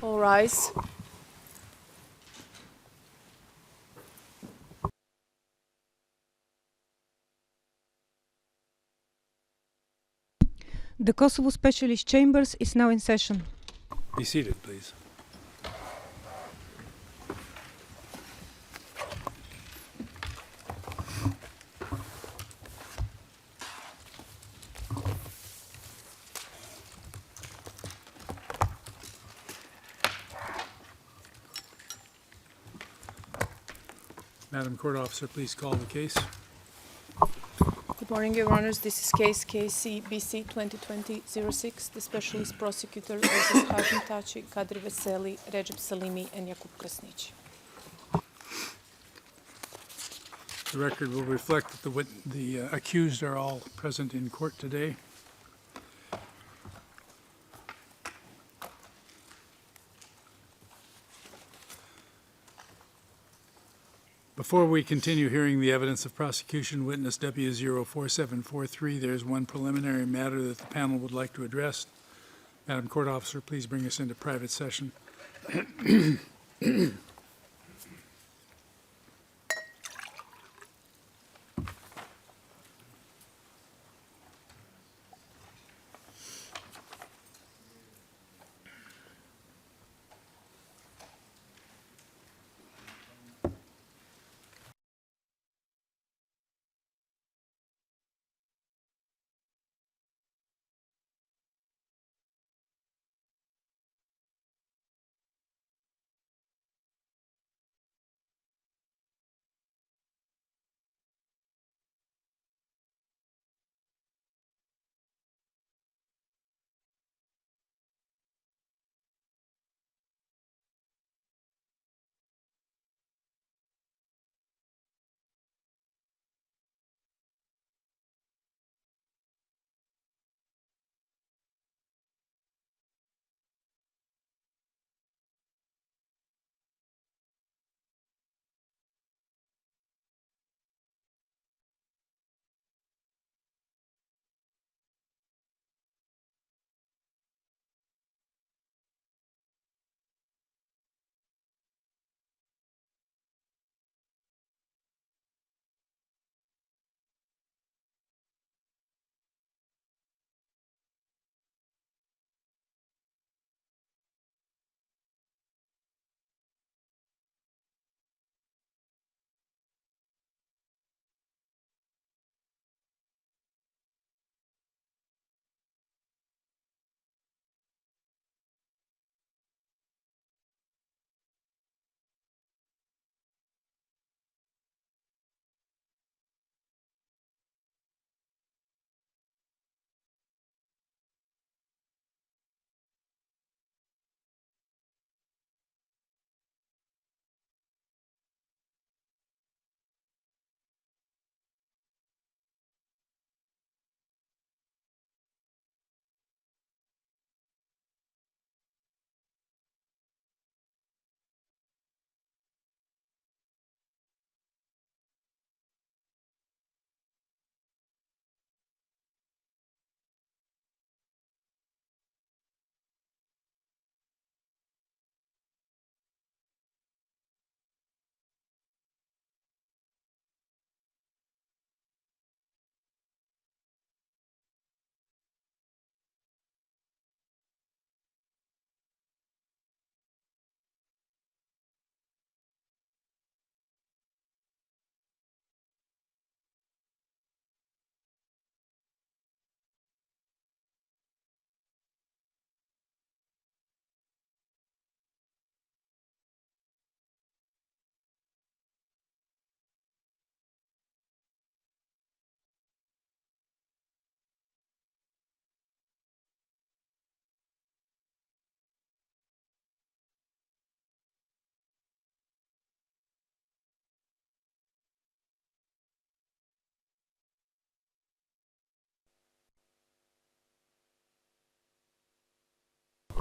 All rise. The Kosovo Specialist Chambers is now in session. Be seated, please. Madam Court Officer, please call the case. Good morning, Your Honors. This is case KC-BC 2020-06, the Specialist Prosecutor versus Hashim Thaçi, Kadri Veseli, Recep Salimi, and Jakub Krasnić. The record will reflect that the accused are all present in court today. Before we continue hearing the evidence of prosecution, witness W04743, there is one preliminary matter that the panel would like to address. Madam Court Officer, please bring us into private session.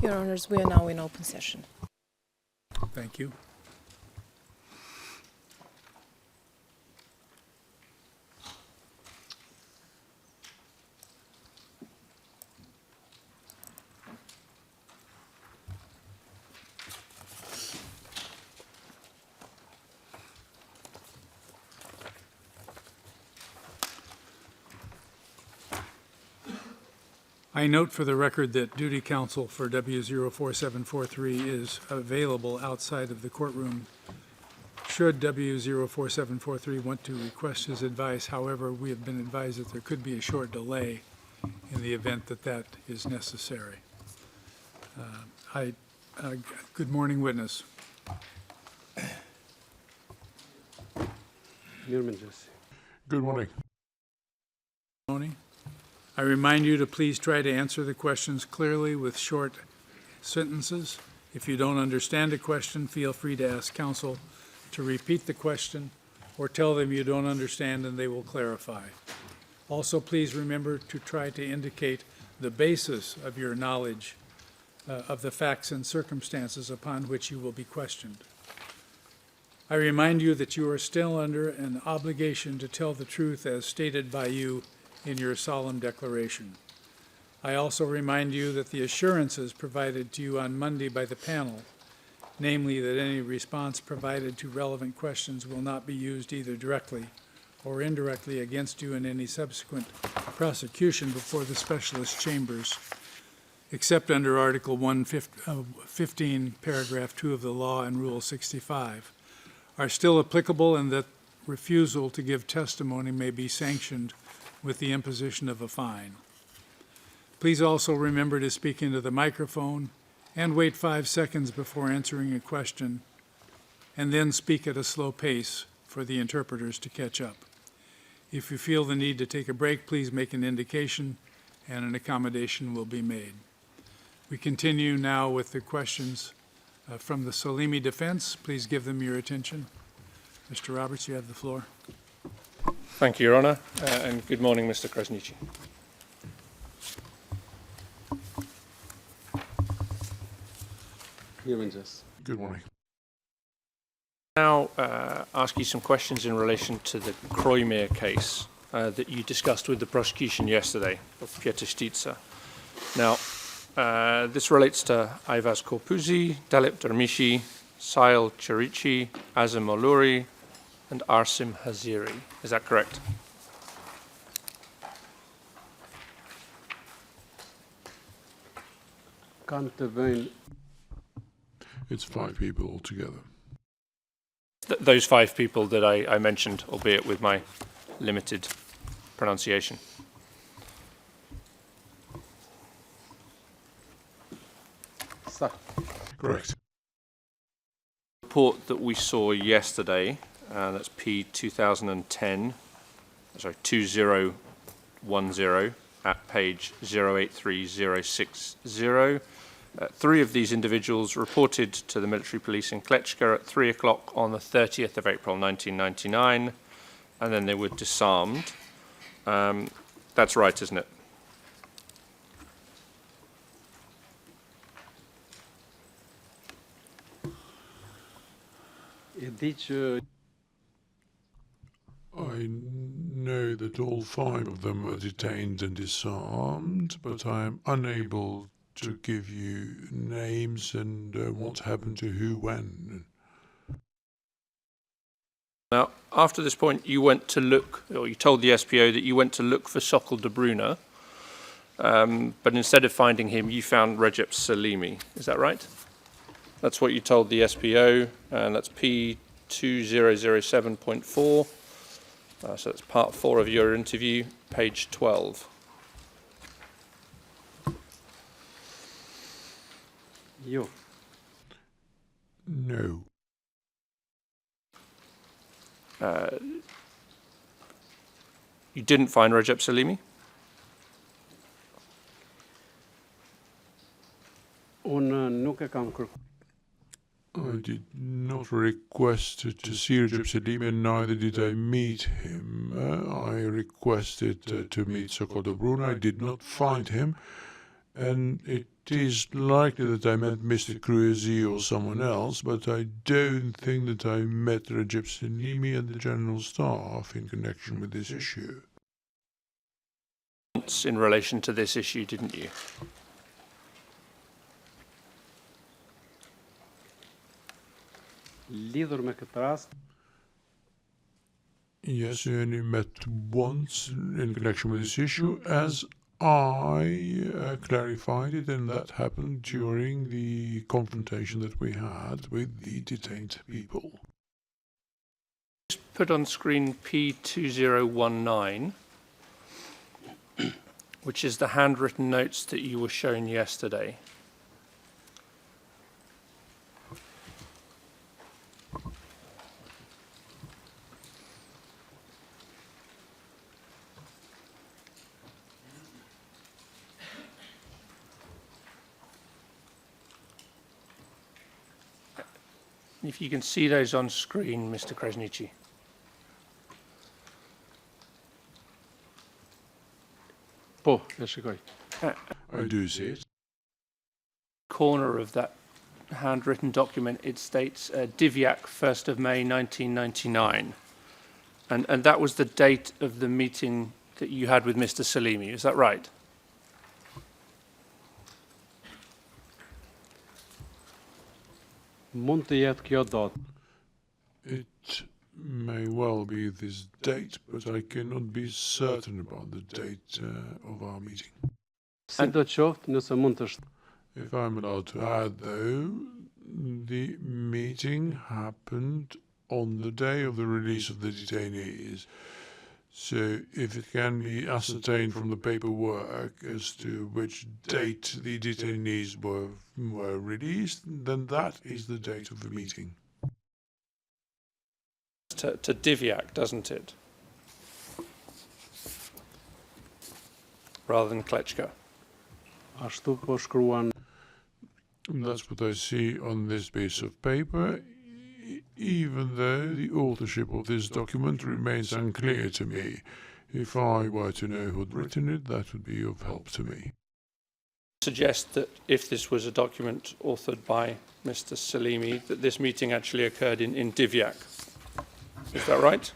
Your Honors, we are now in open session. Thank you. I note for the record that duty counsel for W04743 is available outside of the courtroom should W04743 want to request his advice. However, we have been advised that there could be a short delay in the event that that is necessary. Good morning, witness. Good morning. I remind you to please try to answer the questions clearly with short sentences. If you don't understand a question, feel free to ask counsel to repeat the question or tell them you don't understand and they will clarify. Also, please remember to try to indicate the basis of your knowledge of the facts and circumstances upon which you will be questioned. I remind you that you are still under an obligation to tell the truth as stated by you in your solemn declaration. I also remind you that the assurances provided to you on Monday by the panel, namely that any response provided to relevant questions will not be used either directly or indirectly against you in any subsequent prosecution before the specialist chambers, except under Article 115, Paragraph 2 of the law and Rule 65, are still applicable, and that refusal to give testimony may be sanctioned with the imposition of a fine. Please also remember to speak into the microphone and wait 5 seconds before answering a question, and then speak at a slow pace for the interpreters to catch up. If you feel the need to take a break, please make an indication and an accommodation will be made. We continue now with the questions from the Salimi defense. Please give them your attention. Mr. Roberts, you have the floor. Thank you, Your Honour, and good morning, Mr. Krasniqi. Good morning. Now ask you some questions in relation to the Kroimir case that you discussed with the prosecution yesterday of Pietashtica. Now, this relates to Ayvaz Korpuzi, Dalip Dermishi, Sail Cherici, Azam Oluri, and Arsim Haziri. Is that correct? It's 5 people altogether. Those 5 people that I mentioned, albeit with my limited pronunciation. Correct. Report that we saw yesterday, that's P 2010, sorry, 2010 at page 083060. 3 of these individuals reported to the military police in Klečka at 3 o'clock on the 30th of April 1999, and then they were disarmed. That's right, isn't it? I know that all 5 of them were detained and disarmed, but I am unable to give you names and what happened to who when. Now, after this point, you went to look, or you told the SPO that you went to look for Sokol de Bruyne, but instead of finding him, you found Recep Salimi. Is that right? That's what you told the SPO, and that's P2007.4. So that's part 4 of your interview, page 12. No. You didn't find Recep Salimi? I did not request to see Recep Salimi, and neither did I meet him. I requested to meet Sokol de Bruyne. I did not find him, and it is likely that I met Mr. Kruizi or someone else, but I don't think that I met Recep Salimi and the General Staff in connection with this issue. In relation to this issue, didn't you? Yes, I only met once in connection with this issue, as I clarified it, and that happened during the confrontation that we had with the detained people. Put on screen P2019, which is the handwritten notes that you were shown yesterday. If you can see those on screen, Mr. Kresnici. I do see it. Corner of that handwritten document, it states Divjak, 1st of May 1999. And that was the date of the meeting that you had with Mr. Salimi, is that right? It may well be this date, but I cannot be certain about the date of our meeting. If I'm allowed to add, though, the meeting happened on the day of the release of the detainees. So if it can be ascertained from the paperwork as to which date the detainees were released, then that is the date of the meeting. To Divjak, doesn't it? Rather than Klečka. That's what I see on this piece of paper, even though the authorship of this document remains unclear to me. If I were to know who'd written it, that would be of help to me. Suggest that if this was a document authored by Mr. Salimi, that this meeting actually occurred in Divjak. Is that right?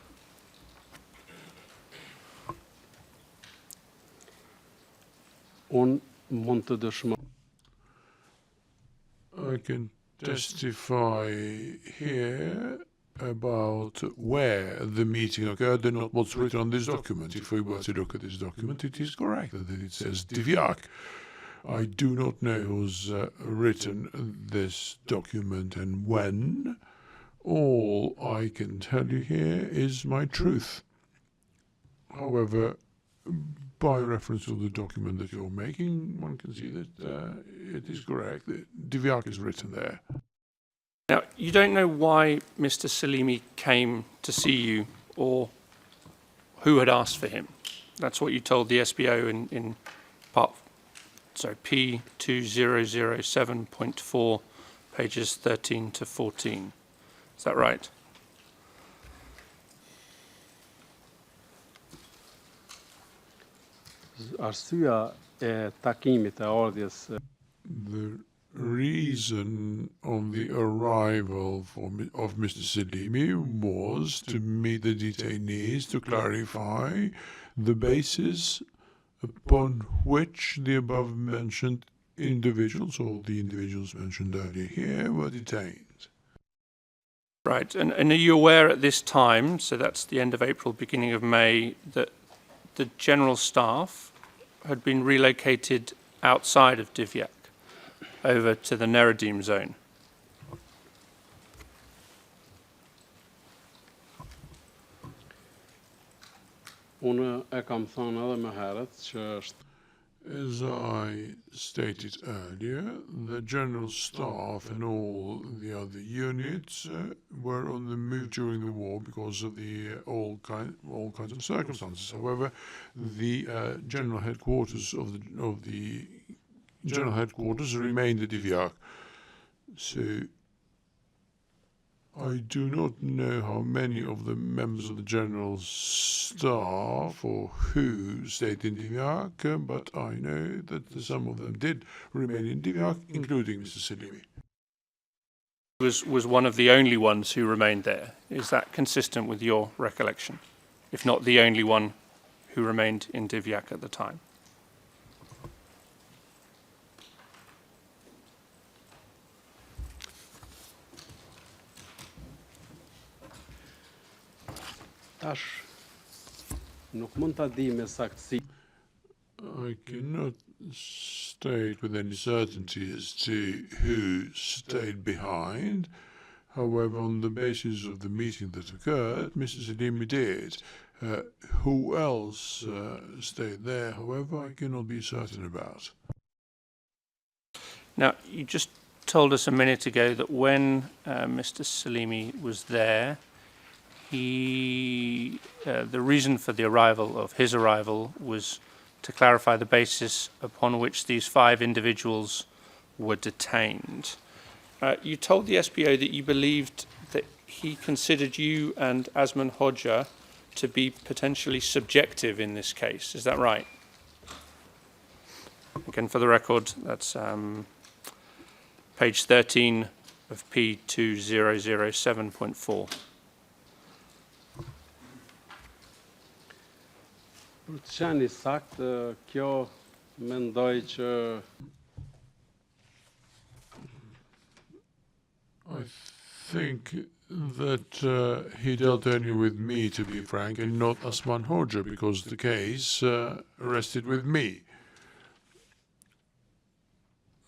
I can testify here about where the meeting occurred and not what's written on this document. If we were to look at this document, it is correct that it says Divjak. I do not know who's written this document and when. All I can tell you here is my truth. However, by reference to the document that you're making, one can see that it is correct. Divjak is written there. Now, you don't know why Mr. Salimi came to see you or who had asked for him. That's what you told the SBO in P2007.4, pages 13 to 14. Is that right? The reason of the arrival of Mr. Salimi was to meet the detainees to clarify the basis upon which the above-mentioned individuals, or the individuals mentioned earlier here, were detained. Right, and are you aware at this time, so that's the end of April, beginning of May, that the general staff had been relocated outside of Divjak, over to the Neredim zone? As I stated earlier, the general staff and all the other units were on the move during the war because of the all kinds of circumstances. However, the general headquarters of the general headquarters remained at Divjak. So I do not know how many of the members of the general staff or who stayed in Divjak, but I know that some of them did remain in Divjak, including Mr. Salimi. Was one of the only ones who remained there. Is that consistent with your recollection? If not the only one who remained in Divjak at the time? I cannot state with any certainty as to who stayed behind. However, on the basis of the meeting that occurred, Mr. Salimi did. Who else stayed there, however, I cannot be certain about. Now, you just told us a minute ago that when Mr. Salimi was there, the reason for his arrival was to clarify the basis upon which these 5 individuals were detained. You told the SPO that you believed that he considered you and Asman Hoxha to be potentially subjective in this case. Is that right? Again, for the record, that's page 13 of P2007.4. Për të qenë saktë, kjo mendoj që I think that he dealt only with me, to be frank, and not Asman Hoxha, because the case rested with me.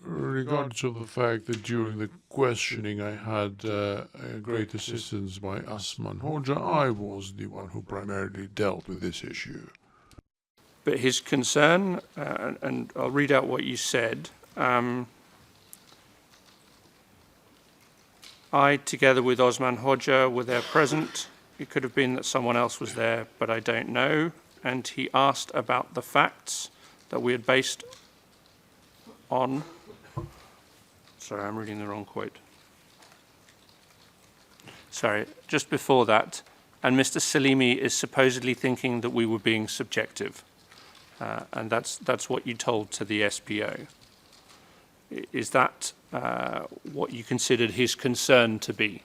Regardless of the fact that during the questioning I had great assistance by Asman Hoxha, I was the one who primarily dealt with this issue. But his concern, and I'll read out what you said, I, together with Osman Hoxha, were there present. It could have been that someone else was there, but I don't know. And he asked about the facts that we had based on... Sorry, I'm reading the wrong quote. Sorry, just before that. And Mr. Salimi is supposedly thinking that we were being subjective. And that's what you told to the SPO. Is that what you considered his concern to be?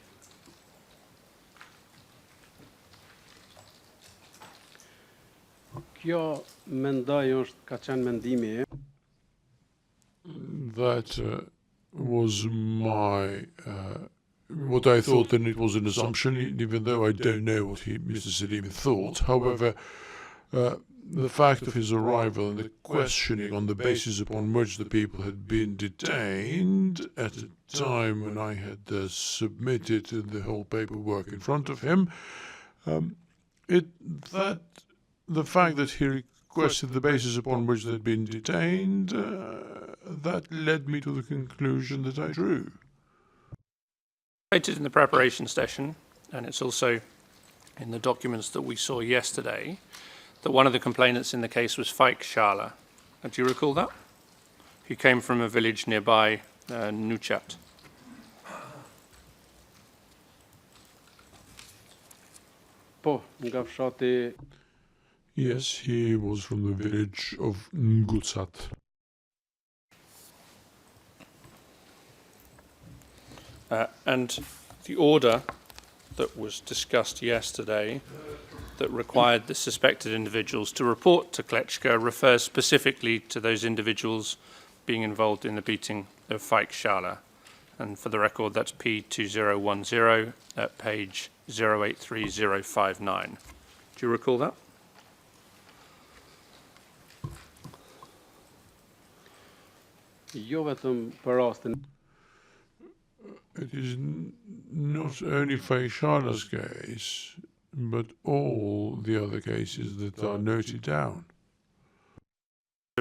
kjo mendoj ka qenë mendimi. That was my what I thought, and it was an assumption, even though I don't know what Mr. Salimi thought. However, the fact of his arrival and the questioning on the basis upon which the people had been detained at a time when I had submitted the whole paperwork in front of him, the fact that he requested the basis upon which they'd been detained, that led me to the conclusion that I drew. Stated in the preparation session, and it's also in the documents that we saw yesterday, that one of the complainants in the case was Faik Shala. Do you recall that? He came from a village nearby, Nuchat. Po, nga fshati. Yes, he was from the village of Ngucat. And the order that was discussed yesterday that required the suspected individuals to report to Klečka refers specifically to those individuals being involved in the beating of Faik Shala. And for the record, that's P2010 at page 083059. Do you recall that? Jo vetëm për rastin. It is not only Faik Shala's case, but all the other cases that are noted down.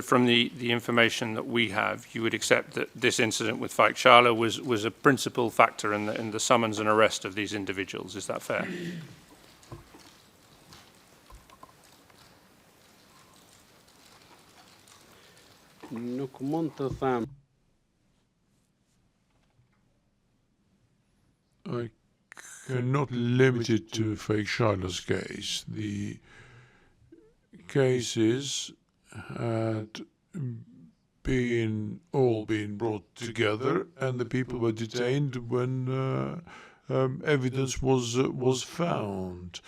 From the information that we have, you would accept that this incident with Faik Shala was a principal factor in the summons and arrest of these individuals. Is that fair? Nuk mund të them. I cannot limit it to Faik Shala's case. The cases had all been brought together, and the people were detained when evidence was found.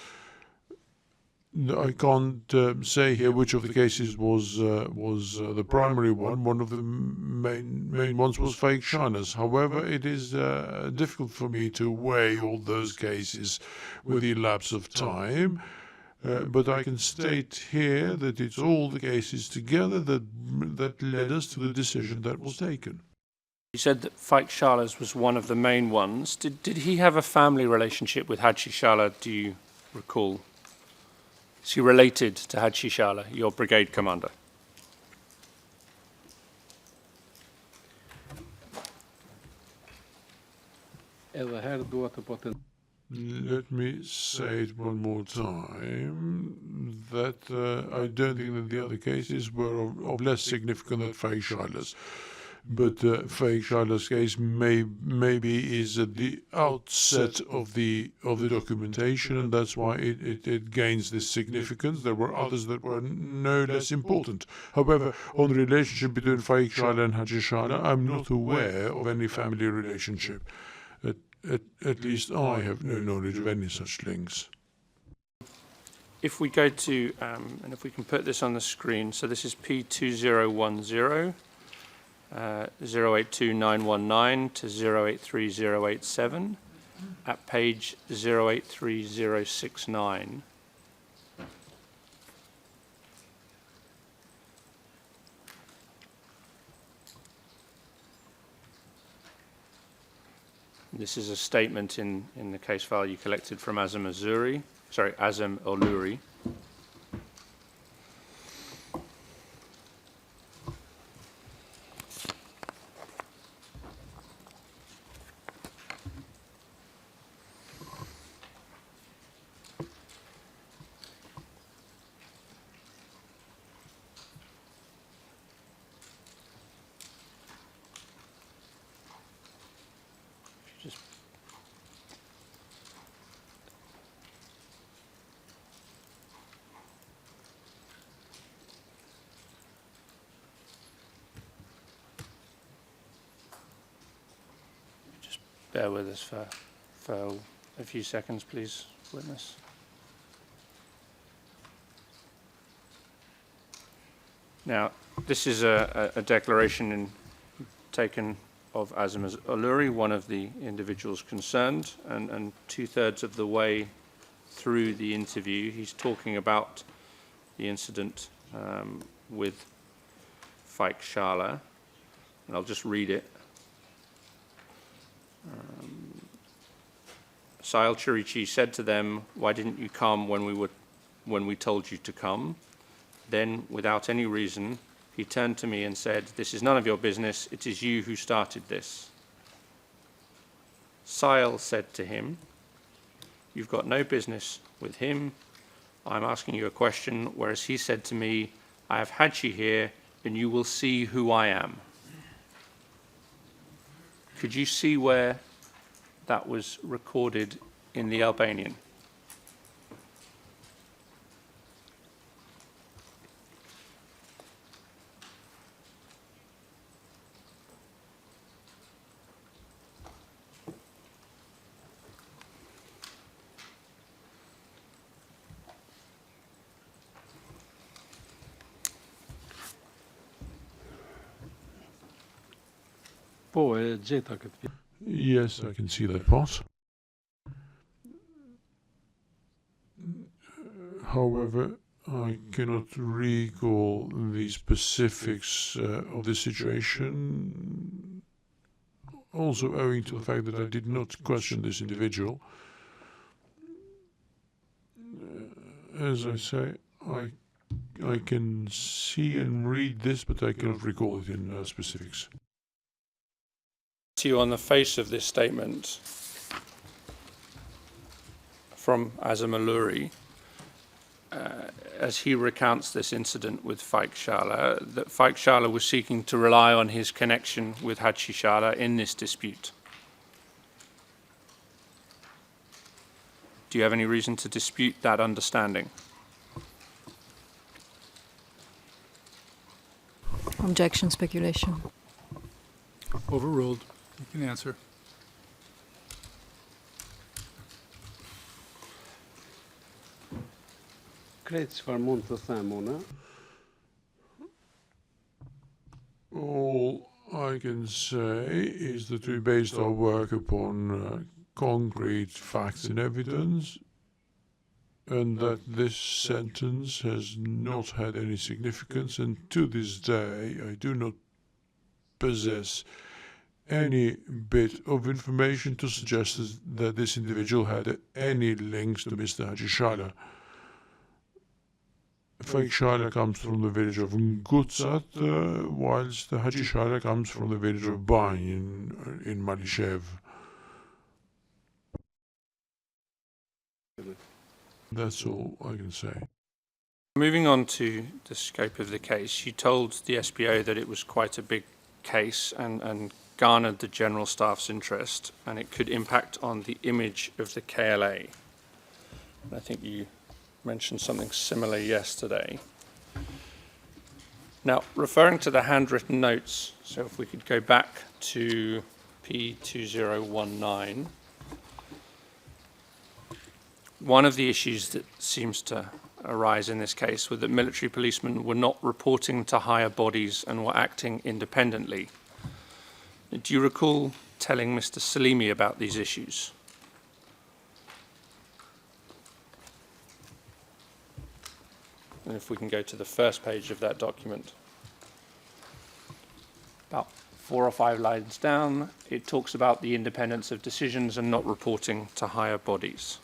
I can't say here which of the cases was the primary one. One of the main ones was Faik Shala's. However, it is difficult for me to weigh all those cases with the elapse of time. But I can state here that it's all the cases together that led us to the decision that was taken. You said that Faik Shala's was one of the main ones. Did he have a family relationship with Haji Shala, do you recall? Is he related to Haji Shala, your brigade commander? Edhe herë dua të poten. Let me say it one more time, that I don't think that the other cases were of less significance than Faik Shala's. But Faik Shala's case maybe is at the outset of the documentation, and that's why it gains this significance. There were others that were no less important. However, on the relationship between Faik Shala and Haji Shala, I'm not aware of any family relationship. At least I have no knowledge of any such links. If we go to, and if we can put this on the screen, so this is P2010, 082919 to 083087 at page 083069. This is a statement in the case file you collected from Azam Oluri. Just bear with us for a few seconds, please, witness. Now, this is a declaration taken of Azam Oluri, one of the individuals concerned, and 2/3 of the way through the interview, he's talking about the incident with Faik Shala, and I'll just read it. Sahil Chirichi said to them, "Why didn't you come when we told you to come?" Then, without any reason, he turned to me and said, "This is none of your business. It is you who started this." Sahil said to him, "You've got no business with him. I'm asking you a question," whereas he said to me, "I have Haji here, and you will see who I am." Could you see where that was recorded in the Albanian? Po, e gjeta këtë pjesë. Yes, I can see that part. However, I cannot recall the specifics of the situation, also owing to the fact that I did not question this individual. As I say, I can see and read this, but I cannot recall it in specifics. To you on the face of this statement from Azam Oluri, as he recounts this incident with Faik Shala, that Faik Shala was seeking to rely on his connection with Haji Shala in this dispute. Do you have any reason to dispute that understanding? Objection, speculation. Overruled. You can answer. Krejt çfarë mund të them unë, All I can say is that we based our work upon concrete facts and evidence, and that this sentence has not had any significance, and to this day I do not possess any bit of information to suggest that this individual had any links to Mr. Haji Shala. Fake Shala comes from the village of Ngutsat, whilst the Haji Shala comes from the village of Bany in Malishev. That's all I can say. Moving on to the scope of the case, you told the SPO that it was quite a big case and garnered the General Staff's interest, and it could impact on the image of the KLA. I think you mentioned something similar yesterday. Now, referring to the handwritten notes, so if we could go back to P2019, one of the issues that seems to arise in this case was that military policemen were not reporting to higher bodies and were acting independently. Do you recall telling Mr. Salimi about these issues? And if we can go to the first page of that document, about 4 or 5 lines down, it talks about the independence of decisions and not reporting to higher bodies.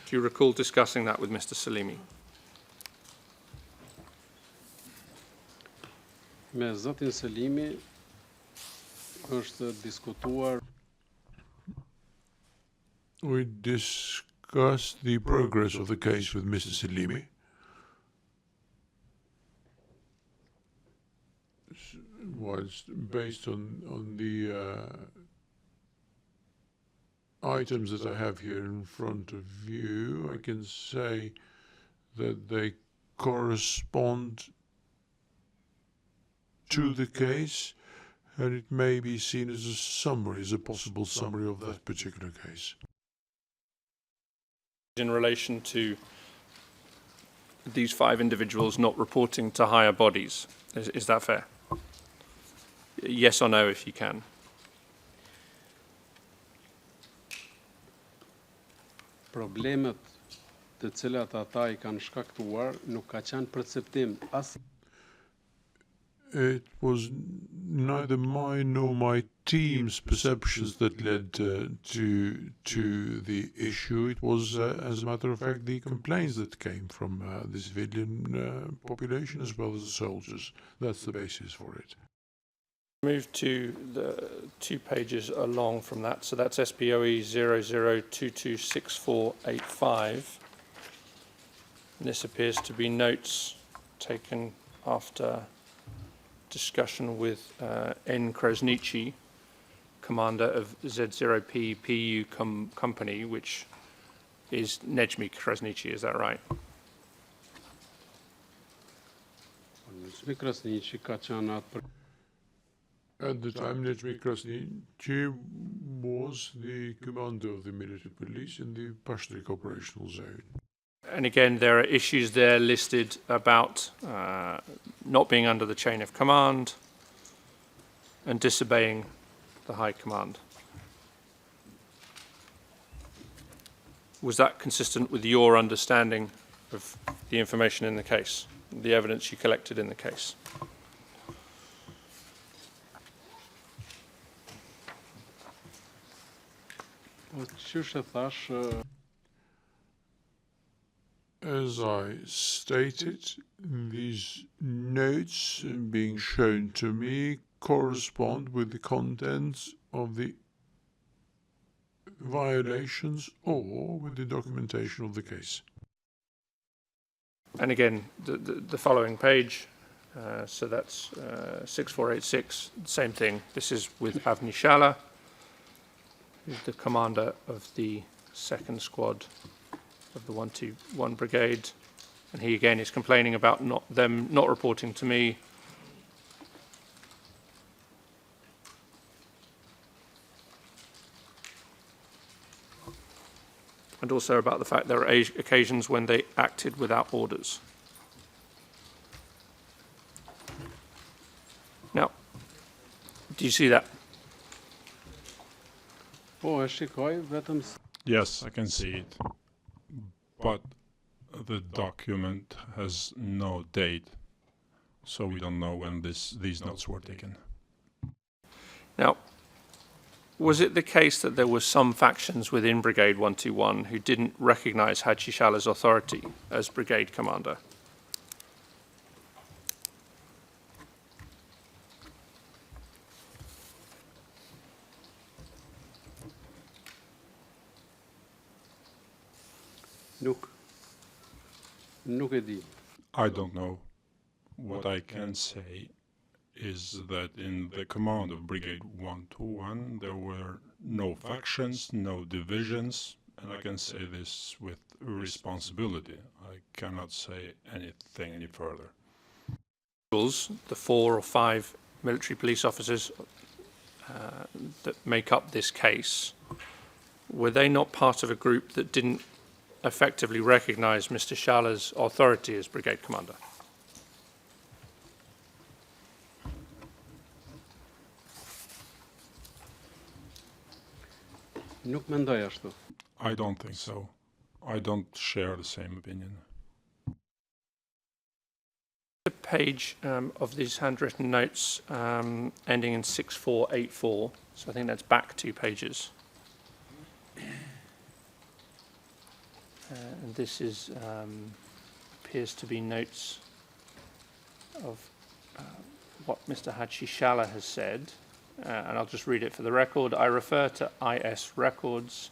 Do you recall discussing that with Mr. Salimi? Me zotin Selimi është diskutuar. We discussed the progress of the case with Mr. Salimi. Was based on the items that I have here in front of you. I can say that they correspond to the case, and it may be seen as a summary, as a possible summary of that particular case. In relation to these 5 individuals not reporting to higher bodies, is that fair? Yes or no, if you can. Problemet të cilat ata I kanë shkaktuar nuk ka qenë perceptim as. It was neither mine nor my team's perceptions that led to the issue. It was, as a matter of fact, the complaints that came from the civilian population as well as the soldiers. That's the basis for it. Move to the 2 pages along from that. So that's SPOE 00226485. And this appears to be notes taken after discussion with N. Krasniqi, commander of Z0P PU company, which is Nejmi Krasniqi, is that right? At the time, Nejmi Krasniqi was the commander of the military police in the Pashtunik operational zone. And again, there are issues there listed about not being under the chain of command and disobeying the high command. Was that consistent with your understanding of the information in the case, the evidence you collected in the case? As I stated, these notes being shown to me correspond with the contents of the violations or with the documentation of the case. And again, the following page, so that's 6486, same thing. This is with Avni Shala, who's the commander of the 2nd Squad of the 121 Brigade, and he again is complaining about them not reporting to me. And also about the fact there are occasions when they acted without orders. Now, do you see that? Po, e shikoj vetëm. Yes, I can see it. But the document has no date, so we don't know when these notes were taken. Now, was it the case that there were some factions within Brigade 121 who didn't recognize Haji Shala's authority as brigade commander? Nuk e di. I don't know. What I can say is that in the command of Brigade 121 there were no factions, no divisions, and I can say this with responsibility. I cannot say anything any further. The 4 or 5 military police officers that make up this case, were they not part of a group that didn't effectively recognize Mr. Shala's authority as brigade commander? Nuk mendoj ashtu. I don't think so. I don't share the same opinion. The page of these handwritten notes ending in 6484, so I think that's back 2 pages. And this is appears to be notes of what Mr. Haji Shala has said, and I'll just read it for the record. I refer to IS records.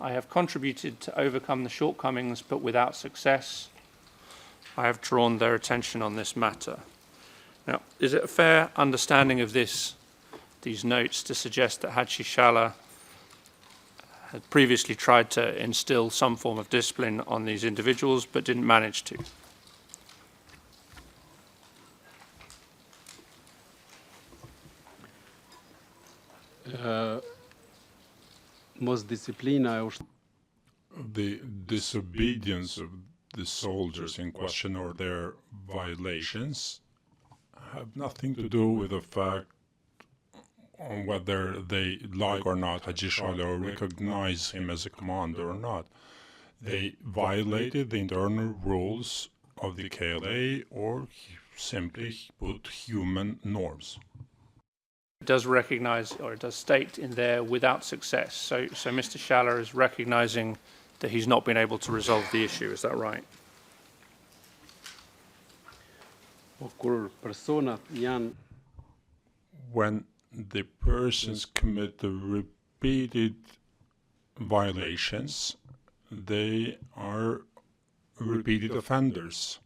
I have contributed to overcome the shortcomings, but without success. I have drawn their attention on this matter. Now, is it a fair understanding of these notes to suggest that Haji Shala had previously tried to instill some form of discipline on these individuals, but didn't manage to? The disobedience of the soldiers in question or their violations have nothing to do with the fact on whether they like or not Haji Shala or recognize him as a commander or not. They violated the internal rules of the KLA or simply put human norms. It does recognize, or it does state in there, without success. So Mr. Shala is recognizing that he's not been able to resolve the issue. Is that right? When the persons commit the repeated violations, they are repeated offenders.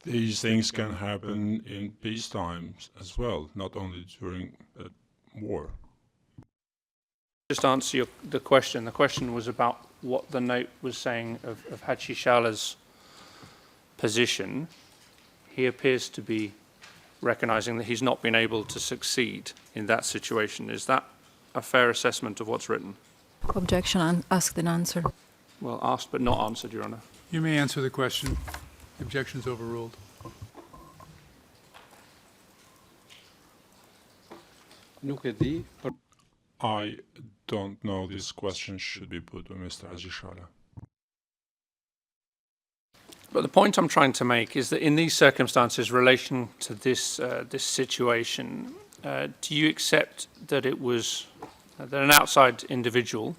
These things can happen in peace times as well, not only during war. Just answer the question. The question was about what the note was saying of Haji Shala's position. He appears to be recognizing that he's not been able to succeed in that situation. Is that a fair assessment of what's written? Objection asked and answered. Well, asked but not answered, Your Honor. You may answer the question. The objection is overruled. I don't know. This question should be put to Mr. Haji Shala. But the point I'm trying to make is that in these circumstances, relation to this situation, do you accept that it was that an outside individual,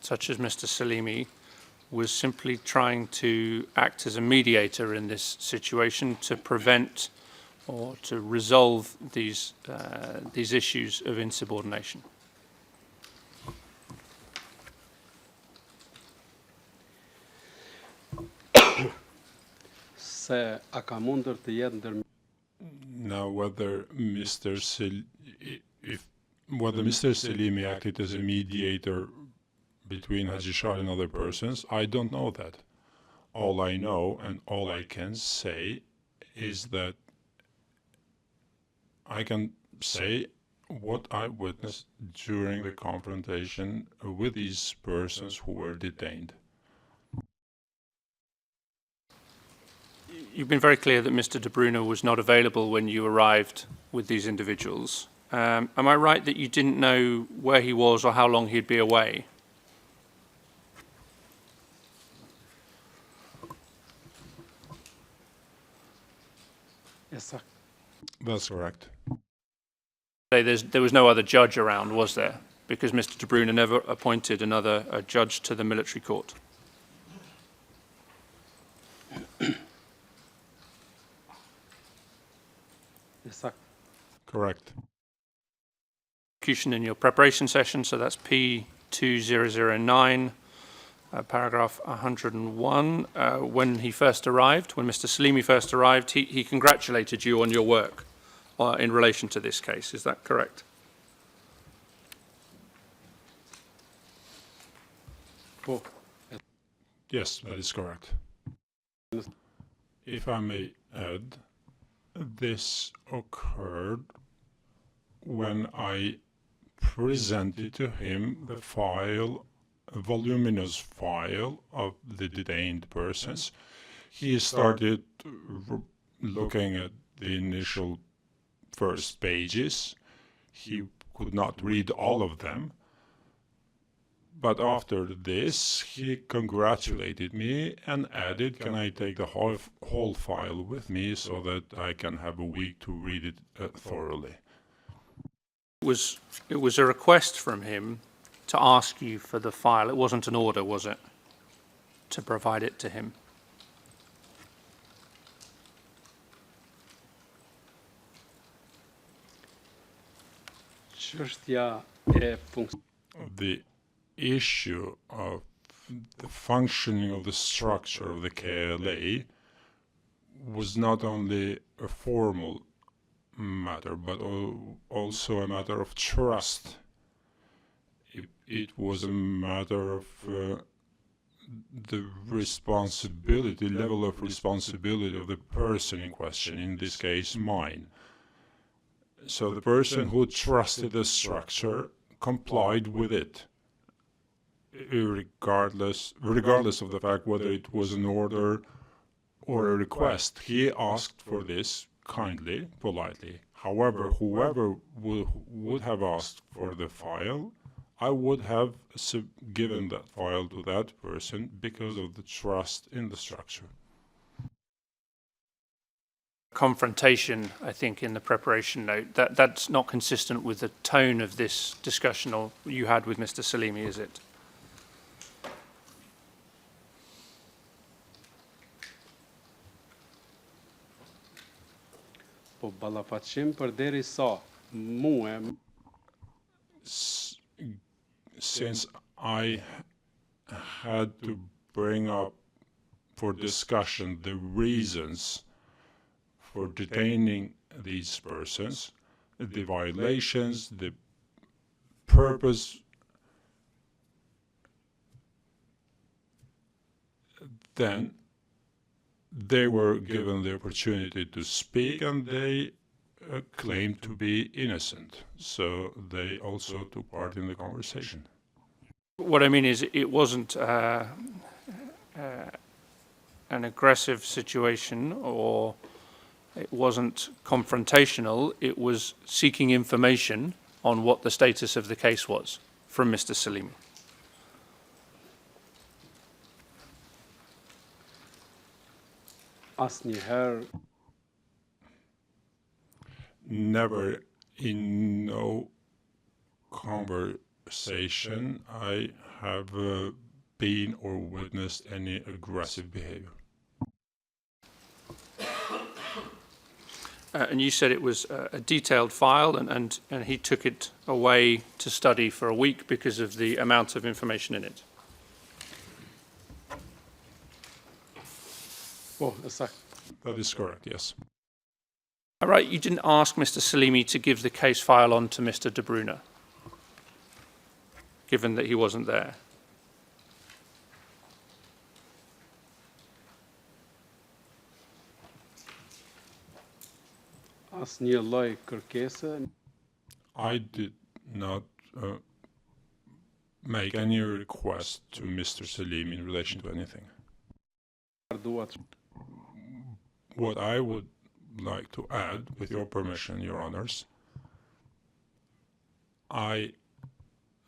such as Mr. Salimi, was simply trying to act as a mediator in this situation to prevent or to resolve these issues of insubordination? Now, whether Mr. Salimi acted as a mediator between Haji Shala and other persons, I don't know that. All I know and all I can say is that I can say what I witnessed during the confrontation with these persons who were detained. You've been very clear that Mr. De Bruyne was not available when you arrived with these individuals. Am I right that you didn't know where he was or how long he'd be away? Esakt. That's correct. There was no other judge around, was there? Because Mr. De Bruyne never appointed a judge to the military court. Esakt. Correct. In your preparation session, so that's P2009, paragraph 101. When he first arrived, when Mr. Salimi first arrived, he congratulated you on your work in relation to this case. Is that correct? Po. Yes, that is correct. If I may add, this occurred when I presented to him the file, a voluminous file of the detained persons. He started looking at the initial first pages. He could not read all of them. But after this, he congratulated me and added, can I take the whole file with me so that I can have a week to read it thoroughly? It was a request from him to ask you for the file. It wasn't an order, was it? To provide it to him. Çështja e The issue of the functioning of the structure of the KLA was not only a formal matter, but also a matter of trust. It was a matter of the responsibility, level of responsibility of the person in question, in this case mine. So the person who trusted the structure complied with it, regardless of the fact whether it was an order or a request. He asked for this kindly, politely. However, whoever would have asked for the file, I would have given that file to that person because of the trust in the structure. Confrontation, I think, in the preparation note, that's not consistent with the tone of this discussion or you had with Mr. Salimi, is it? Po ballafaqim përderisa mua Since I had to bring up for discussion the reasons for detaining these persons, the violations, the purpose, then they were given the opportunity to speak, and they claimed to be innocent. So they also took part in the conversation. What I mean is it wasn't an aggressive situation, or it wasn't confrontational. It was seeking information on what the status of the case was from Mr. Salimi. asnjëherë Never, in no conversation, I have been or witnessed any aggressive behavior. And you said it was a detailed file, and he took it away to study for a week because of the amount of information in it. po, sakt. That is correct, yes. All right, you didn't ask Mr. Salimi to give the case file on to Mr. De Bruyne, given that he wasn't there. Asnjë lloj kërkese I did not make any request to Mr. Salim in relation to anything. duat What I would like to add, with your permission, Your Honors, I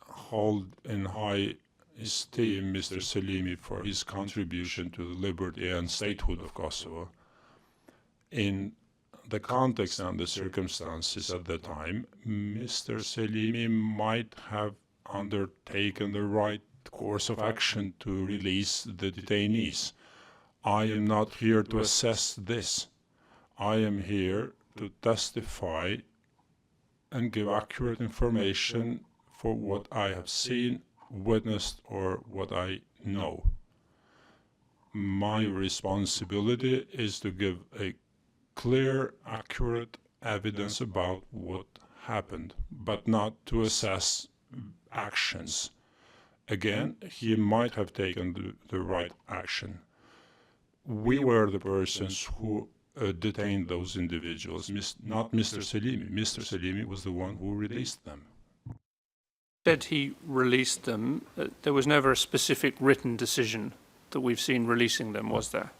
hold in high esteem Mr. Salimi for his contribution to the liberty and statehood of Kosovo in the context and the circumstances at the time, Mr. Selimi might have undertaken the right course of action to release the detainees. I am not here to assess this. I am here to testify and give accurate information for what I have seen, witnessed, or what I know. My responsibility is to give a clear, accurate evidence about what happened, but not to assess actions. Again, he might have taken the right action. We were the persons who detained those individuals, not Mr. Selimi. Mr. Selimi was the one who released them. Said he released them. There was never a specific written decision that we've seen releasing them, was there?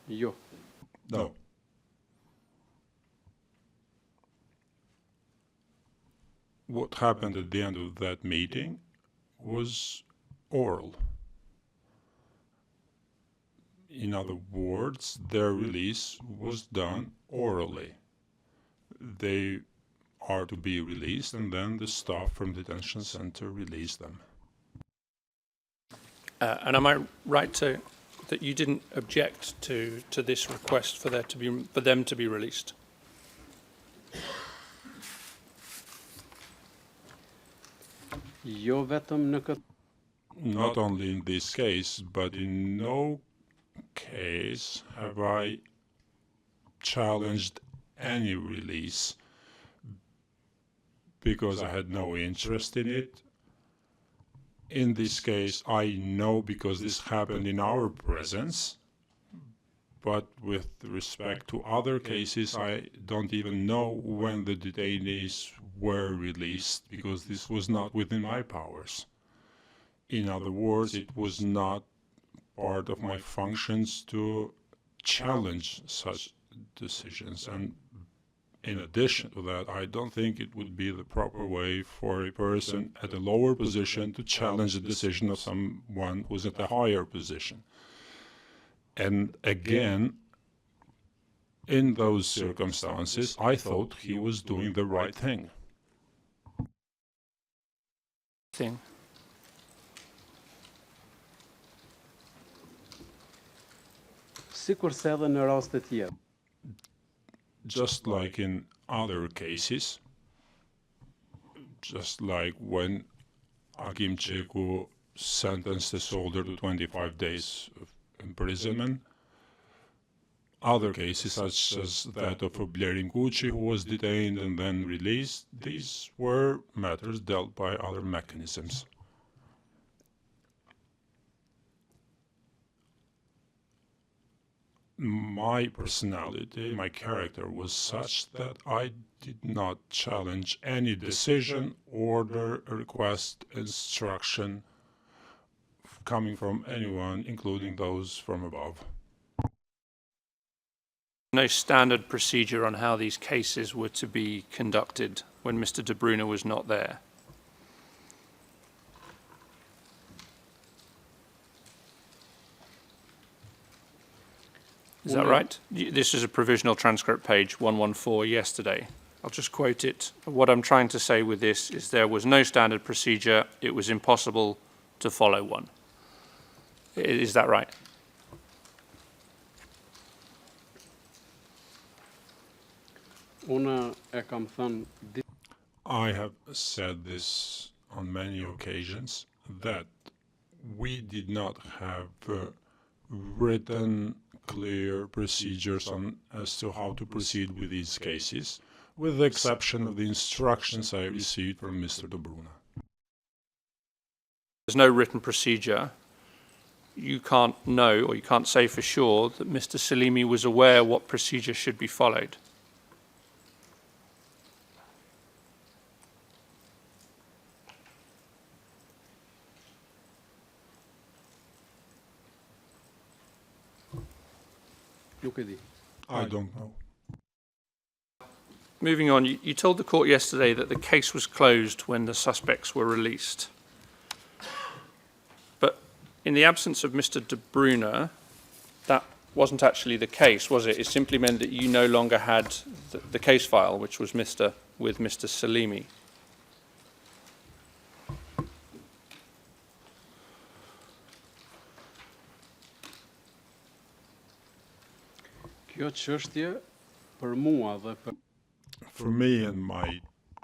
Jo. No. What happened at the end of that meeting was oral. In other words, their release was done orally. They are to be released, and then the staff from the detention center released them. And am I right that you didn't object to this request for them to be released? Jo vetëm në këtë Not only in this case, but in no case have I challenged any release because I had no interest in it. In this case, I know because this happened in our presence, but with respect to other cases, I don't even know when the detainees were released because this was not within my powers. In other words, it was not part of my functions to challenge such decisions. And in addition to that, I don't think it would be the proper way for a person at a lower position to challenge the decision of someone who's at a higher position. And again, in those circumstances, I thought he was doing the right thing. sikurse edhe në raste tjera. Just like in other cases, just like when Akim Ceku sentenced a soldier to 25 days of imprisonment, other cases such as that of Blerim Kuçi, who was detained and then released, these were matters dealt by other mechanisms. My personality, my character was such that I did not challenge any decision, order, request, instruction coming from anyone, including those from above. No standard procedure on how these cases were to be conducted when Mr. De Bruyne was not there. Is that right? This is a provisional transcript, page 114, yesterday. I'll just quote it. What I'm trying to say with this is there was no standard procedure. It was impossible to follow one. Is that right? I have said this on many occasions, that we did not have written clear procedures as to how to proceed with these cases, with the exception of the instructions I received from Mr. De Bruyne. There's no written procedure. You can't know, or you can't say for sure, that Mr. Selimi was aware what procedure should be followed. I don't know. Moving on, you told the court yesterday that the case was closed when the suspects were released. But in the absence of Mr. De Bruyne, that wasn't actually the case, was it? It simply meant that you no longer had the case file, which was with Mr. Salimi. Kjo çështje për mua dhe për For me and my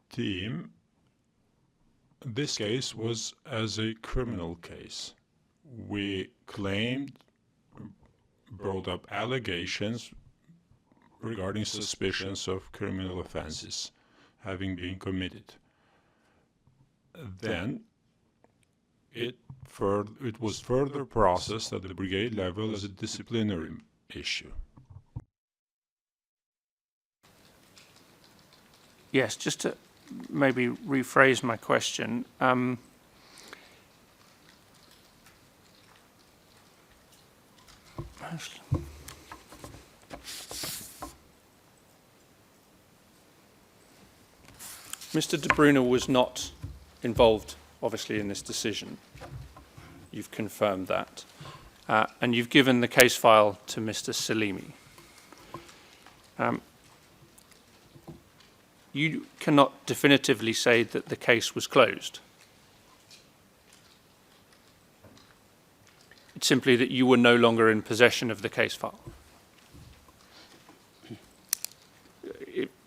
team, this case was as a criminal case. We claimed, brought up allegations regarding suspicions of criminal offenses having been committed. Then it was further processed at the brigade level as a disciplinary issue. Yes, just to maybe rephrase my question. Mr. De Bruyne was not involved, obviously, in this decision. You've confirmed that. And you've given the case file to Mr. Salimi. You cannot definitively say that the case was closed. It's simply that you were no longer in possession of the case file.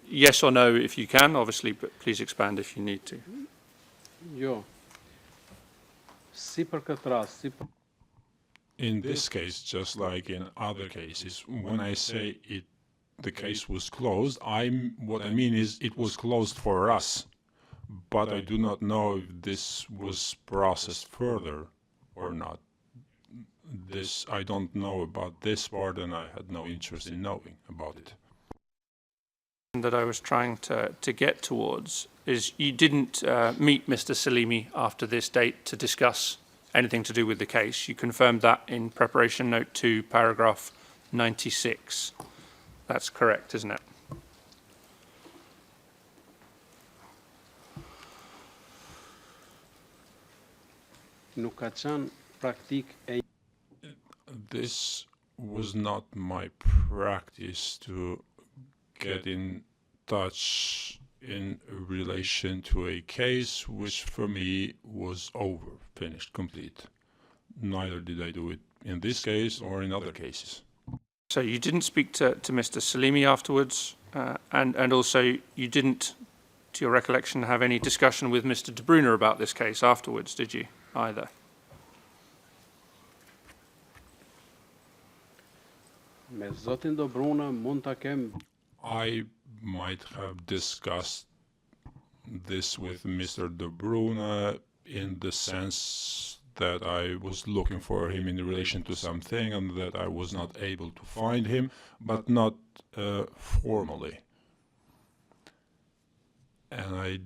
Yes or no, if you can, obviously, but please expand if you need to. jo. Si për këtë rast, si për In this case, just like in other cases, when I say the case was closed, what I mean is it was closed for us, but I do not know if this was processed further or not. I don't know about this part, and I had no interest in knowing about it. That I was trying to get towards is you didn't meet Mr. Salimi after this date to discuss anything to do with the case. You confirmed that in preparation note 2, paragraph 96. That's correct, isn't it? nuk ka qenë praktik e This was not my practice to get in touch in relation to a case which for me was over, finished, complete. Neither did I do it in this case or in other cases. So you didn't speak to Mr. Salimi afterwards, and also you didn't, to your recollection, have any discussion with Mr. De Bruyne about this case afterwards, did you, either? me zotin Do Bruna mund ta kem I might have discussed this with Mr. De Bruyne in the sense that I was looking for him in relation to something and that I was not able to find him, but not formally. And I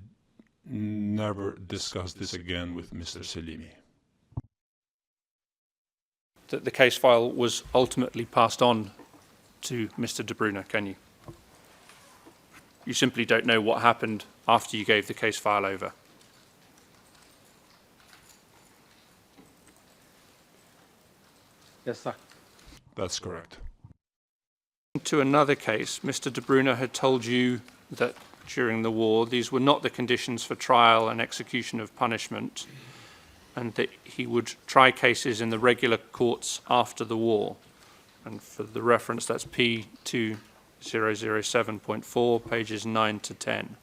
never discussed this again with Mr. Salimi. That the case file was ultimately passed on to Mr. De Bruyne, can you? You simply don't know what happened after you gave the case file over. e sakt. That's correct. To another case, Mr. De Bruyne had told you that during the war these were not the conditions for trial and execution of punishment, and that he would try cases in the regular courts after the war. And for the reference, that's P2007.4, pages 9 to 10.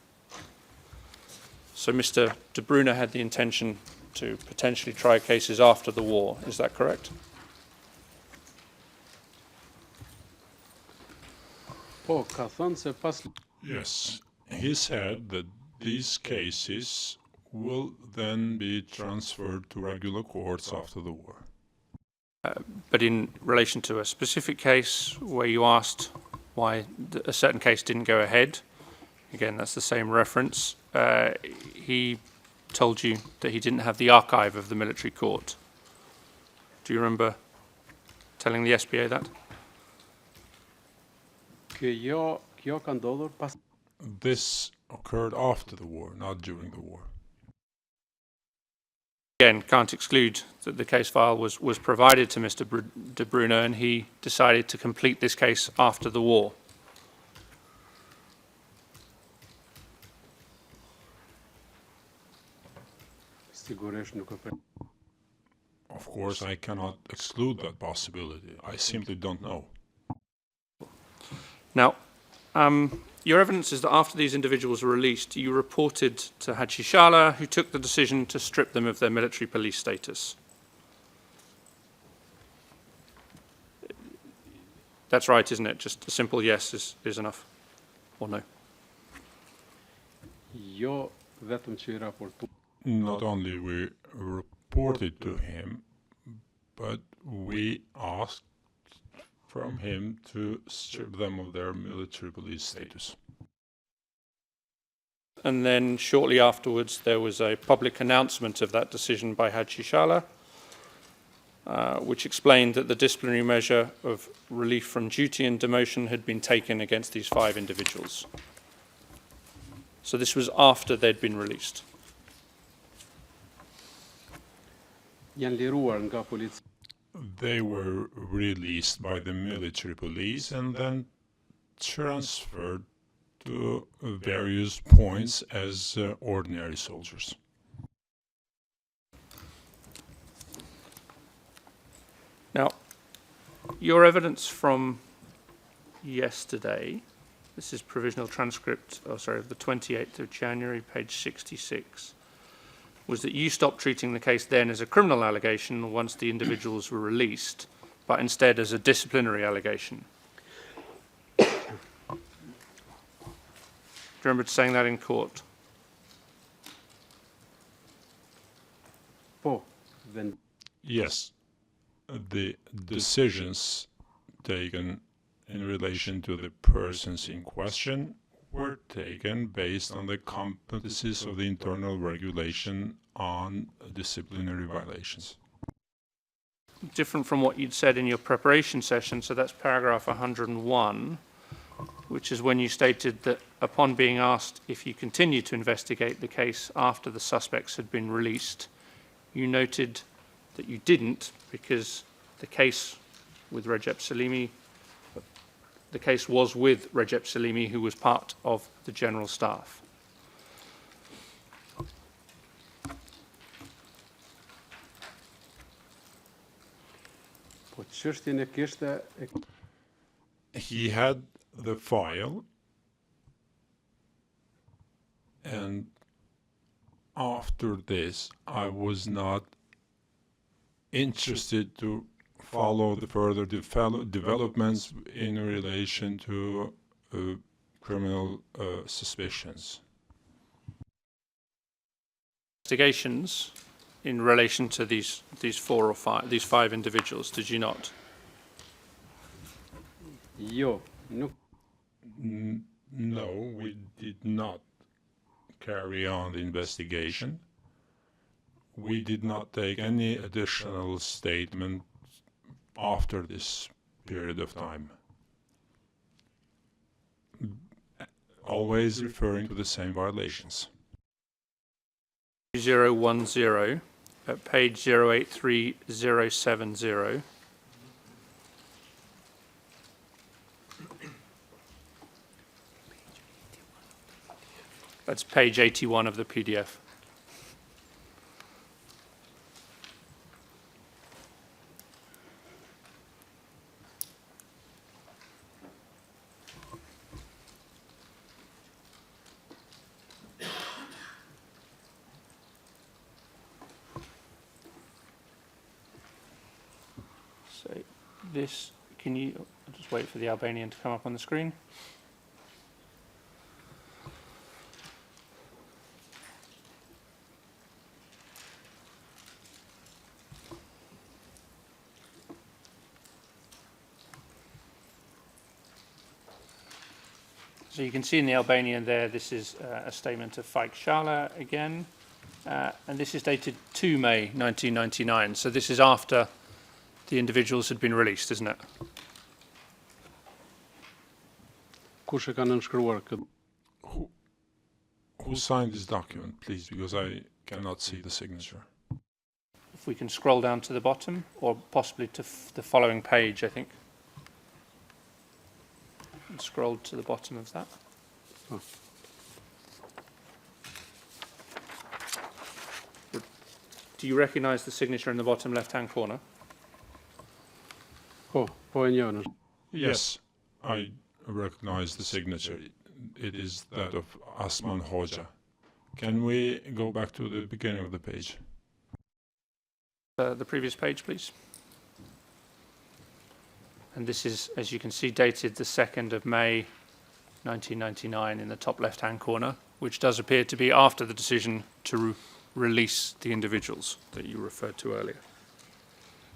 So Mr. De Bruyne had the intention to potentially try cases after the war, is that correct? Po, ka thënë se pas Yes, he said that these cases will then be transferred to regular courts after the war. But in relation to a specific case where you asked why a certain case didn't go ahead, again, that's the same reference, he told you that he didn't have the archive of the military court. Do you remember telling the SPA that? kjo ka ndodhur pas This occurred after the war, not during the war. Again, can't exclude that the case file was provided to Mr. De Bruno, and he decided to complete this case after the war. Sigurisht nuk e për. Of course, I cannot exclude that possibility. I simply don't know. Now, your evidence is that after these individuals were released, you reported to Thaçi Shala, who took the decision to strip them of their military police status. That's right, isn't it? Just a simple yes is enough, or no? Jo vetëm që I raportu. Not only we reported to him, but we asked from him to strip them of their military police status. And then shortly afterwards, there was a public announcement of that decision by Thaçi Shala, which explained that the disciplinary measure of relief from duty and demotion had been taken against these 5 individuals. So this was after they'd been released. Janë liruar nga policia. They were released by the military police and then transferred to various points as ordinary soldiers. Now, your evidence from yesterday, this is provisional transcript, of the 28th of January, page 66, was that you stopped treating the case then as a criminal allegation once the individuals were released, but instead as a disciplinary allegation. Do you remember saying that in court? Po, then Yes, the decisions taken in relation to the persons in question were taken based on the competencies of the internal regulation on disciplinary violations. Different from what you'd said in your preparation session, so that's paragraph 101, which is when you stated that upon being asked if you continued to investigate the case after the suspects had been released, you noted that you didn't because the case with Recep Salimi, the case was with Recep Salimi, who was part of the general staff. po çështjen e kishte He had the file, and after this, I was not interested to follow the further developments in relation to criminal suspicions. Investigations in relation to these 5 individuals, did you not? jo, nuk No, we did not carry on the investigation. We did not take any additional statement after this period of time. Always referring to the same violations. 010 at page 083070. That's page 81 of the PDF. So this, can you, I'll just wait for the Albanian to come up on the screen. So you can see in the Albanian there, this is a statement of Faik Shala again, and this is dated 2 May 1999. So this is after the individuals had been released, isn't it? kush e ka nënshkruar këtë Who signed this document, please, because I cannot see the signature. If we can scroll down to the bottom, or possibly to the following page, I think. And scroll to the bottom of that. Do you recognize the signature in the bottom left-hand corner? Po, po e njëjën. Yes, I recognize the signature. It is that of Asman Hoxha. Can we go back to the beginning of the page? The previous page, please. And this is, as you can see, dated the 2nd of May 1999 in the top left-hand corner, which does appear to be after the decision to release the individuals that you referred to earlier.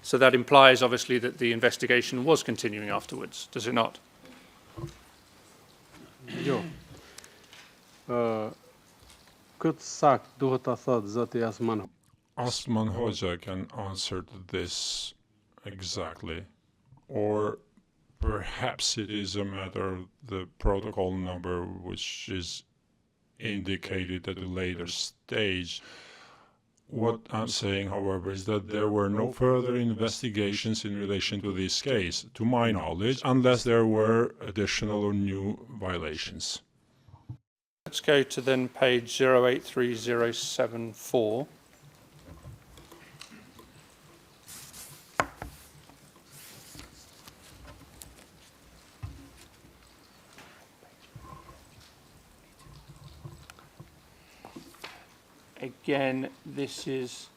So that implies, obviously, that the investigation was continuing afterwards, does it not? Jo. Këtë sakt duhet ta thotë zoti Asman. Asman Hoxha can answer to this exactly. Or perhaps it is a matter of the protocol number which is indicated at a later stage. What I'm saying, however, is that there were no further investigations in relation to this case, to my knowledge, unless there were additional or new violations. Let's go to then page 083074. Again, this is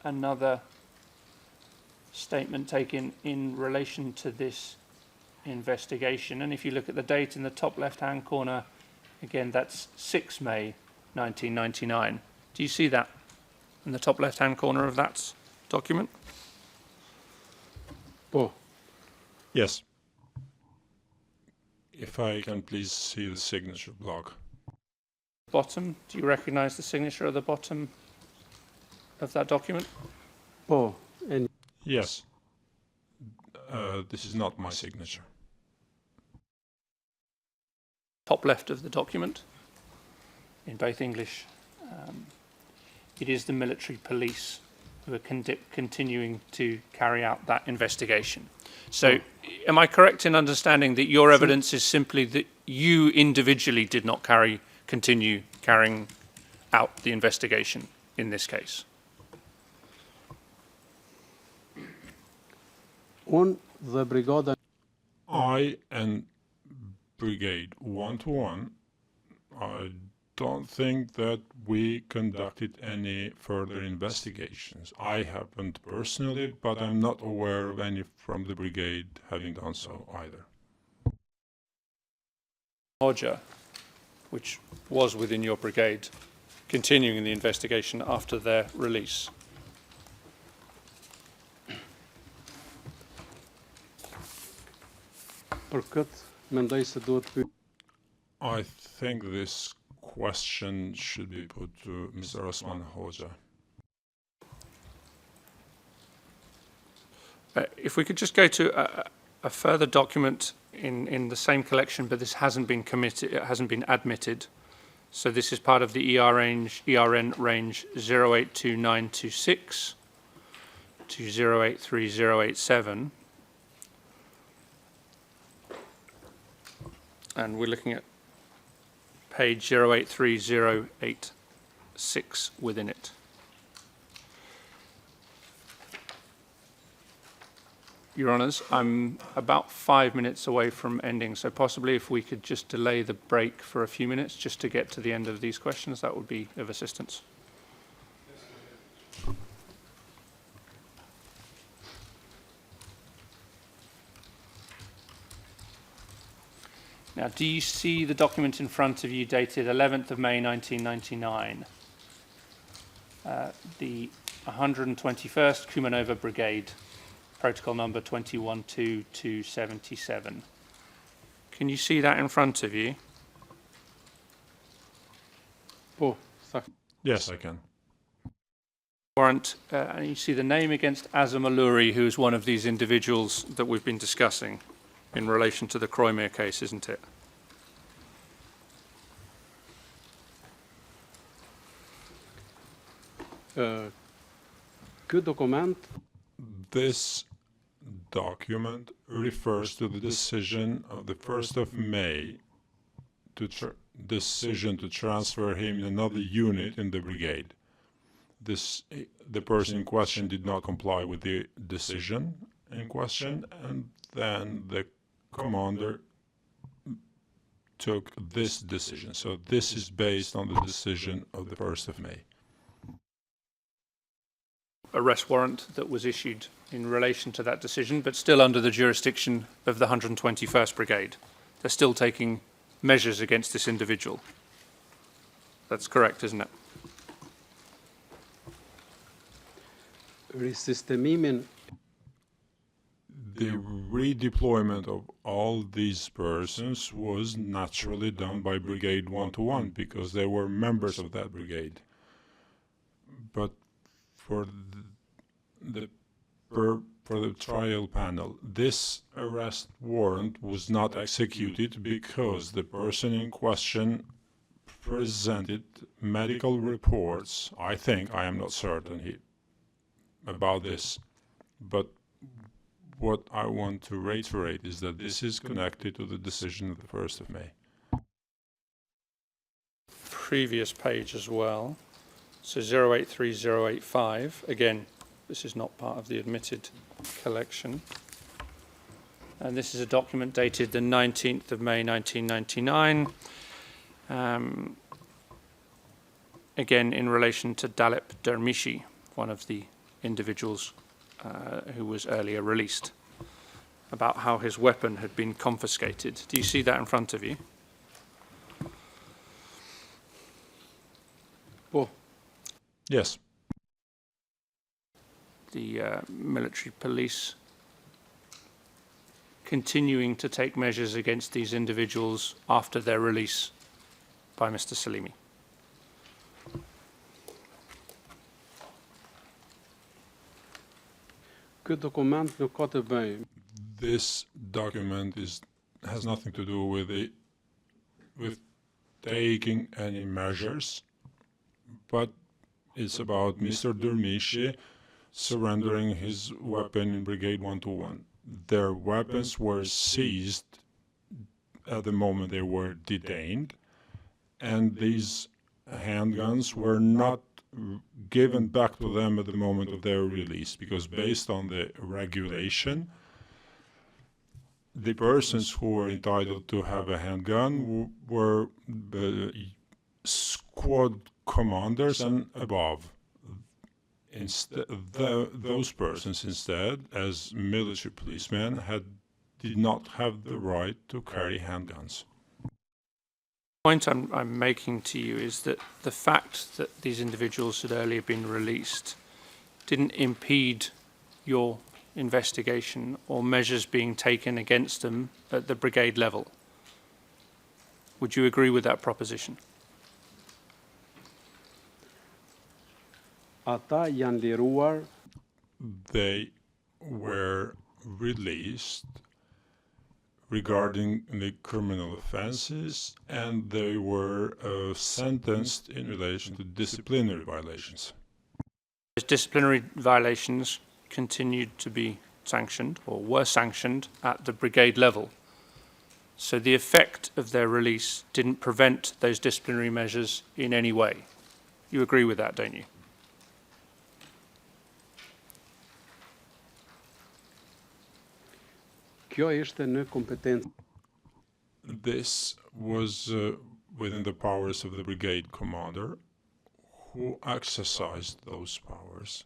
another statement taken in relation to this investigation. And if you look at the date in the top left-hand corner, again, that's 6 May 1999. Do you see that in the top left-hand corner of that document? Po, Yes. If I can please see the signature block. Bottom, do you recognize the signature at the bottom of that document? po, e Yes. This is not my signature. Top left of the document, in both English. It is the military police who are continuing to carry out that investigation. So, am I correct in understanding that your evidence is simply that you individually did not continue carrying out the investigation in this case? unë dhe brigada I and Brigade 1-1, I don't think that we conducted any further investigations. I haven't personally, but I'm not aware of any from the brigade having done so either. Hoxha, which was within your brigade, continuing the investigation after their release. për këtë mendoj se duhet pyet. I think this question should be put to Mr. Osman Hoxha. If we could just go to a further document in the same collection, but this hasn't been admitted. So this is part of the ERN range 082926 to 083087. And we're looking at page 083086 within it. Your Honours, I'm about 5 minutes away from ending, so possibly if we could just delay the break for a few minutes just to get to the end of these questions, that would be of assistance. Now, do you see the document in front of you dated 11th of May 1999? The 121st Kumanova Brigade, protocol number 212277. Can you see that in front of you? Po, sakt. Yes, I can. Warrant, and you see the name against Azam Aluri, who is one of these individuals that we've been discussing in relation to the Kroimir case, isn't it? Ky dokument This document refers to the decision of the 1st of May decision to transfer him in another unit in the brigade. The person in question did not comply with the decision in question, and then the commander took this decision. So this is based on the decision of the 1st of May. Arrest warrant that was issued in relation to that decision, but still under the jurisdiction of the 121st Brigade. They're still taking measures against this individual. That's correct, isn't it? risistemimin The redeployment of all these persons was naturally done by Brigade 121 because they were members of that brigade. But for the trial panel, this arrest warrant was not executed because the person in question presented medical reports. I think, I am not certain about this, but what I want to reiterate is that this is connected to the decision of the 1st of May. Previous page as well. So 083085, again, this is not part of the admitted collection. And this is a document dated the 19th of May 1999. Again, in relation to Dalip Dermishi, one of the individuals who was earlier released, about how his weapon had been confiscated. Do you see that in front of you? po Yes. The military police continuing to take measures against these individuals after their release by Mr. Salimi. ky dokument nuk ka të bëjë This document has nothing to do with taking any measures, but it's about Mr. Dermishi surrendering his weapon in Brigade 121. Their weapons were seized at the moment they were detained, and these handguns were not given back to them at the moment of their release, because based on the regulation, the persons who were entitled to have a handgun were squad commanders and above. Those persons instead, as military policemen, did not have the right to carry handguns. The point I'm making to you is that the fact that these individuals had earlier been released didn't impede your investigation or measures being taken against them at the brigade level. Would you agree with that proposition? ata janë liruar They were released regarding the criminal offenses, and they were sentenced in relation to disciplinary violations. Those disciplinary violations continued to be sanctioned or were sanctioned at the brigade level. So the effect of their release didn't prevent those disciplinary measures in any way. You agree with that, don't you? kjo ishte në kompetencë This was within the powers of the brigade commander, who exercised those powers,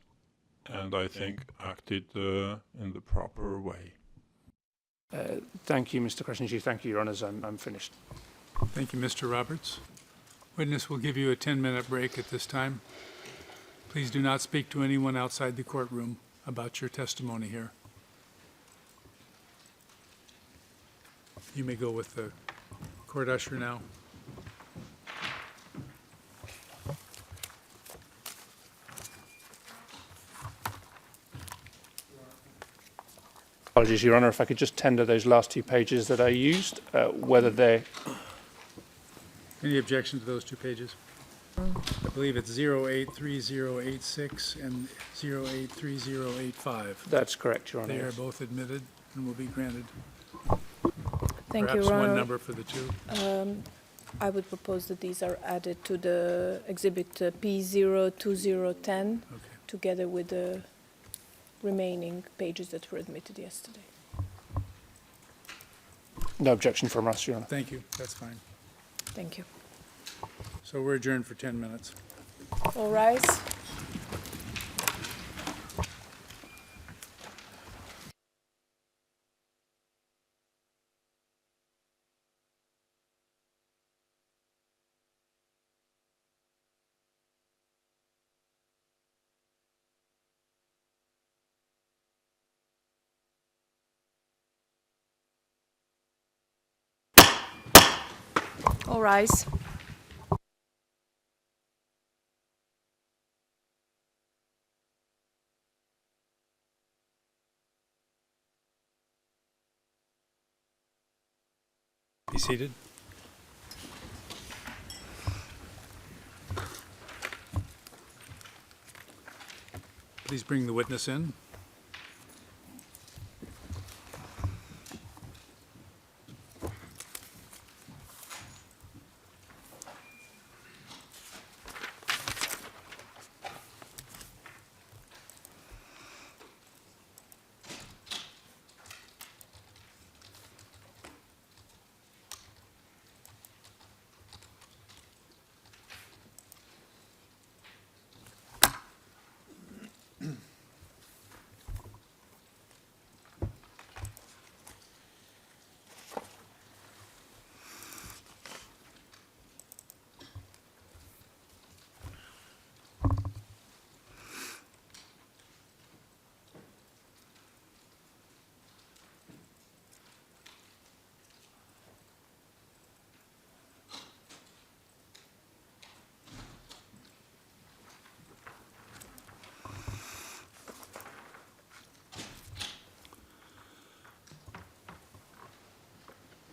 and I think acted in the proper way. Thank you, Mr. Krasniqi. Thank you, Your Honours. I'm finished. Thank you, Mr. Roberts. Witness will give you a 10-minute break at this time. Please do not speak to anyone outside the courtroom about your testimony here. You may go with the court usher now. Apologies, Your Honour, if I could just tender those last two pages that I used, whether they're... Any objection to those 2 pages? I believe it's 083086 and 083085. That's correct, Your Honor. They are yes. both admitted and will be granted. Thank you, Perhaps Your one Honor. number for the two. I would propose that these are added to the exhibit P02010, Okay. together with the remaining pages that were admitted yesterday. No objection from us, Your Honor. Thank you. That's fine. Thank you. So we're adjourned for 10 minutes. All rise. All rise. Be seated. Please bring the witness in.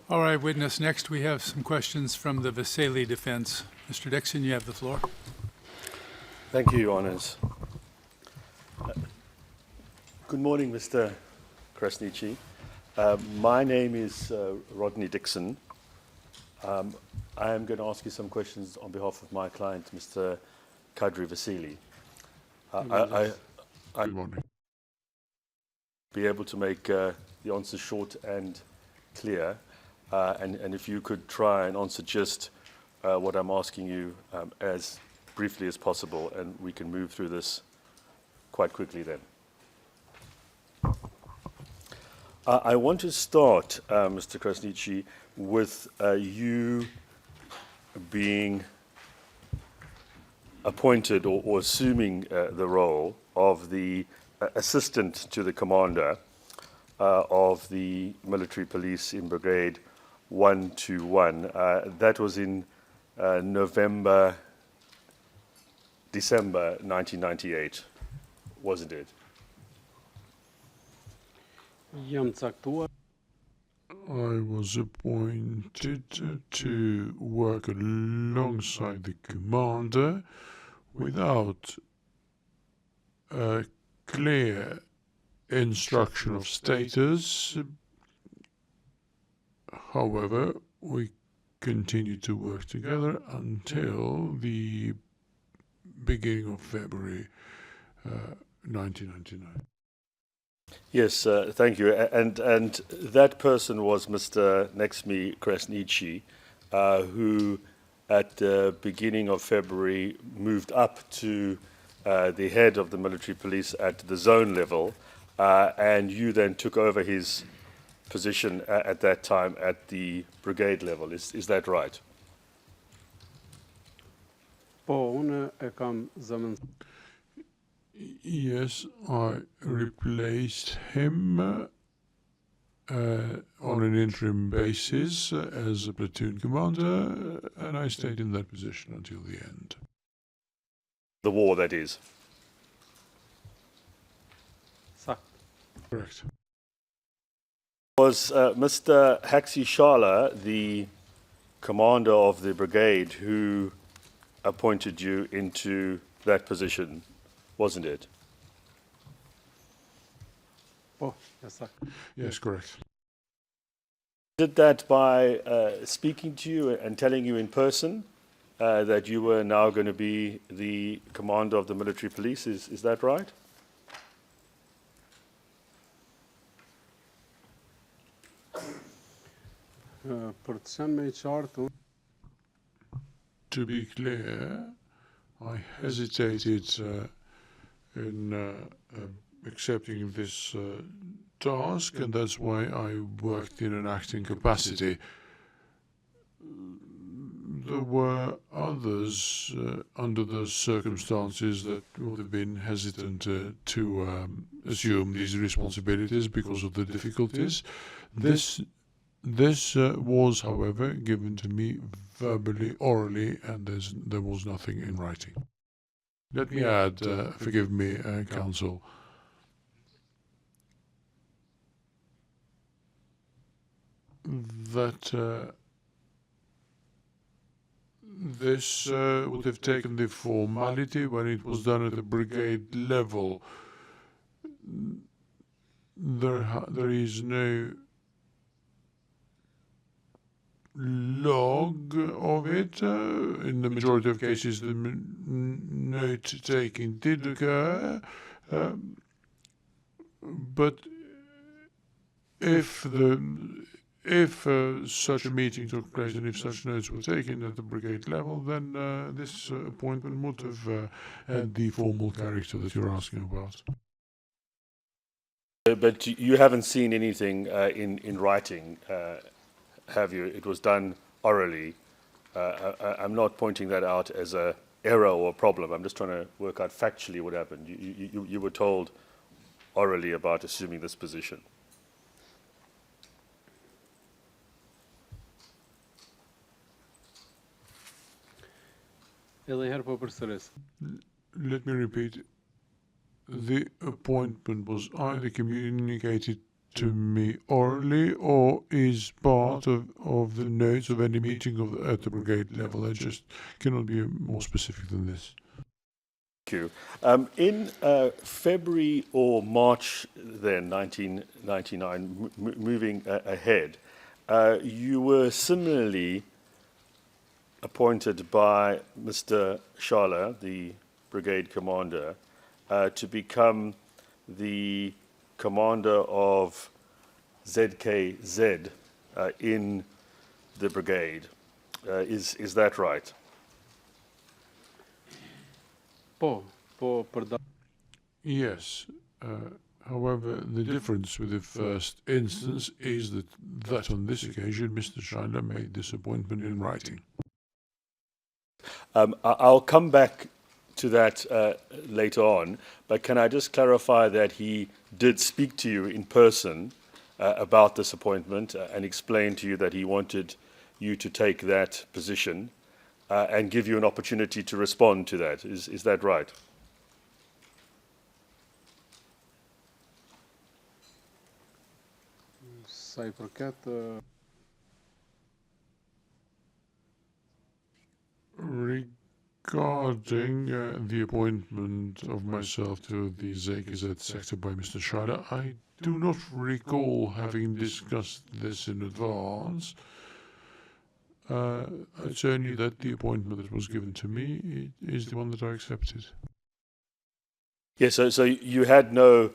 All right, witness. Next, we have some questions from the Vasily defense. Mr. Dixon, you have the floor. Thank you, Your Honours. Good morning, Mr. Krasniqi. My name is Rodney Dixon. I am going to ask you some questions on behalf of my client, Mr. Kadri Vasily. I Good morning. be able to make the answers short and clear, and if you could try and answer just what I'm asking you as briefly as possible, and we can move through this quite quickly then. I want to start, Mr. Krasniqi, with you being appointed or assuming the role of the assistant to the commander of the military police in Brigade 121. That was in December 1998, wasn't it? Jam caktuar I was appointed to work alongside the commander without a clear instruction of status. However, we continued to work together until the beginning of February 1999. Yes, thank you. And that person was Mr. Nexmi Krasniqi, who at the beginning of February moved up to the head of the military police at the zone level, and you then took over his position at that time at the brigade level. Is that right? po unë e kam zëmën Yes, I replaced him on an interim basis as a platoon commander, and I stayed in that position until the end. The war, that is. sakt. Correct. Was Mr. Haxi Shala the commander of the brigade who appointed you into that position, wasn't it? Po, yasak. Yes, correct. Did that by speaking to you and telling you in person that you were now going to be the commander of the military police. Is that right? Për të qenë më i qartë, To be clear, I hesitated in accepting this task, and that's why I worked in an acting capacity. There were others under those circumstances that would have been hesitant to assume these responsibilities because of the difficulties. This was, however, given to me verbally, orally, and there was nothing in writing. Let me add, forgive me, Counsel, that this would have taken the formality when it was done at the brigade level. There is no log of it. In the majority of cases, the note-taking did occur, but if such a meeting took place and if such notes were taken at the brigade level, then this appointment would have had the formal character that you're asking about. But you haven't seen anything in writing, have you? It was done orally. I'm not pointing that out as an error or a problem. I'm just trying to work out factually what happened. You were told orally about assuming this position. edhe herë po përsëris. Let me repeat. The appointment was either communicated to me orally or is part of the notes of any meeting at the brigade level. I just cannot be more specific than this. Thank you. In February or March then, 1999, moving ahead, you were similarly appointed by Mr. Shala, the brigade commander, to become the commander of ZKZ in the brigade. Is that right? Yes. However, the difference with the first instance is that on this occasion, Mr. Shala made this appointment in writing. I'll come back to that later on, but can I just clarify that he did speak to you in person about this appointment and explain to you that he wanted you to take that position and give you an opportunity to respond to that. Is that right? Sa I përket regarding the appointment of myself to the ZKZ sector by Mr. Shala, I do not recall having discussed this in advance. It's only that the appointment that was given to me is the one that I accepted. Yes, so you had no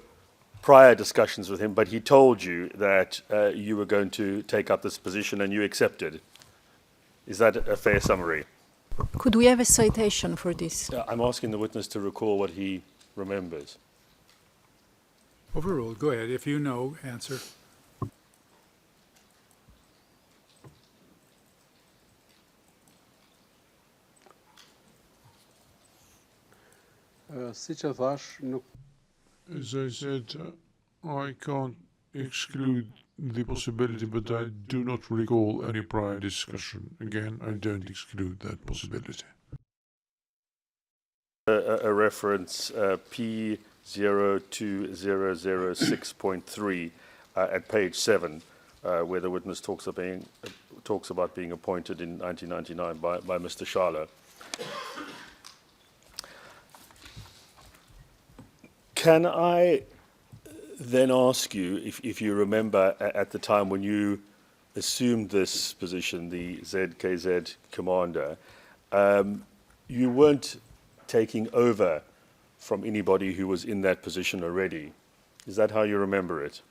prior discussions with him, but he told you that you were going to take up this position and you accepted. Is that a fair summary? Could we have a citation for this? I'm asking the witness to recall what he remembers. Overruled. Go ahead. If you know, answer. Siç e thash, nuk As I said, I can't exclude the possibility, but I do not recall any prior discussion. Again, I don't exclude that possibility. A reference P02006.3 at page 7, where the witness talks about being appointed in 1999 by Mr. Shala. Can I then ask you, if you remember at the time when you assumed this position, the ZKZ commander, you weren't taking over from anybody who was in that position already. Is that how you remember it?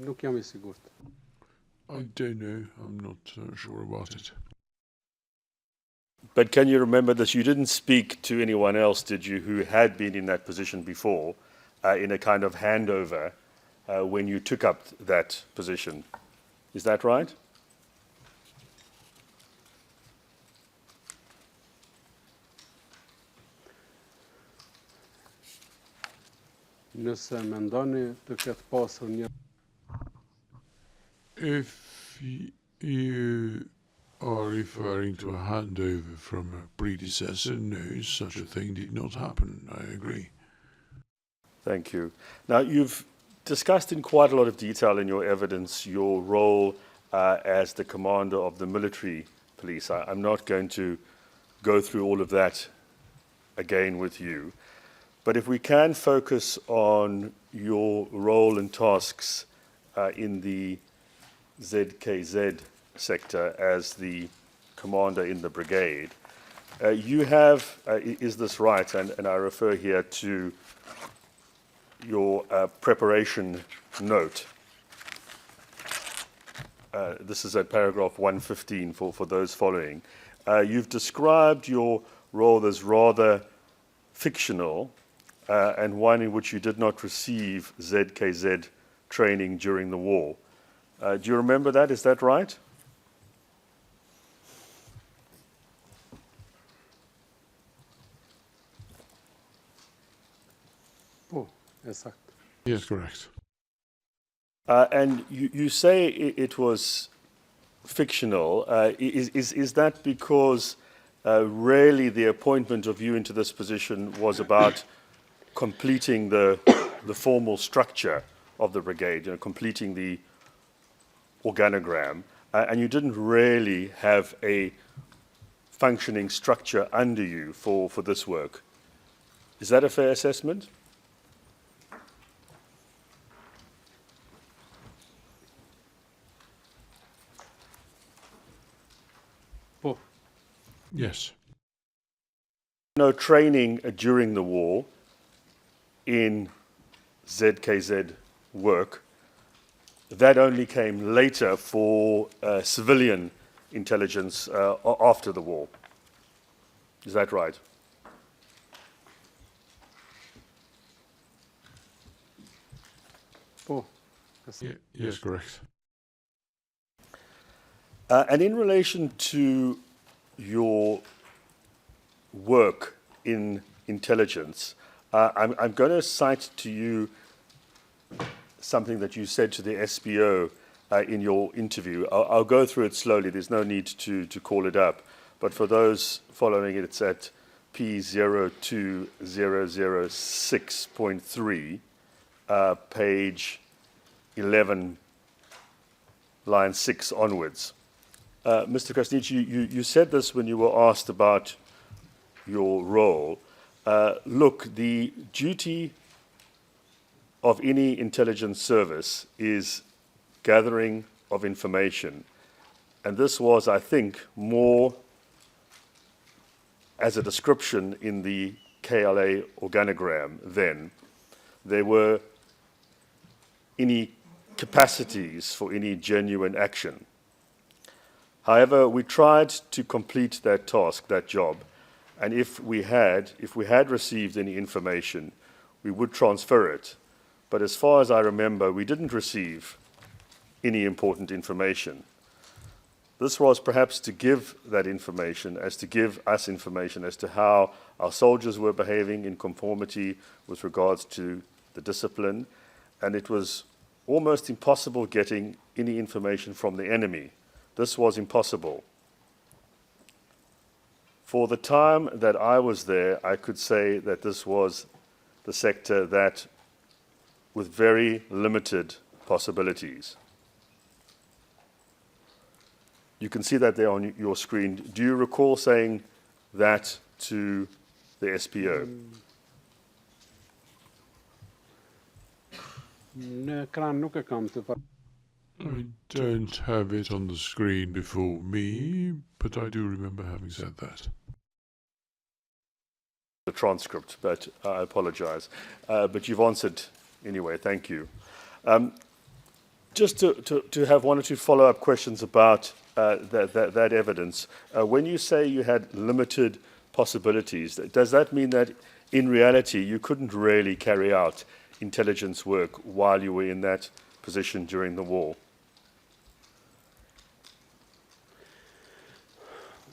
Nuk jam I sigurt. I don't know. I'm not sure about it. But can you remember this? You didn't speak to anyone else, did you, who had been in that position before, in a kind of handover when you took up that position? Is that right? Nëse mendoni të ketë pasur një If you are referring to a handover from a predecessor, no, such a thing did not happen. I agree. Thank you. Now, you've discussed in quite a lot of detail in your evidence your role as the commander of the military police. I'm not going to go through all of that again with you. But if we can focus on your role and tasks in the ZKZ sector as the commander in the brigade, you have, is this right, and I refer here to your preparation note. This is at paragraph 115 for those following. You've described your role as rather fictional and one in which you did not receive ZKZ training during the war. Do you remember that? Is that right? po, esakt. Yes, correct. And you say it was fictional. Is that because really the appointment of you into this position was about completing the formal structure of the brigade, completing the organogram, and you didn't really have a functioning structure under you for this work? Is that a fair assessment? Po, Yes. No training during the war in ZKZ work. That only came later for civilian intelligence after the war. Is that right? po, Yes, correct. And in relation to your work in intelligence, I'm going to cite to you something that you said to the SBO in your interview. I'll go through it slowly. There's no need to call it up. But for those following it, it's at P02006.3, page 11, line 6 onwards. Mr. Krasniqi, you said this when you were asked about your role. Look, the duty of any intelligence service is gathering of information. And this was, I think, more as a description in the KLA organogram then. There were any capacities for any genuine action. However, we tried to complete that task, that job, and if we had received any information, we would transfer it. But as far as I remember, we didn't receive any important information. This was perhaps to give that information, as to give us information as to how our soldiers were behaving in conformity with regards to the discipline, and it was almost impossible getting any information from the enemy. This was impossible. For the time that I was there, I could say that this was the sector that with very limited possibilities. You can see that there on your screen. Do you recall saying that to the SPO? Në ekran nuk e kam të par. I don't have it on the screen before me, but I do remember having said that. The transcript, but I apologize. But you've answered anyway, thank you. Just to have one or two follow-up questions about that evidence. When you say you had limited possibilities, does that mean that in reality you couldn't really carry out intelligence work while you were in that position during the war?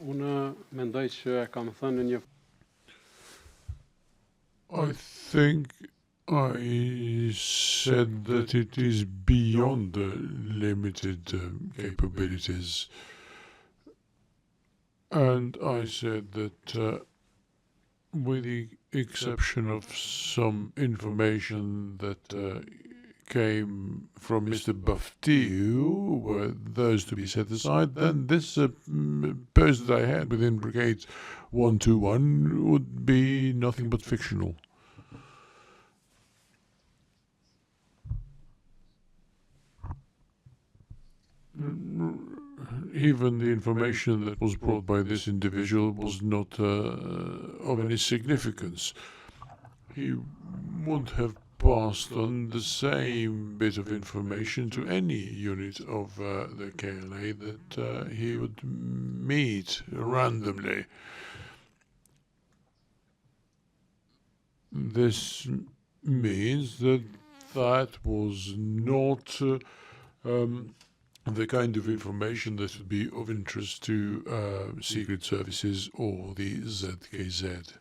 Unë mendoj që e kam thënë në një I think I said that it is beyond the limited capabilities. And I said that with the exception of some information that came from Mr. Baftiu, were those to be set aside, then this post that I had within Brigade 121 would be nothing but fictional. Even the information that was brought by this individual was not of any significance. He wouldn't have passed on the same bit of information to any unit of the KLA that he would meet randomly. This means that that was not the kind of information that would be of interest to secret services or the ZKZ.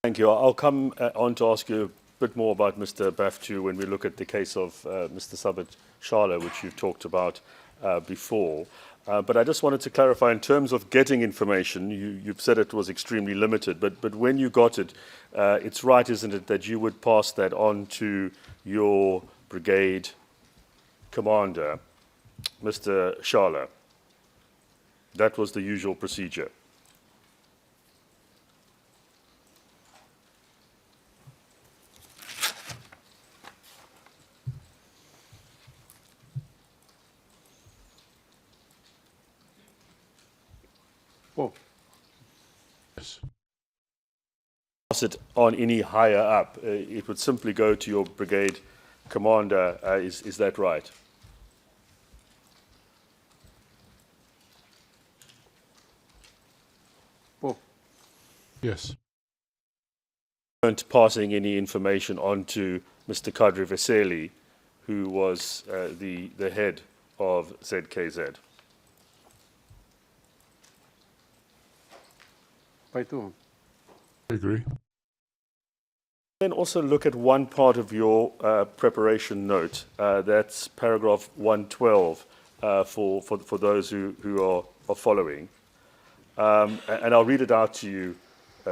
Thank you. I'll come on to ask you a bit more about Mr. Baftu when we look at the case of Mr. Sabat Shala, which you've talked about before. But I just wanted to clarify, in terms of getting information, you've said it was extremely limited, but when you got it, it's right, isn't it, that you would pass that on to your brigade commander, Mr. Shala? That was the usual procedure. po. Yes. Pass it on any higher up. It would simply go to your brigade commander. Is that right? Po. Yes. Weren't passing any information on to Mr. Kadri Veseli, who was the head of ZKZ. Pajtuam. I agree. Then also look at one part of your preparation note. That's paragraph 112 for those who are following. And I'll read it out to you,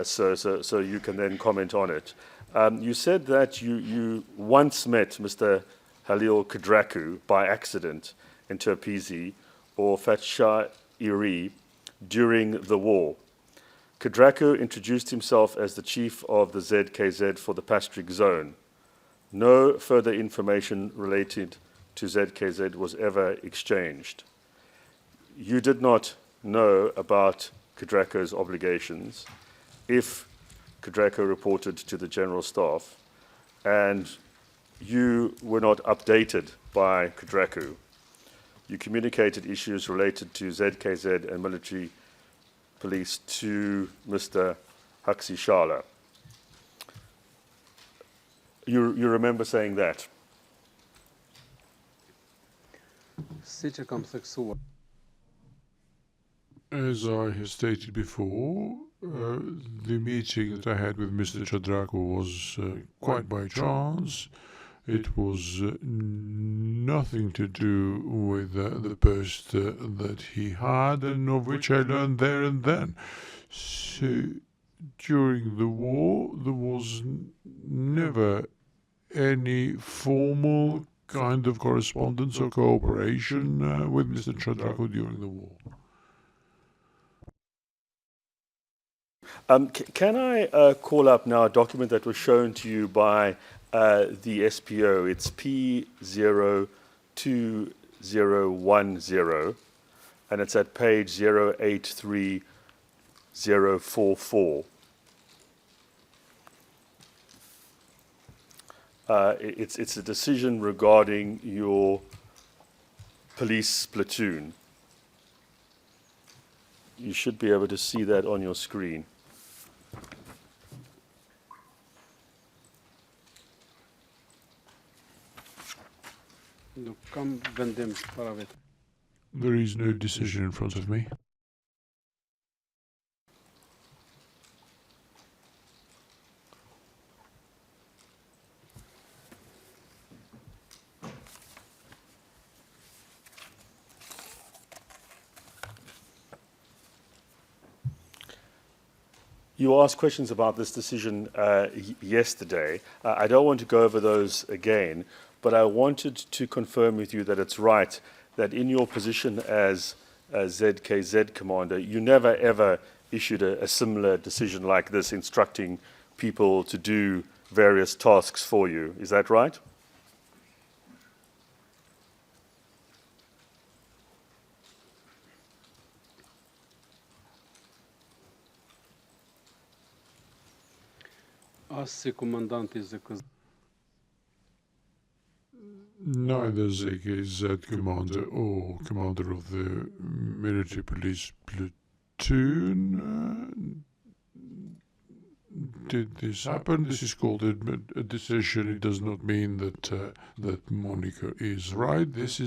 so you can then comment on it. You said that you once met Mr. Halil Kadraku by accident in Terpizi or Thaçi during the war. Kadraku introduced himself as the chief of the ZKZ for the Pastric zone. No further information related to ZKZ was ever exchanged. You did not know about Kadraku's obligations if Kadraku reported to the General Staff, and you were not updated by Kadraku. You communicated issues related to ZKZ and military police to Mr. Thaçi Shala. You remember saying that? Siç e kam theksuar. As I have stated before, the meeting that I had with Mr. Kadraku was quite by chance. It was nothing to do with the post that he had, and of which I learned there and then. So, during the war, there was never any formal kind of correspondence or cooperation with Mr. Chandraku during the war. Can I call up now a document that was shown to you by the SPO? It's P02010, and it's at page 083044. It's a decision regarding your police platoon. You should be able to see that on your screen. Nuk kam vendim para vetë. There is no decision in front of me. You asked questions about this decision yesterday. I don't want to go over those again, but I wanted to confirm with you that it's right that in your position as ZKZ commander, you never ever issued a similar decision like this, instructing people to do various tasks for you. Is that right? As si komandanti ZKZ. Neither ZKZ commander or commander of the military police platoon did this happen. This is called a decision. It does not mean that that Monica is right. This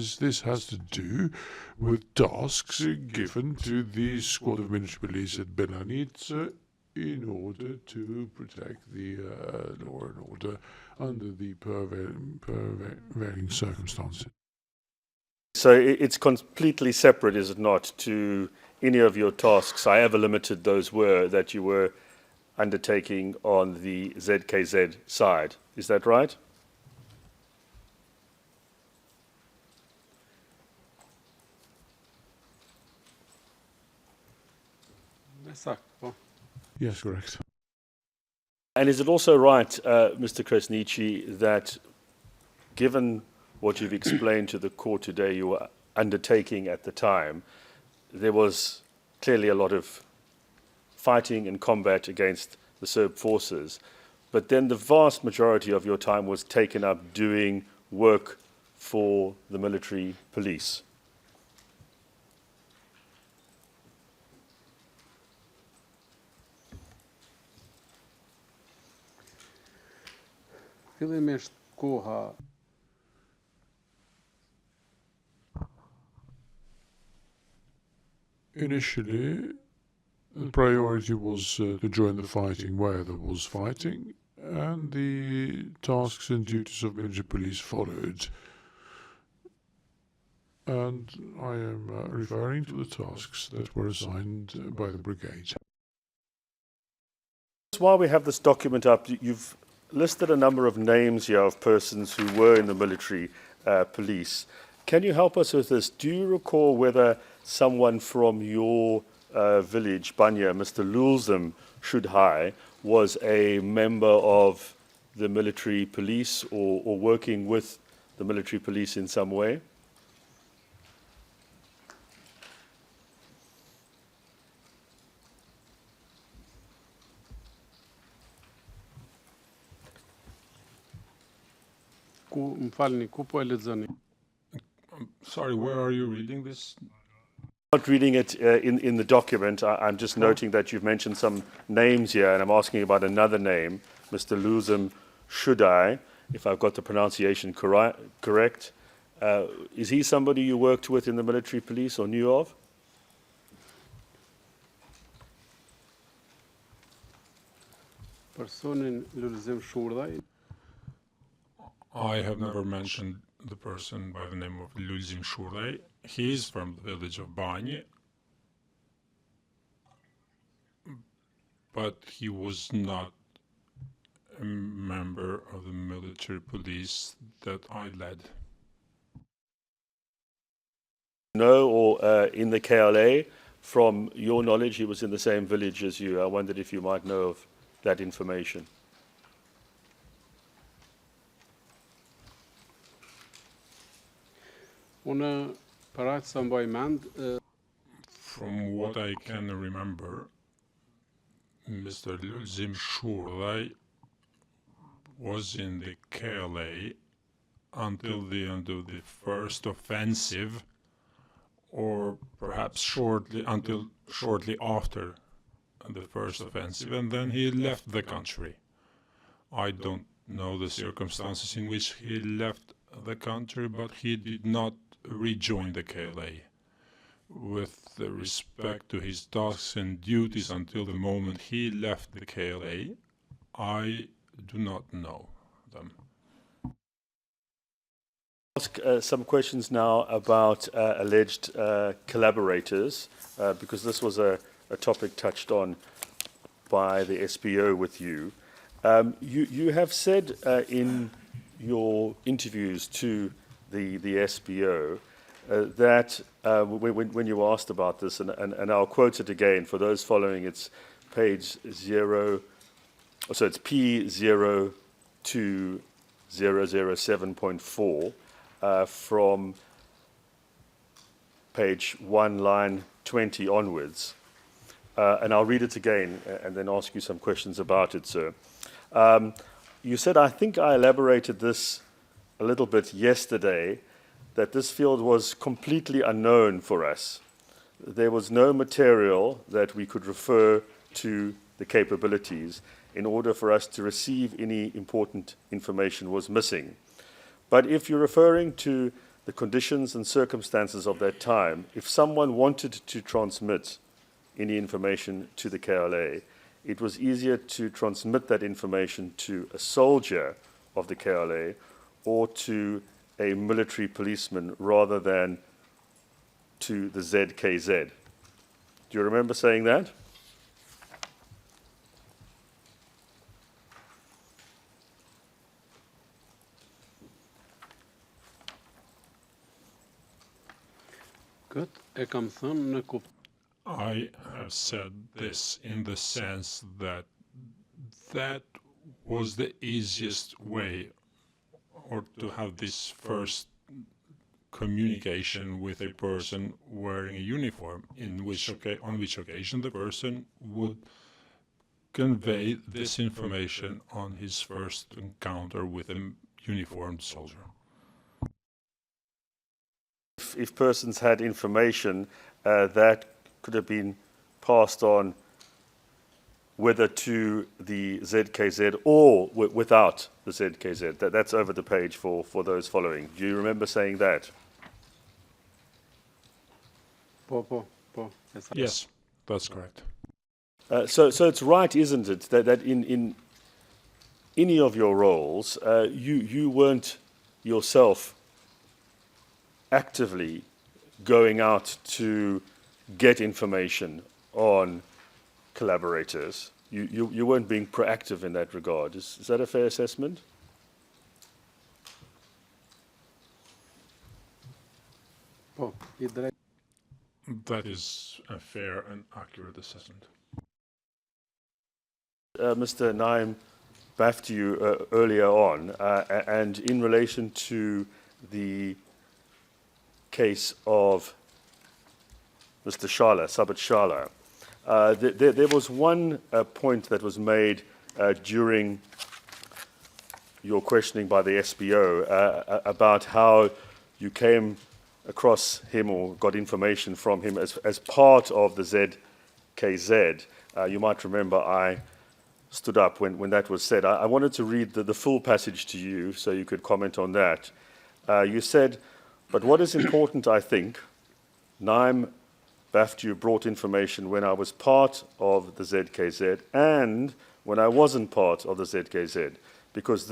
has to do with tasks given to the squad of military police at Belanica in order to protect the law and order under the prevailing circumstances. So it's completely separate, is it not, to any of your tasks, however limited those were, that you were undertaking on the ZKZ side. Is that right? Esatto. Yes, correct. And is it also right, Mr. Kresnici, that given what you've explained to the court today you were undertaking at the time, there was clearly a lot of fighting and combat against the Serb forces, but then the vast majority of your time was taken up doing work for the military police? Fillimisht koha Initially, the priority was to join the fighting where there was fighting, and the tasks and duties of military police followed. And I am referring to the tasks that were assigned by the brigade. While we have this document up, you've listed a number of names here of persons who were in the military police. Can you help us with this? Do you recall whether someone from your village, Banya, Mr. Lulzim Shudhai, was a member of the military police or working with the military police in some way? ku po e lexoni? Sorry, where are you reading this? I'm not reading it in the document. I'm just noting that you've mentioned some names here, and I'm asking about another name, Mr. Luzum Shudai, if I've got the pronunciation correct. Is he somebody you worked with in the military police or knew of? Personin Lulzim Shurdaj. I have never mentioned the person by the name of Lulzim Shurdaj. He is from the village of Banje, but he was not a member of the military police that I led. No, or in the KLA, from your knowledge, he was in the same village as you. I wondered if you might know of that information. Unë para që sa mbaj mend, From what I can remember, Mr. Lulzim Shurdaj was in the KLA until the end of the first offensive, or perhaps shortly after the first offensive, and then he left the country. I don't know the circumstances in which he left the country, but he did not rejoin the KLA. With respect to his tasks and duties until the moment he left the KLA, I do not know them. Ask some questions now about alleged collaborators, because this was a topic touched on by the SPO with you. You have said in your interviews to the SPO that when you were asked about this, and I'll quote it again for those following, it's page 0, so it's P02007.4 from page 1, line 20 onwards. And I'll read it again and then ask you some questions about it, sir. You said, I think I elaborated this a little bit yesterday, that this field was completely unknown for us. There was no material that we could refer to the capabilities in order for us to receive any important information was missing. But if you're referring to the conditions and circumstances of that time, if someone wanted to transmit any information to the KLA, it was easier to transmit that information to a soldier of the KLA or to a military policeman rather than to the ZKZ. Do you remember saying that? këtë e kam thënë në I have said this in the sense that that was the easiest way, or to have this first communication with a person wearing a uniform, on which occasion the person would convey this information on his first encounter with a uniformed soldier. If persons had information that could have been passed on whether to the ZKZ or without the ZKZ. That's over the page for those following. Do you remember saying that? Yes, that's correct. So it's right, isn't it, that in any of your roles, you weren't yourself actively going out to get information on collaborators. You weren't being proactive in that regard. Is that a fair assessment? That is a fair and accurate assessment. Mr. Naim baffed you earlier on, and in relation to the case of Mr. Shala, Sabat Shala, there was one point that was made during your questioning by the SBO about how you came across him or got information from him as part of the ZKZ. You might remember I stood up when that was said. I wanted to read the full passage to you so you could comment on that. You said, but what is important, I think, Naim Baftu brought information when I was part of the ZKZ and when I wasn't part of the ZKZ, because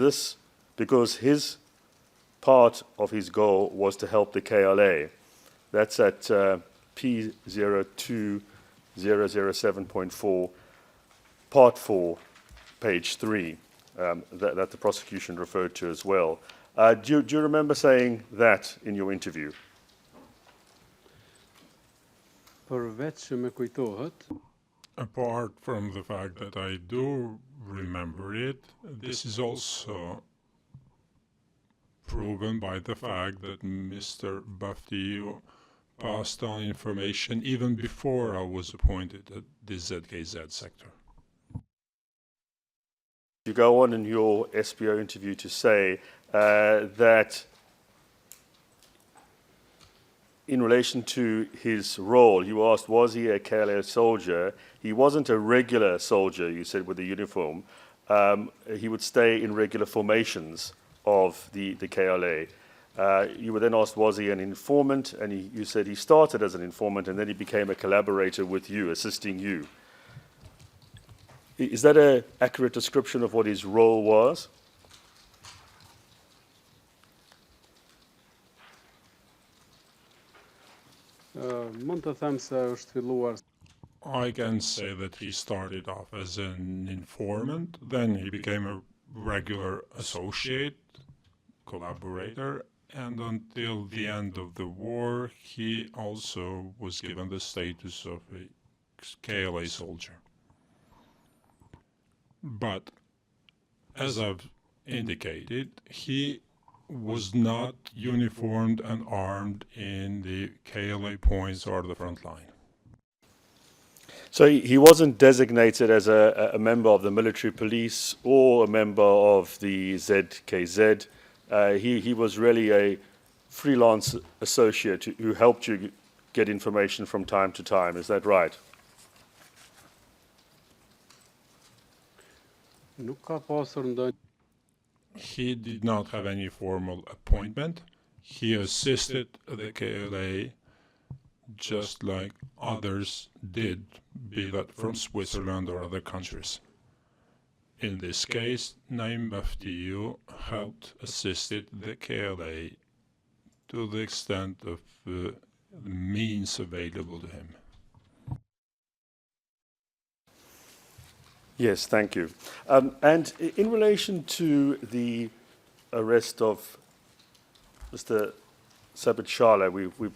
his part of his goal was to help the KLA. That's at P02007.4, Part 4, page 3. that the prosecution referred to as well. Do you remember saying that in your interview? Përveç që më kujtohet, Apart from the fact that I do remember it, this is also proven by the fact that Mr. Baftiu passed on information even before I was appointed at the ZKZ sector. You go on in your SBO interview to say that in relation to his role, you asked, was he a KLA soldier? He wasn't a regular soldier, you said, with a uniform. He would stay in regular formations of the KLA. You were then asked, was he an informant? And you said he started as an informant and then he became a collaborator with you, assisting you. Is that an accurate description of what his role was? mund të them se është filluar I can say that he started off as an informant, then he became a regular associate, collaborator, and until the end of the war, he also was given the status of a KLA soldier. But, as I've indicated, he was not uniformed and armed in the KLA points or the front line. So he wasn't designated as a member of the military police or a member of the ZKZ. He was really a freelance associate who helped you get information from time to time. Is that right? nuk ka pasur ndonjë He did not have any formal appointment. He assisted the KLA just like others did, be that from Switzerland or other countries. In this case, Naim Baftiu helped assisted the KLA to the extent of the means available to him. Yes, thank you. And in relation to the arrest of Mr. Sabit Shala, we've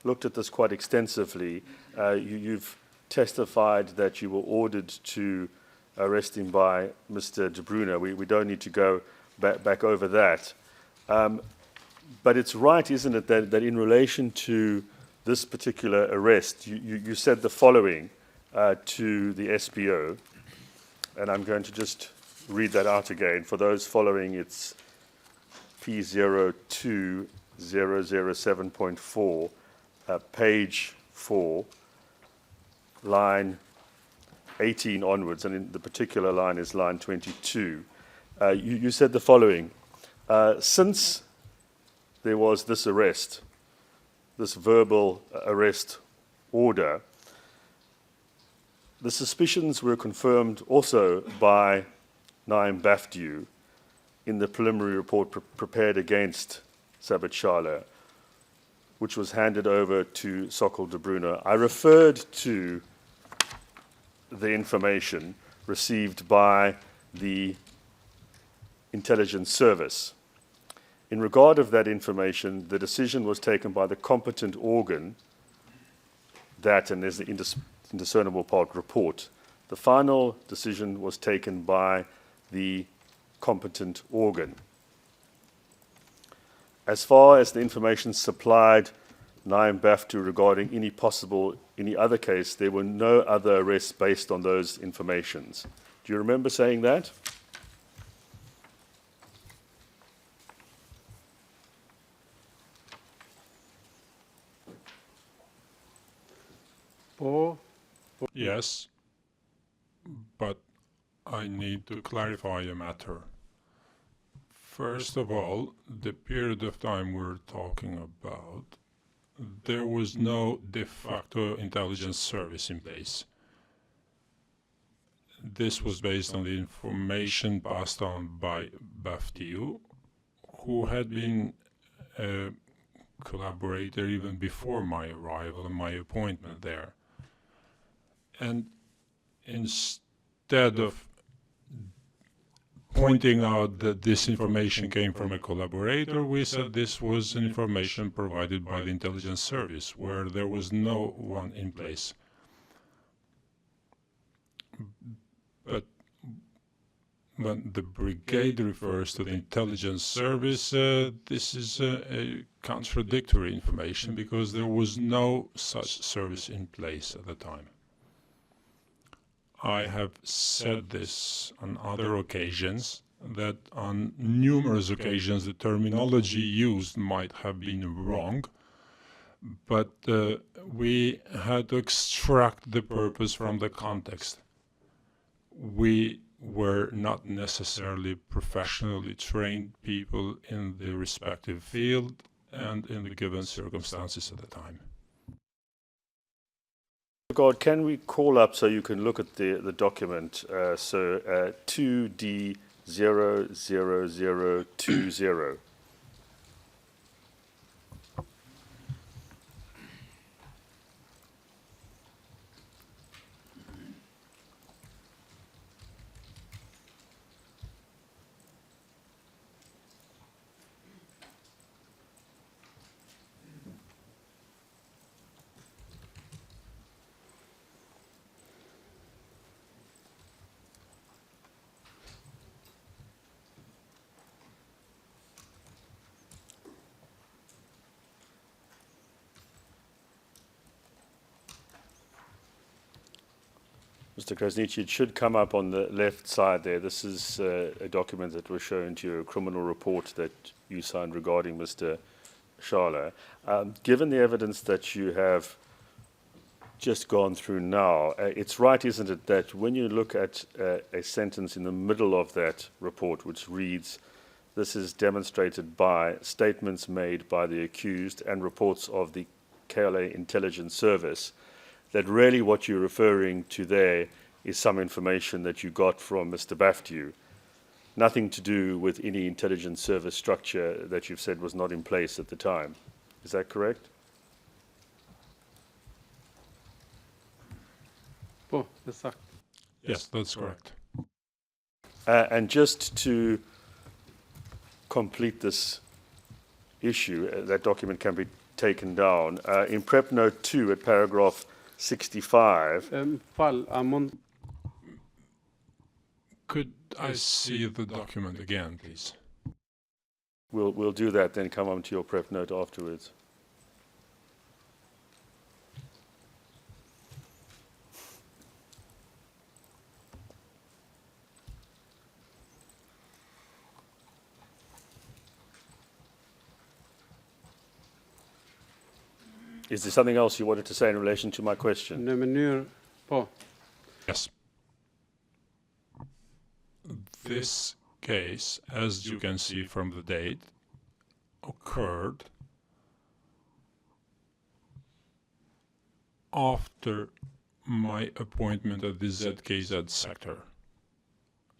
looked at this quite extensively. You've testified that you were ordered to arrest him by Mr. De Bruyne. We don't need to go back over that. But it's right, isn't it, that in relation to this particular arrest, you said the following to the SBO, and I'm going to just read that out again. For those following, it's P02007.4, page 4, line 18 onwards, and in the particular line is line 22. You said the following: since there was this arrest, this verbal arrest order, the suspicions were confirmed also by Naim Baftiu in the preliminary report prepared against Sabit Shala, which was handed over to Sokol De Bruyne. I referred to the information received by the intelligence service. In regard of that information, the decision was taken by the competent organ, that and there's the indiscernible part report. The final decision was taken by the competent organ. As far as the information supplied Naim Baftiu regarding any other case, there were no other arrests based on those informations. Do you remember saying that? Yes, but I need to clarify a matter. First of all, the period of time we're talking about, there was no de facto intelligence service in place. This was based on the information passed on by Baftiu, who had been a collaborator even before my arrival and my appointment there. And instead of pointing out that this information came from a collaborator, we said this was an information provided by the intelligence service, where there was no one in place. But when the brigade refers to the intelligence service, this is a contradictory information because there was no such service in place at the time. I have said this on other occasions, that on numerous occasions the terminology used might have been wrong, but we had to extract the purpose from the context. We were not necessarily professionally trained people in the respective field and in the given circumstances at the time. God, can we call up so you can look at the document? 2D00020. Mr. Krasniqi, it should come up on the left side there. This is a document that was shown to you, a criminal report that you signed regarding Mr. Shala. Given the evidence that you have just gone through now, it's right, isn't it, that when you look at a sentence in the middle of that report which reads, "This is demonstrated by statements made by the accused and reports of the KLA intelligence service," that really what you're referring to there is some information that you got from Mr. Baftiu, nothing to do with any intelligence service structure that you've said was not in place at the time. Is that correct? Yes, that's correct. And just to complete this issue, that document can be taken down. In Prep Note 2 at paragraph 65, Could I see the document again, please? we'll do that, then come on to your Prep Note afterwards. Is there something else you wanted to say in relation to my question? Yes. This case, as you can see from the date, occurred after my appointment at the ZKZ sector.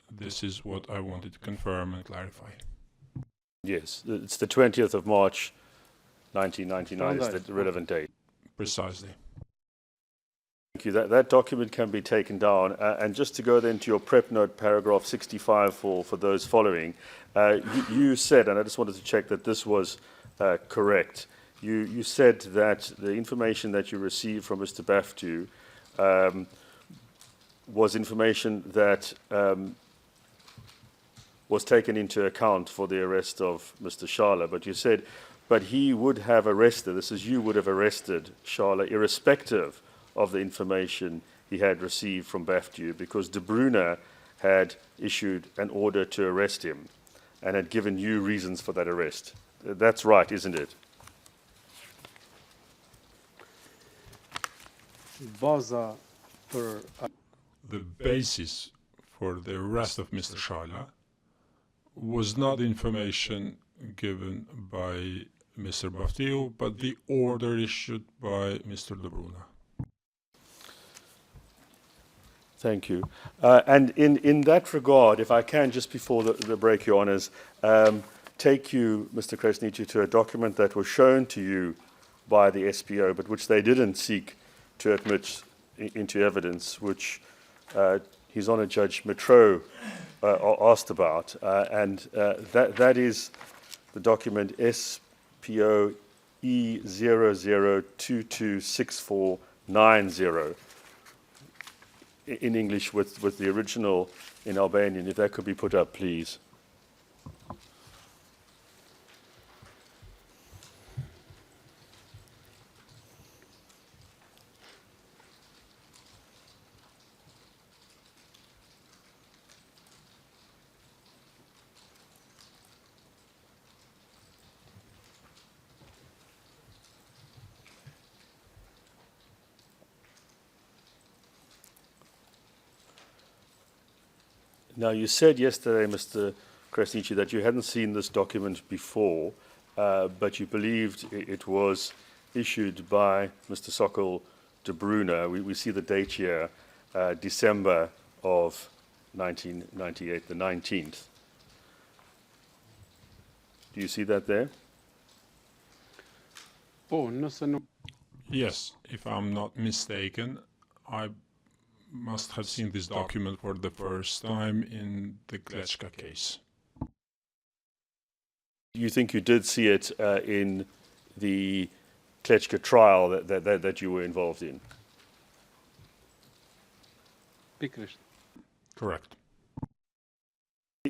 This is what I wanted to confirm and clarify. Yes, it's the 20th of March, 1999 is the relevant date. Precisely. Thank you. That document can be taken down. And just to go then to your Prep Note, paragraph 65 for those following, you said, and I just wanted to check that this was correct, you said that the information that you received from Mr. Baftiu was information that was taken into account for the arrest of Mr. Shala, but you said, but he would have arrested, this is you would have arrested Shala irrespective of the information he had received from Baftiu, because De Bruyne had issued an order to arrest him and had given you reasons for that arrest. That's right, isn't it? The basis for the arrest of Mr. Shala was not information given by Mr. Baftiu, but the order issued by Mr. De Bruyne. Thank you. And in that regard, if I can, just before the break, Your Honours, take you, Mr. Krasniqi, to a document that was shown to you by the SPO, but which they didn't seek to admit into evidence, which His Honour Judge Metro asked about, and that is the document SPO E00226490 in English with the original in Albanian. If that could be put up, please. Now, you said yesterday, Mr. Krasniqi, that you hadn't seen this document before, but you believed it was issued by Mr. Sokol de Bruyne. We see the date here, December of 1998, the 19th. Do you see that there? Po, nëse nuk Yes, if I'm not mistaken, I must have seen this document for the first time in the Klečka case. You think you did see it in the Klečka trial that you were involved in? pikrisht. Correct.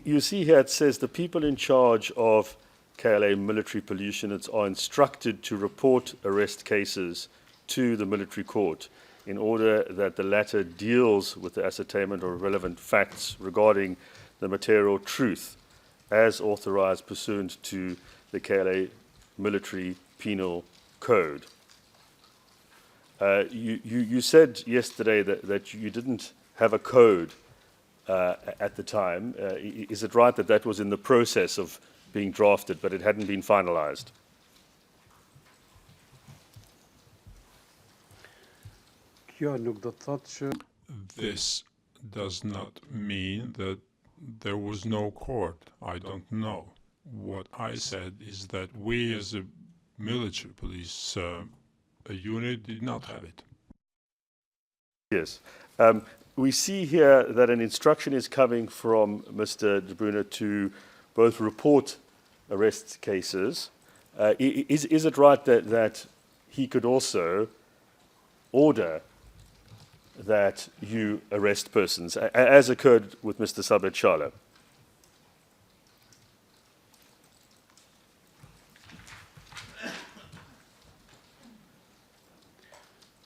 You see here it says the people in charge of KLA military police units are instructed to report arrest cases to the military court in order that the latter deals with the ascertainment of relevant facts regarding the material truth as authorized pursuant to the KLA military penal code. You said yesterday that you didn't have a code at the time. Is it right that that was in the process of being drafted, but it hadn't been finalized? Kjo nuk do të thotë që This does not mean that there was no court. I don't know. What I said is that we as a military police a unit did not have it. Yes. We see here that an instruction is coming from Mr. de Bruyne to both report arrest cases. Is it right that he could also order that you arrest persons, as occurred with Mr. Sabet Shala?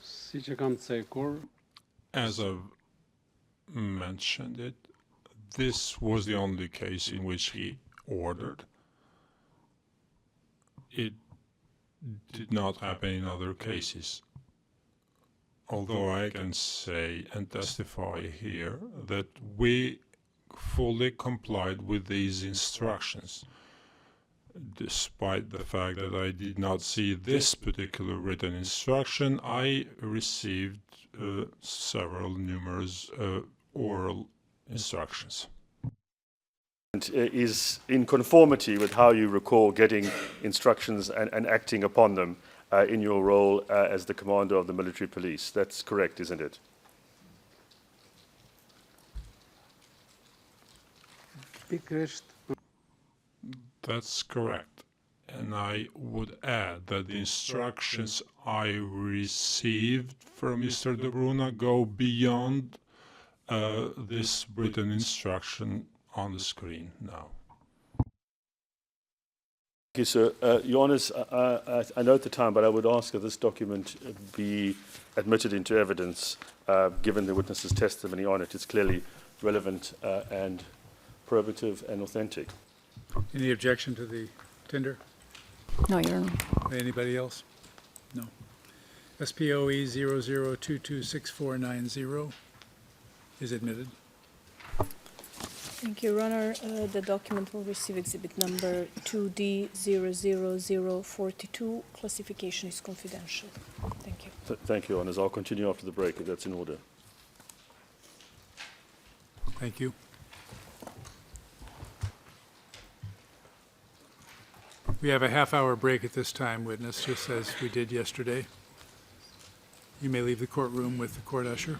si që kam cekur, As I've mentioned it, this was the only case in which he ordered. It did not happen in other cases. Although I can say and testify here that we fully complied with these instructions, despite the fact that I did not see this particular written instruction. I received several numerous oral instructions. And is in conformity with how you recall getting instructions and acting upon them in your role as the commander of the military police. That's correct, isn't it? pikrisht That's correct. And I would add that the instructions I received from Mr. De Bruyne go beyond this written instruction on the screen now. Thank you, sir. Your Honours, I note the time, but I would ask that this document be admitted into evidence, given the witness's testimony on it. It's clearly relevant and probative and authentic. Any objection to the tender? No, Your Honor. Anybody else? No. SPOE 00226490 is admitted. Thank you, Your Honor. The document will receive exhibit number 2D00042. Classification is confidential. Thank you. Thank you, Your Honours. I'll continue after the break if that's in order. Thank you. We have a half-hour break at this time, witness, just as we did yesterday. You may leave the courtroom with the court usher.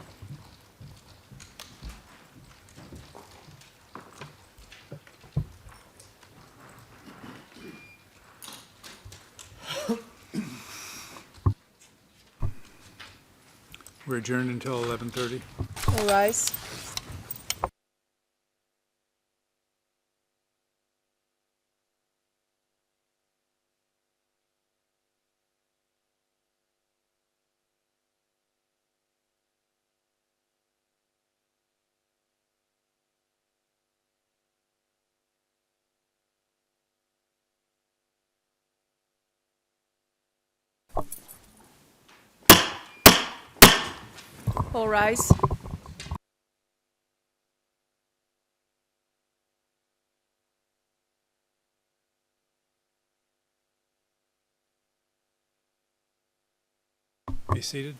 We're adjourned until 11:30. All rise. All rise. Be seated.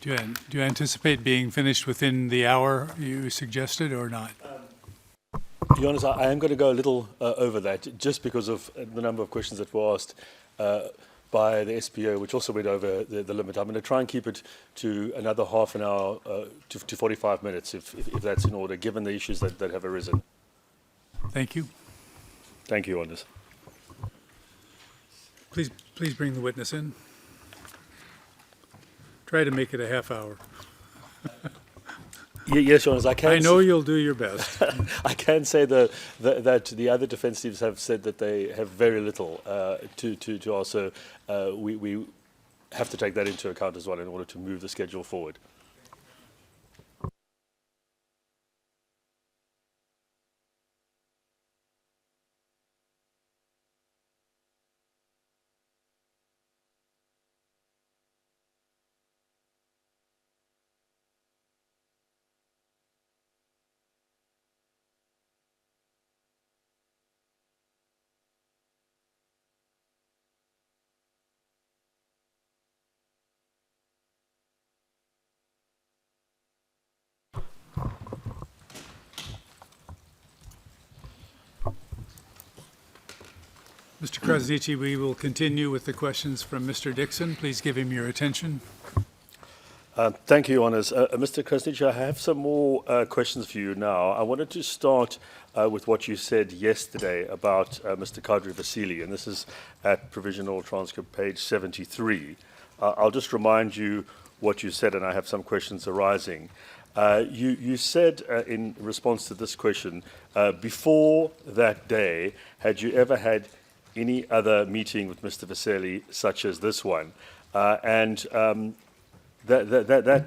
Do you anticipate being finished within the hour you suggested or not? To be honest, I am going to go a little over that, just because of the number of questions that were asked by the SPO, which also went over the limit. I'm going to try and keep it to another half an hour to 45 minutes, if that's in order, given the issues that have arisen. Thank you. Thank you, Honors. Please bring the witness in. Try to make it a half hour. Yes, Your Honors, I can. I know you'll do your best. I can say that the other defence teams have said that they have very little to ask, so we have to take that into account as well in order to move the schedule forward. Mr. Krasniqi, we will continue with the questions from Mr. Dixon. Please give him your attention. Thank you, Your Honours. Mr. Krasniqi, I have some more questions for you now. I wanted to start with what you said yesterday about Mr. Kadri Vasili, and this is at provisional transcript page 73. I'll just remind you what you said, and I have some questions arising. You said in response to this question, before that day, had you ever had any other meeting with Mr. Vasili such as this one? That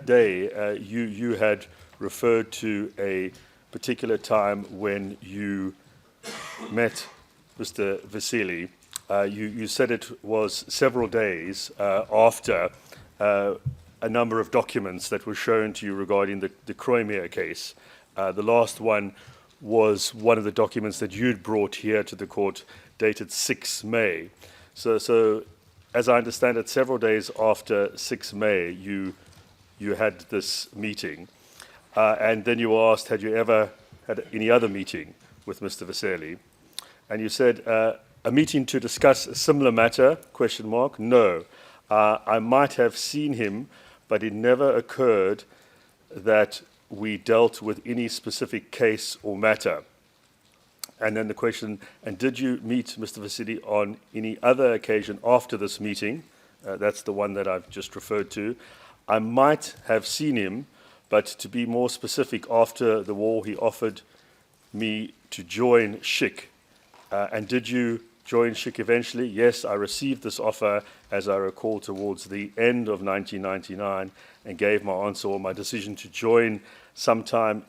day, you had referred to a particular time when you met Mr. Vasili. You said it was several days after a number of documents that were shown to you regarding the Croymere case. The last one was one of the documents that you'd brought here to the court, dated 6 May. So as I understand it, several days after 6 May, you had this meeting. And then you were asked, had you ever had any other meeting with Mr. Vasili? And you said, a meeting to discuss a similar matter, ? No. I might have seen him, but it never occurred that we dealt with any specific case or matter. And then the question, and did you meet Mr. Vasili on any other occasion after this meeting? That's the one that I've just referred to. I might have seen him, but to be more specific, after the war, he offered me to join SHIK. And did you join SHIK eventually? Yes, I received this offer, as I recall, towards the end of 1999, and gave my answer or my decision to join sometime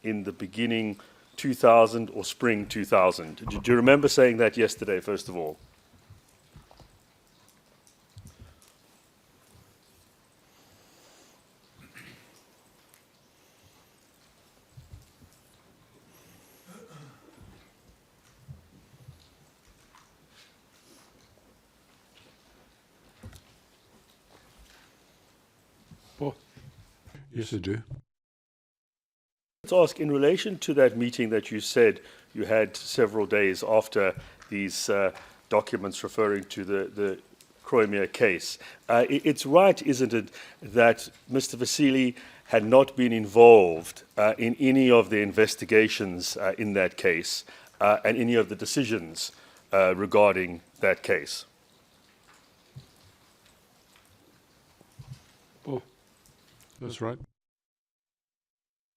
in the beginning 2000 or spring 2000. Do you remember saying that yesterday, first of all? Yes, I do. Let's ask, in relation to that meeting that you said you had several days after these documents referring to the Croymere case, it's right, isn't it, that Mr. Vasili had not been involved in any of the investigations in that case and any of the decisions regarding that case. Po, That's right.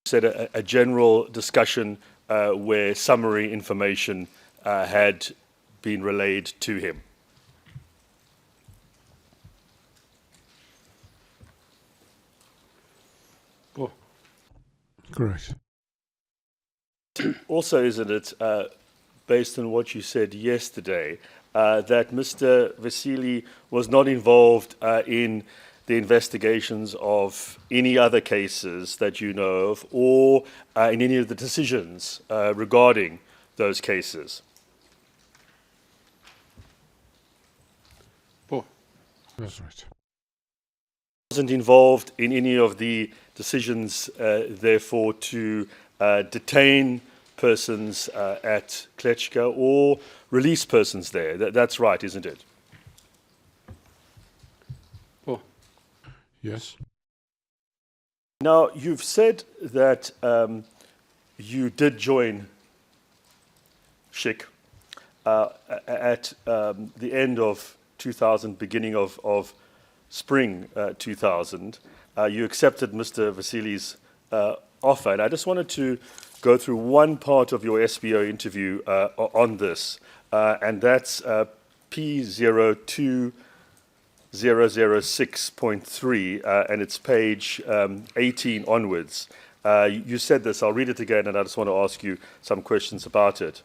Said a general discussion where summary information had been relayed to him. po, Correct. Also, isn't it, based on what you said yesterday, that Mr. Vasily was not involved in the investigations of any other cases that you know of, or in any of the decisions regarding those cases? po, That's right. Wasn't involved in any of the decisions, therefore, to detain persons at Klečka or release persons there. That's right, isn't it? po, Yes. Now, you've said that you did join SHIK at the end of 2000, beginning of spring 2000. You accepted Mr. Vasily's offer, and I just wanted to go through one part of your SBO interview on this, and that's P02006.3, and it's page 18 onwards. You said this, I'll read it again, and I just want to ask you some questions about it.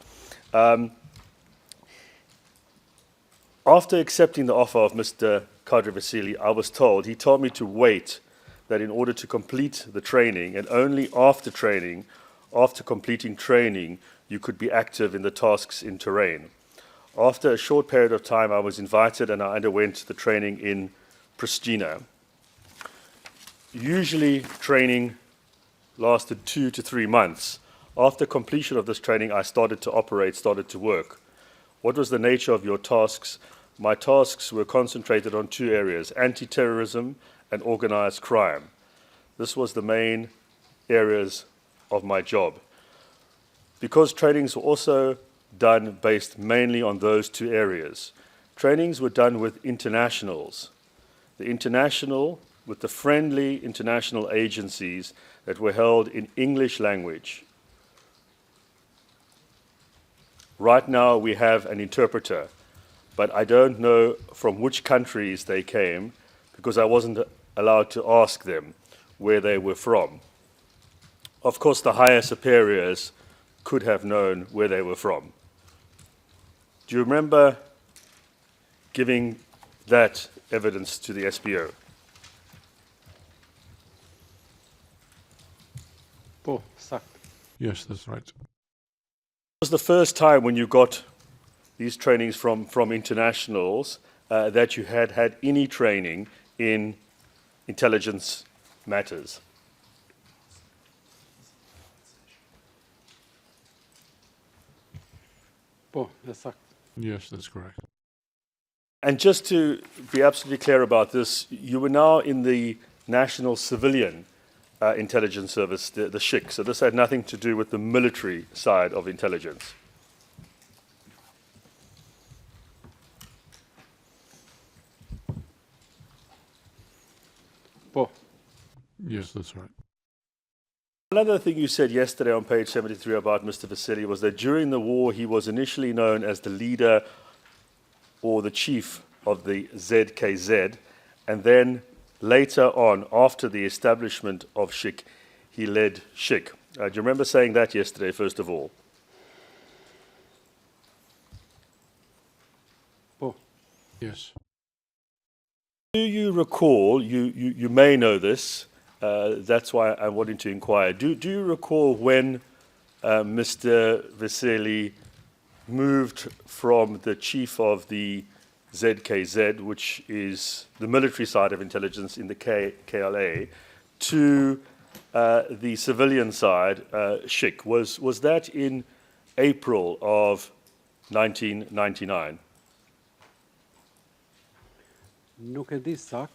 After accepting the offer of Mr. Kadri Vasily, I was told, he told me to wait, that in order to complete the training, and only after training, after completing training, you could be active in the tasks in terrain. After a short period of time, I was invited and I underwent the training in Pristina. Usually, training lasted 2 to 3 months. After completion of this training, I started to operate, started to work. What was the nature of your tasks? My tasks were concentrated on 2 areas, anti-terrorism and organized crime. This was the main areas of my job. Because trainings were also done based mainly on those 2 areas. Trainings were done with internationals. The international, with the friendly international agencies that were held in English language. Right now we have an interpreter, but I don't know from which countries they came because I wasn't allowed to ask them where they were from. Of course, the higher superiors could have known where they were from. Do you remember giving that evidence to the SBO? po, sakt. Yes, that's right. Was the first time when you got these trainings from internationals that you had had any training in intelligence matters? Po, sakt. Yes, that's correct. And just to be absolutely clear about this, you were now in the National Civilian Intelligence Service, the SHIK, so this had nothing to do with the military side of intelligence. Po, Yes, that's right. Another thing you said yesterday on page 73 about Mr. Vasily was that during the war he was initially known as the leader or the chief of the ZKZ, and then later on, after the establishment of SHIK, he led SHIK. Do you remember saying that yesterday, first of all? po, Yes. Do you recall, you may know this, that's why I'm wanting to inquire, do you recall when Mr. Vasily moved from the chief of the ZKZ, which is the military side of intelligence in the KLA, to the civilian side, SHIK? Was that in April of 1999? Nuk e di sakt,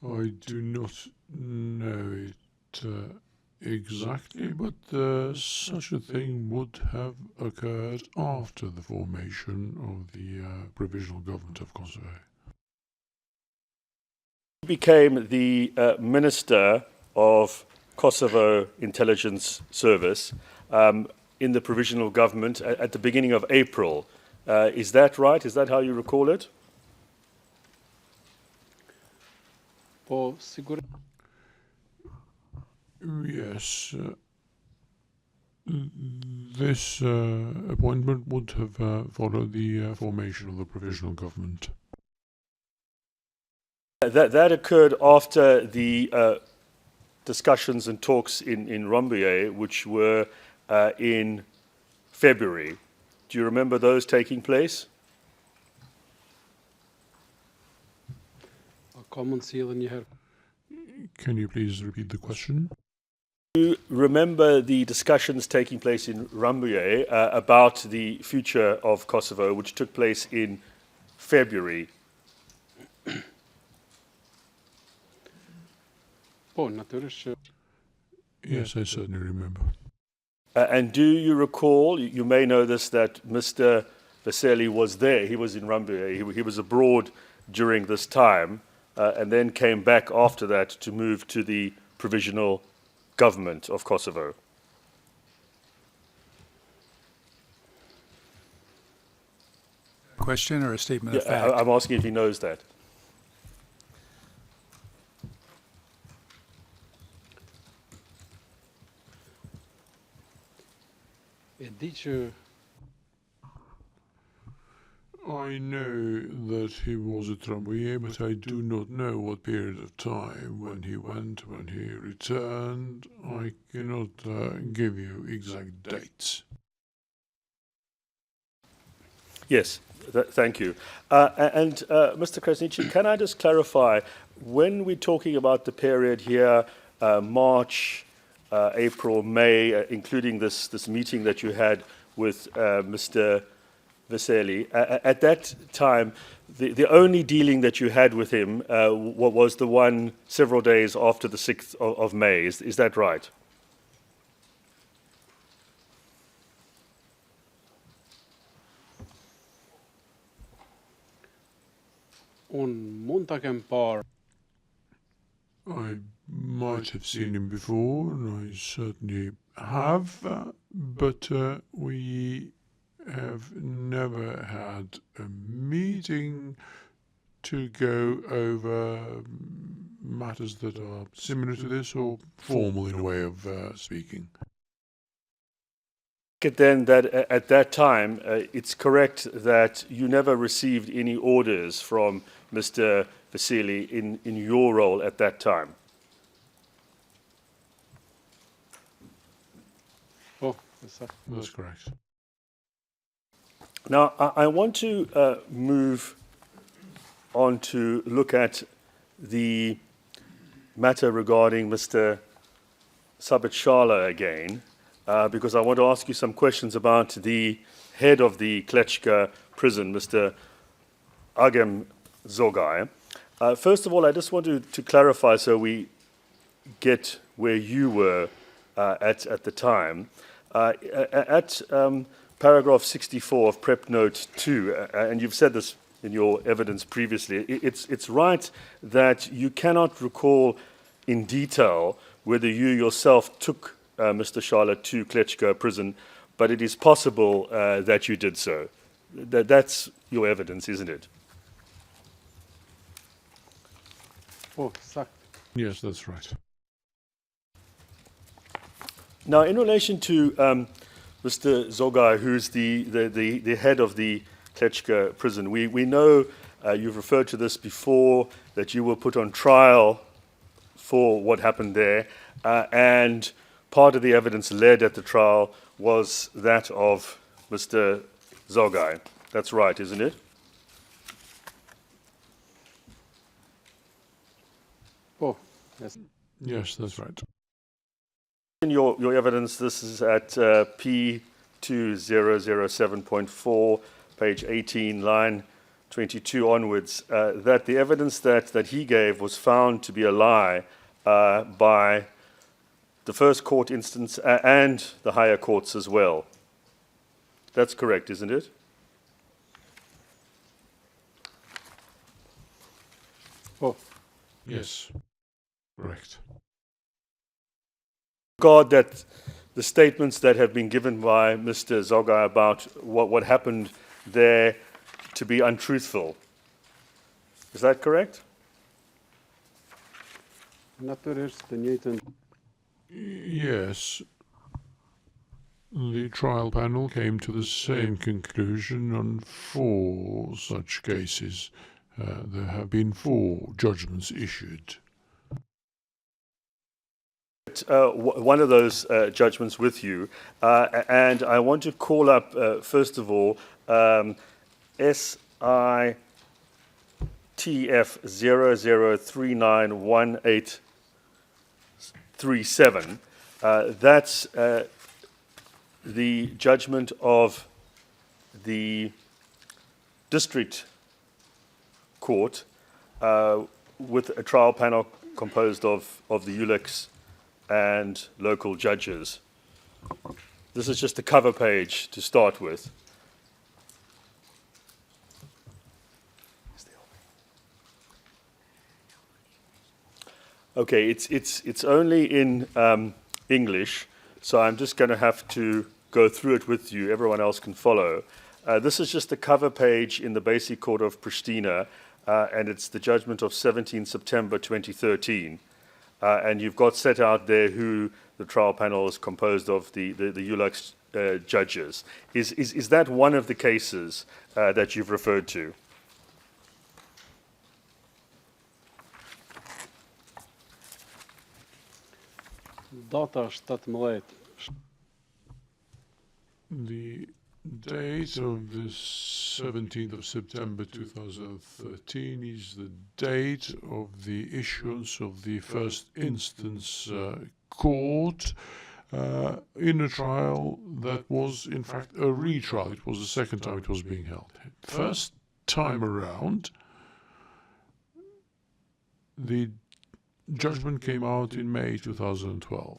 I do not know it exactly, but such a thing would have occurred after the formation of the Provisional Government of Kosovo. He became the Minister of Kosovo Intelligence Service in the Provisional Government at the beginning of April. Is that right? Is that how you recall it? Po sigur Yes, this appointment would have followed the formation of the Provisional Government. That occurred after the discussions and talks in Rambouillet, which were in February. Do you remember those taking place? common seal in your Can you please repeat the question? Do you remember the discussions taking place in Rambouillet about the future of Kosovo, which took place in February? Po natyrisht Yes, I certainly remember. And do you recall, you may know this, that Mr. Veseli was there, he was in Rambouillet, he was abroad during this time, and then came back after that to move to the Provisional Government of Kosovo. Question or a statement of fact? I'm asking if he knows that. e di që I know that he was at Rambouillet, but I do not know what period of time, when he went, when he returned. I cannot give you exact dates. Yes, thank you. And Mr. Krasniqi, can I just clarify, when we're talking about the period here, March, April, May, including this meeting that you had with Mr. Veseli, at that time, the only dealing that you had with him was the one several days after the 6th of May. Is that right? unë mund ta kem parë I might have seen him before, and I certainly have, but we have never had a meeting to go over matters that are similar to this or formal in a way of speaking. Then that at that time, it's correct that you never received any orders from Mr. Veseli in your role at that time. po sa That's correct. Now, I want to move on to look at the matter regarding Mr. Sabitshala again, because I want to ask you some questions about the head of the Klečka prison, Mr. Agem Zogai. First of all, I just want to clarify so we get where you were at the time. At paragraph 64 of Prep Note 2, and you've said this in your evidence previously, it's right that you cannot recall in detail whether you yourself took Mr. Shala to Klečka prison, but it is possible that you did so. That's your evidence, isn't it? po sakt Yes, that's right. Now, in relation to Mr. Zogai, who's the head of the Klečka prison, we know you've referred to this before, that you were put on trial for what happened there, and part of the evidence led at the trial was that of Mr. Zogai. That's right, isn't it? po yes Yes, that's right. In your evidence, this is at P2007.4, page 18, line 22 onwards, that the evidence that he gave was found to be a lie by the first court instance and the higher courts as well. That's correct, isn't it? Oh, Yes, correct. Regard that the statements that have been given by Mr. Zoga about what happened there to be untruthful. Is that correct? natyrisht të njëjtën Yes, the trial panel came to the same conclusion on 4 such cases. There have been 4 judgments issued. One of those judgments with you, and I want to call up, first of all, SITF 00391837. That's the judgment of the district court with a trial panel composed of the ULEX and local judges. This is just the cover page to start with. Okay, it's only in English, so I'm just going to have to go through it with you. Everyone else can follow. This is just the cover page in the Basic Court of Pristina, and it's the judgment of 17 September 2013. And you've got set out there who the trial panel is composed of, the ULEX judges. Is that one of the cases that you've referred to? data 17 The date of the 17th of September 2013 is the date of the issuance of the first instance court in a trial that was in fact a retrial. It was the second time it was being held. First time around, the judgment came out in May 2012.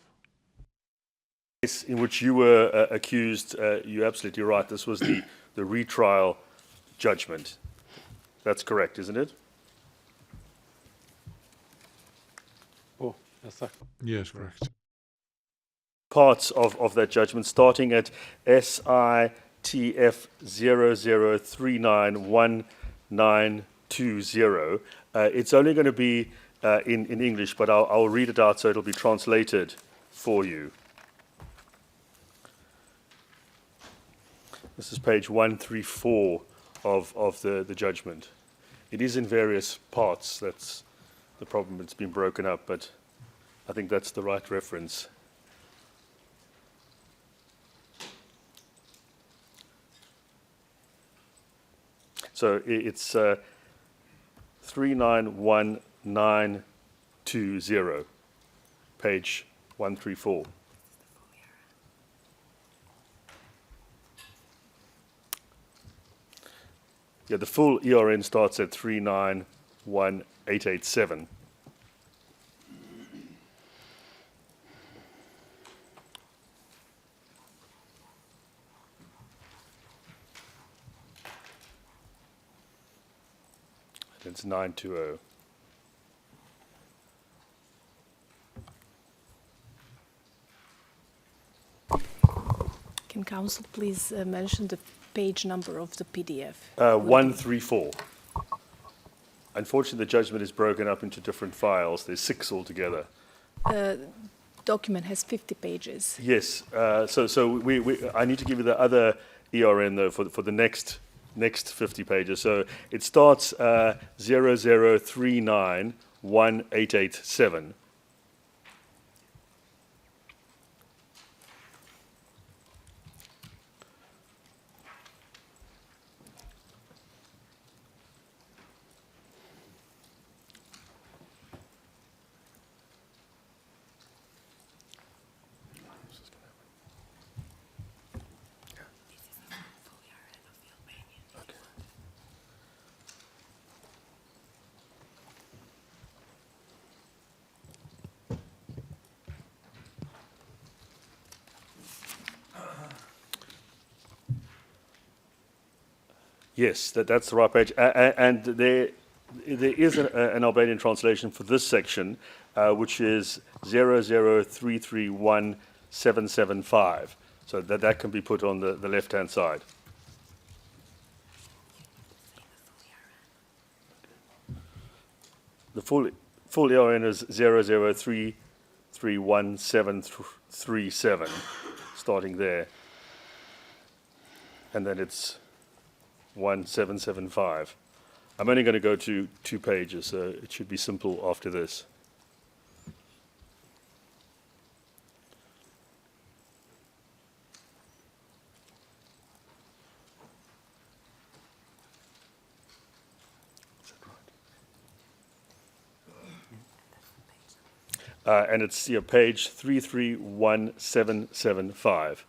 In which you were accused, you're absolutely right, this was the retrial judgment. That's correct, isn't it? Oh, exact. Yes, correct. Parts of that judgment, starting at SITF 00391920. It's only going to be in English, but I'll read it out so it'll be translated for you. This is page 134 of the judgment. It is in various parts. That's the problem. It's been broken up, but I think that's the right reference. So it's 391920, page 134. Yeah, the full ERN starts at 391887. And it's 920. Can counsel please mention the page number of the PDF? 134. Unfortunately, the judgment is broken up into different files. There's 6 altogether. Document has 50 pages. Yes. So I need to give you the other ERN though for the next 50 pages. So it starts 00391887. Yes, that's the right page. And there is an Albanian translation for this section, which is 003317775. So that can be put on the left-hand side. The full ERN is 003317737, starting there. And then it's 1775. I'm only going to go to 2 pages, so it should be simple after this. And it's page 331775.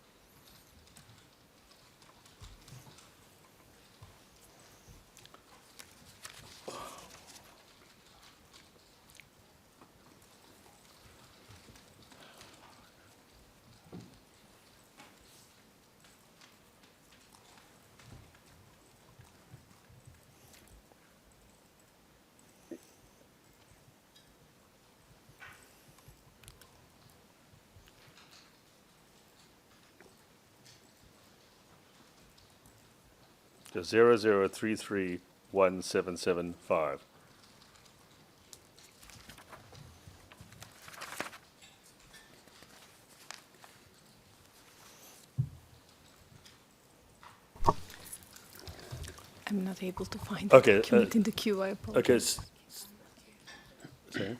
So 003317775. I'm not able to find Okay, the document in the queue. I apologize. Okay. Sorry.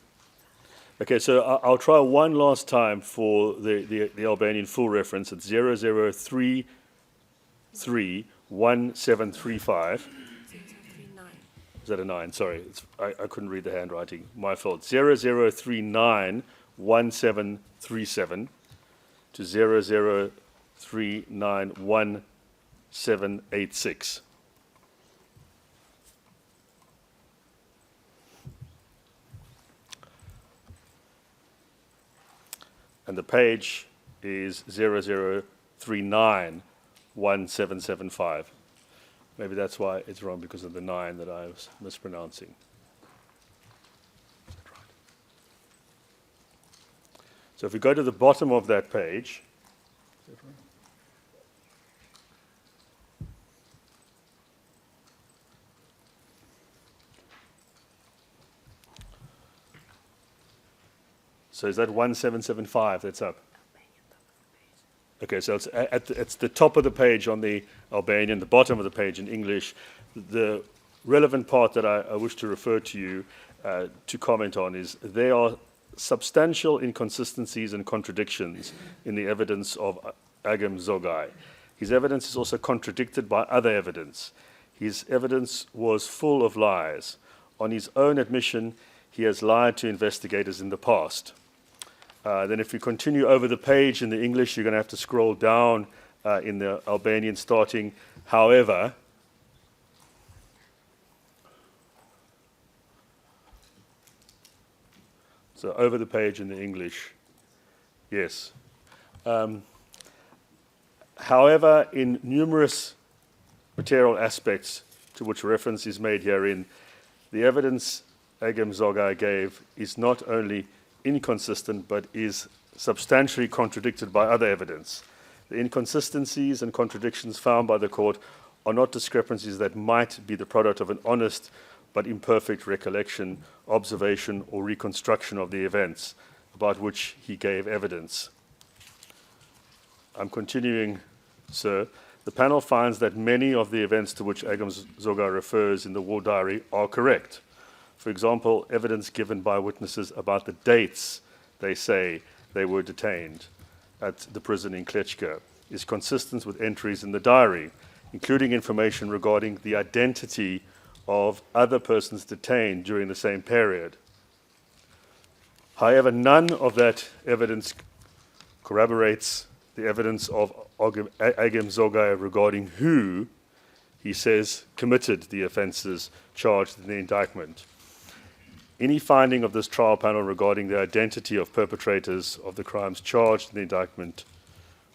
Okay, so I'll try one last time for the Albanian full reference. It's 00331735. Is that a 9? Sorry, I couldn't read the handwriting. My fault. 00391737 to 00391786. And the page is 00391775. Maybe that's why it's wrong, because of the 9 that I was mispronouncing. Is that right? So if we go to the bottom of that page, is that right? So is that 1775 that's up? Okay, so it's the top of the page on the Albanian, the bottom of the page in English. The relevant part that I wish to refer to you to comment on is there are substantial inconsistencies and contradictions in the evidence of Agam Zogai. His evidence is also contradicted by other evidence. His evidence was full of lies. On his own admission, he has lied to investigators in the past. Then if you continue over the page in the English, you're going to have to scroll down in the Albanian starting, however. So over the page in the English, yes. However, in numerous material aspects to which reference is made herein, the evidence Agam Zogai gave is not only inconsistent, but is substantially contradicted by other evidence. The inconsistencies and contradictions found by the court are not discrepancies that might be the product of an honest but imperfect recollection, observation, or reconstruction of the events about which he gave evidence. I'm continuing, sir. The panel finds that many of the events to which Agam Zogai refers in the war diary are correct. For example, evidence given by witnesses about the dates they say they were detained at the prison in Klečka is consistent with entries in the diary, including information regarding the identity of other persons detained during the same period. However, none of that evidence corroborates the evidence of Agam Zogai regarding who, he says, committed the offences charged in the indictment. Any finding of this trial panel regarding the identity of perpetrators of the crimes charged in the indictment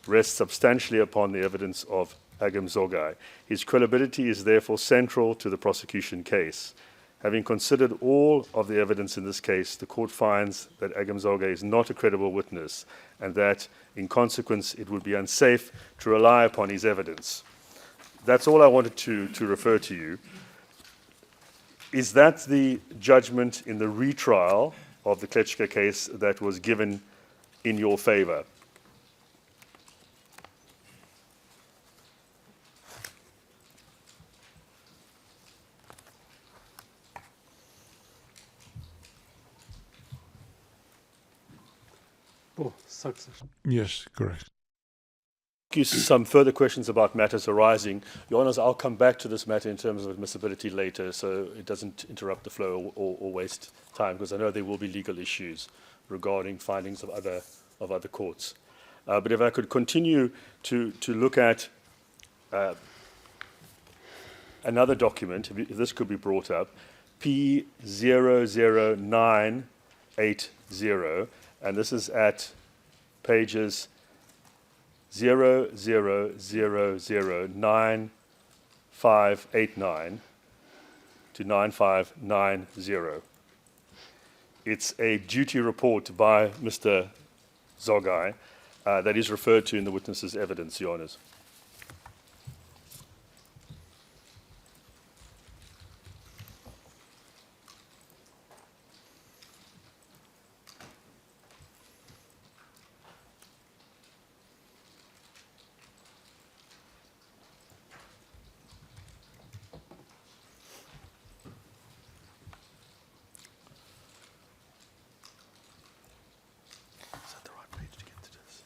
rests substantially upon the evidence of Agam Zogai. His credibility is therefore central to the prosecution case. Having considered all of the evidence in this case, the court finds that Agam Zogai is not a credible witness and that, in consequence, it would be unsafe to rely upon his evidence. That's all I wanted to refer to you. Is that the judgment in the retrial of the Kletschka case that was given in your favor? Po, saksisht. Yes, correct. You some further questions about matters arising. Your Honours, I'll come back to this matter in terms of admissibility later, so it doesn't interrupt the flow or waste time, because I know there will be legal issues regarding findings of other courts. But if I could continue to look at another document, if this could be brought up, P00980, and this is at pages 00009589 to 9590. It's a duty report by Mr. Zogai that is referred to in the witness's evidence, Your Honours. Is that the right page to get to this?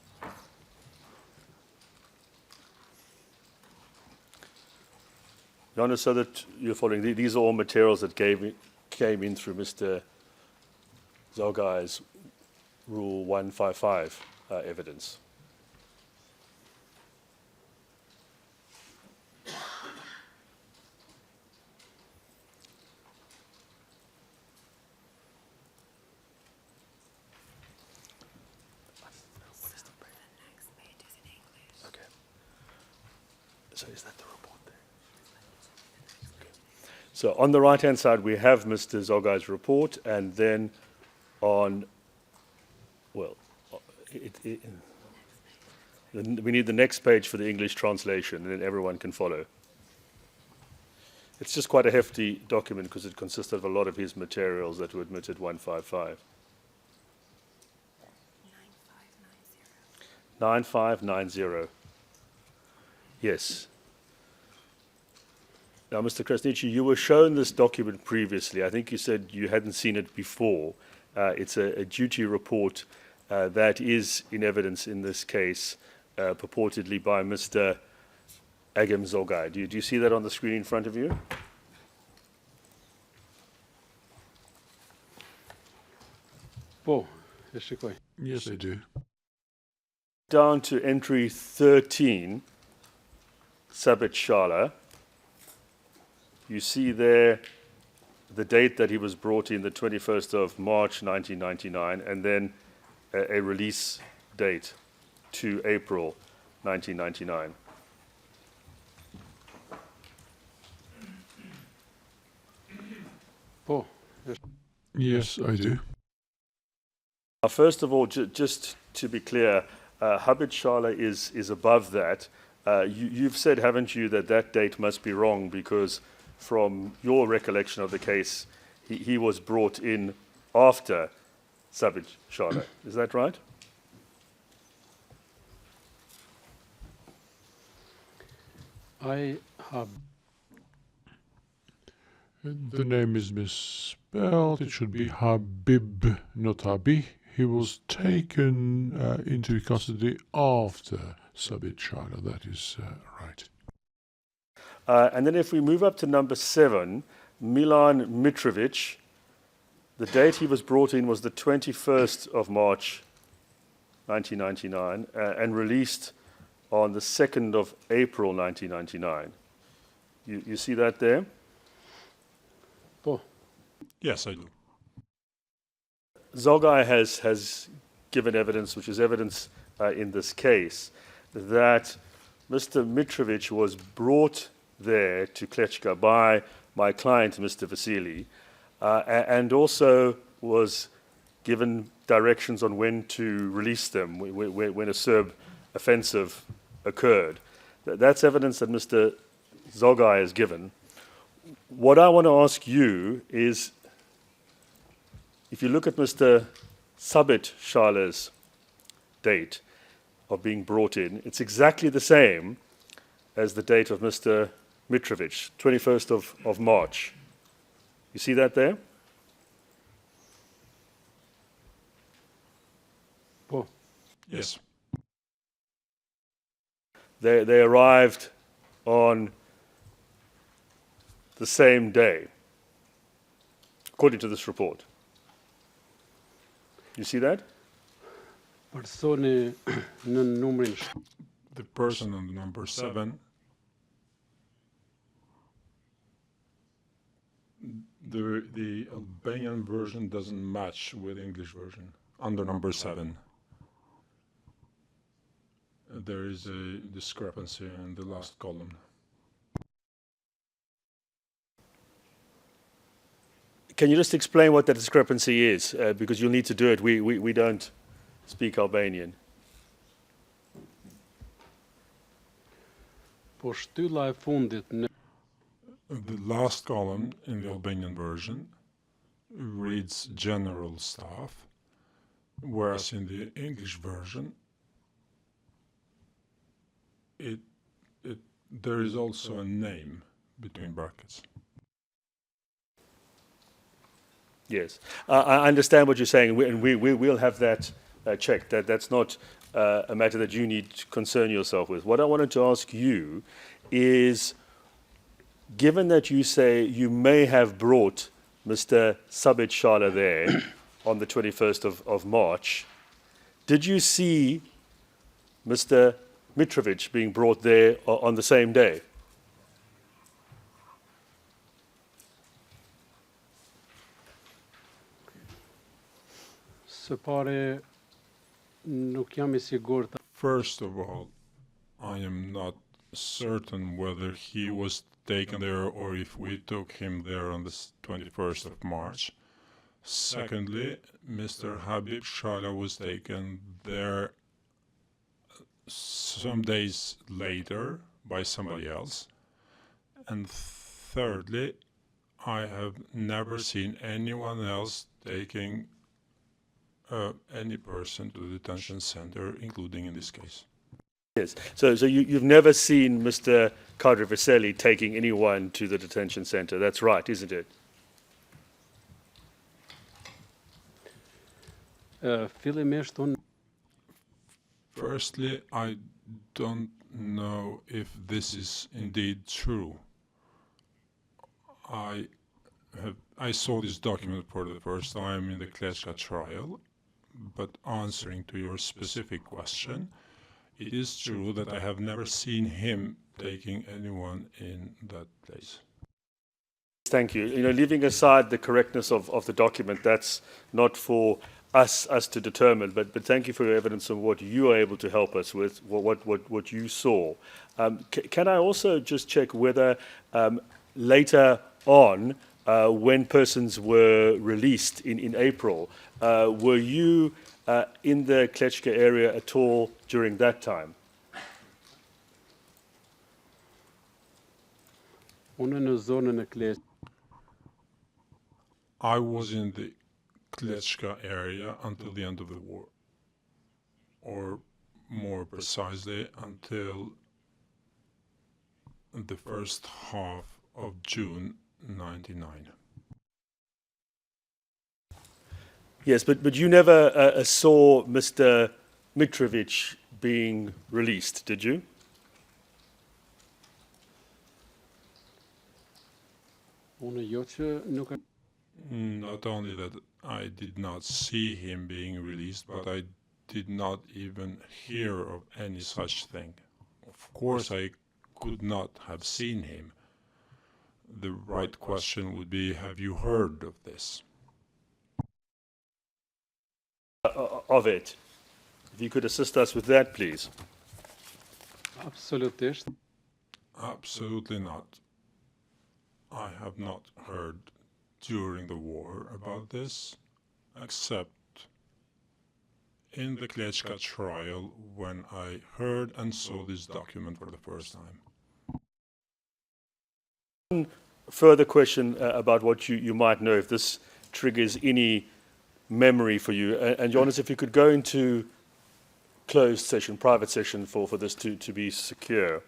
Your Honour, so that you're following, these are all materials that came in through Mr. Zogai's Rule 155 evidence. Okay. So is that the report there? Okay. So on the right-hand side, we have Mr. Zogai's report, and then on, well, we need the next page for the English translation, and then everyone can follow. It's just quite a hefty document because it consists of a lot of his materials that were admitted 155. 9590. Yes. Now, Mr. Krasniqi, you were shown this document previously. I think you said you hadn't seen it before. It's a duty report that is in evidence in this case, purportedly by Mr. Agam Zogai. Do you see that on the screen in front of you? Po, e shikoj. Yes, I do. Down to entry 13, Sabit Shala. You see there the date that he was brought in, the 21st of March 1999, and then a release date, 2 April 1999. Po, Yes, I do. First of all, just to be clear, Habib Shala is above that. You've said, haven't you, that that date must be wrong because from your recollection of the case, he was brought in after Sabit Shala. Is that right? I have The name is misspelled. It should be Habib, not Abi. He was taken into custody after Sabit Shala. That is right. And then if we move up to number 7, Milan Mitrovic, the date he was brought in was the 21st of March 1999 and released on the 2nd of April 1999. You see that there? Po, Yes, I do. Zogai has given evidence, which is evidence in this case, that Mr. Mitrovic was brought there to Klečka by my client, Mr. Vasily, and also was given directions on when to release them when a Serb offensive occurred. That's evidence that Mr. Zogai has given. What I want to ask you is, if you look at Mr. Sabit Shala's date of being brought in, it's exactly the same as the date of Mr. Mitrovic, 21st of March. You see that there? Po, Yes. They arrived on the same day, according to this report. You see that? personi në numrin The person on number 7, the Albanian version doesn't match with the English version. Under number 7, there is a discrepancy in the last column. Can you just explain what that discrepancy is? Because you'll need to do it. We don't speak Albanian. po shtylla e fundit në The last column in the Albanian version reads general stuff, whereas in the English version, there is also a name between brackets. Yes, I understand what you're saying, and we'll have that checked. That's not a matter that you need to concern yourself with. What I wanted to ask you is, given that you say you may have brought Mr. Sabit Shala there on the 21st of March, did you see Mr. Mitrovic being brought there on the same day? së pare nuk jam I sigurt. First of all, I am not certain whether he was taken there or if we took him there on the 21st of March. Secondly, Mr. Habib Shala was taken there some days later by somebody else. And thirdly, I have never seen anyone else taking any person to the detention center, including in this case. Yes. So you've never seen Mr. Kadri Veseli taking anyone to the detention center. That's right, isn't it? Fillimisht unë Firstly, I don't know if this is indeed true. I saw this document for the first time in the Klečka trial, but answering to your specific question, it is true that I have never seen him taking anyone in that place. Thank you. You know, leaving aside the correctness of the document, that's not for us to determine, but thank you for your evidence of what you are able to help us with, what you saw. Can I also just check whether later on, when persons were released in April, were you in the Klečka area at all during that time? unë në zonën e Kleshkës. I was in the Klečka area until the end of the war, or more precisely, until the first half of June 1999. Yes, but you never saw Mr. Mitrovic being released, did you? Unë jo që nuk e Not only that I did not see him being released, but I did not even hear of any such thing. Of course, I could not have seen him. The right question would be, have you heard of this? Of it. If you could assist us with that, please. Absolutisht. Absolutely not. I have not heard during the war about this, except in the Klečka trial when I heard and saw this document for the first time. Further question about what you might know, if this triggers any memory for you. And Johannes, if you could go into closed session, private session for this to be secure.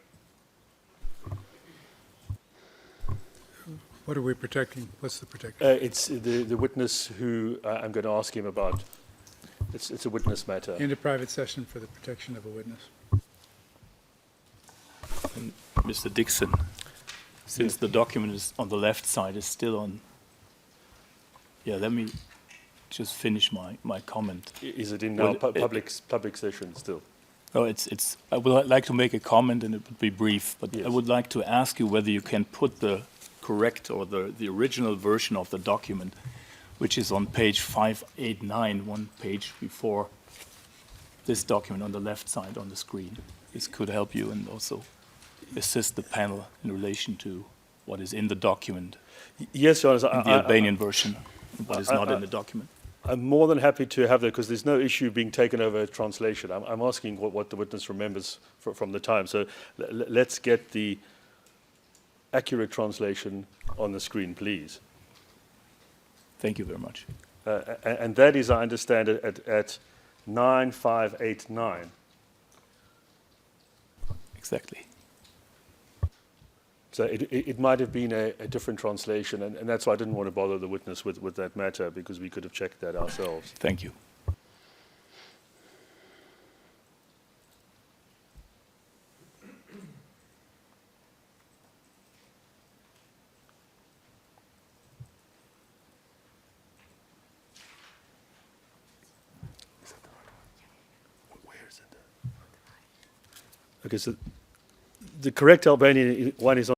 What are we protecting? What's the protection? It's the witness who I'm going to ask him about. It's a witness matter. Into private session for the protection of a witness. Mr. Dixon, since the document is on the left side, is still on. Yeah, let me just finish my comment. Is it in Well, now public session still? No, it's. I would like to make a comment, and it would be brief. But Yes. I would like to ask you whether you can put the correct or the original version of the document, which is on page 589, one page before this document on the left side on the screen. This could help you and also assist the panel in relation to what is in the document, Yes, Johannes. in the Albanian version, and what is not in the document. I'm more than happy to have that because there's no issue being taken over translation. I'm asking what the witness remembers from the time. So let's get the accurate translation on the screen, please. Thank you very much. And that is, I understand, at 9589. Exactly. So it might have been a different translation, and that's why I didn't want to bother the witness with that matter, because we could have checked that ourselves. Thank you. Where is it? Okay, so the correct Albanian one is on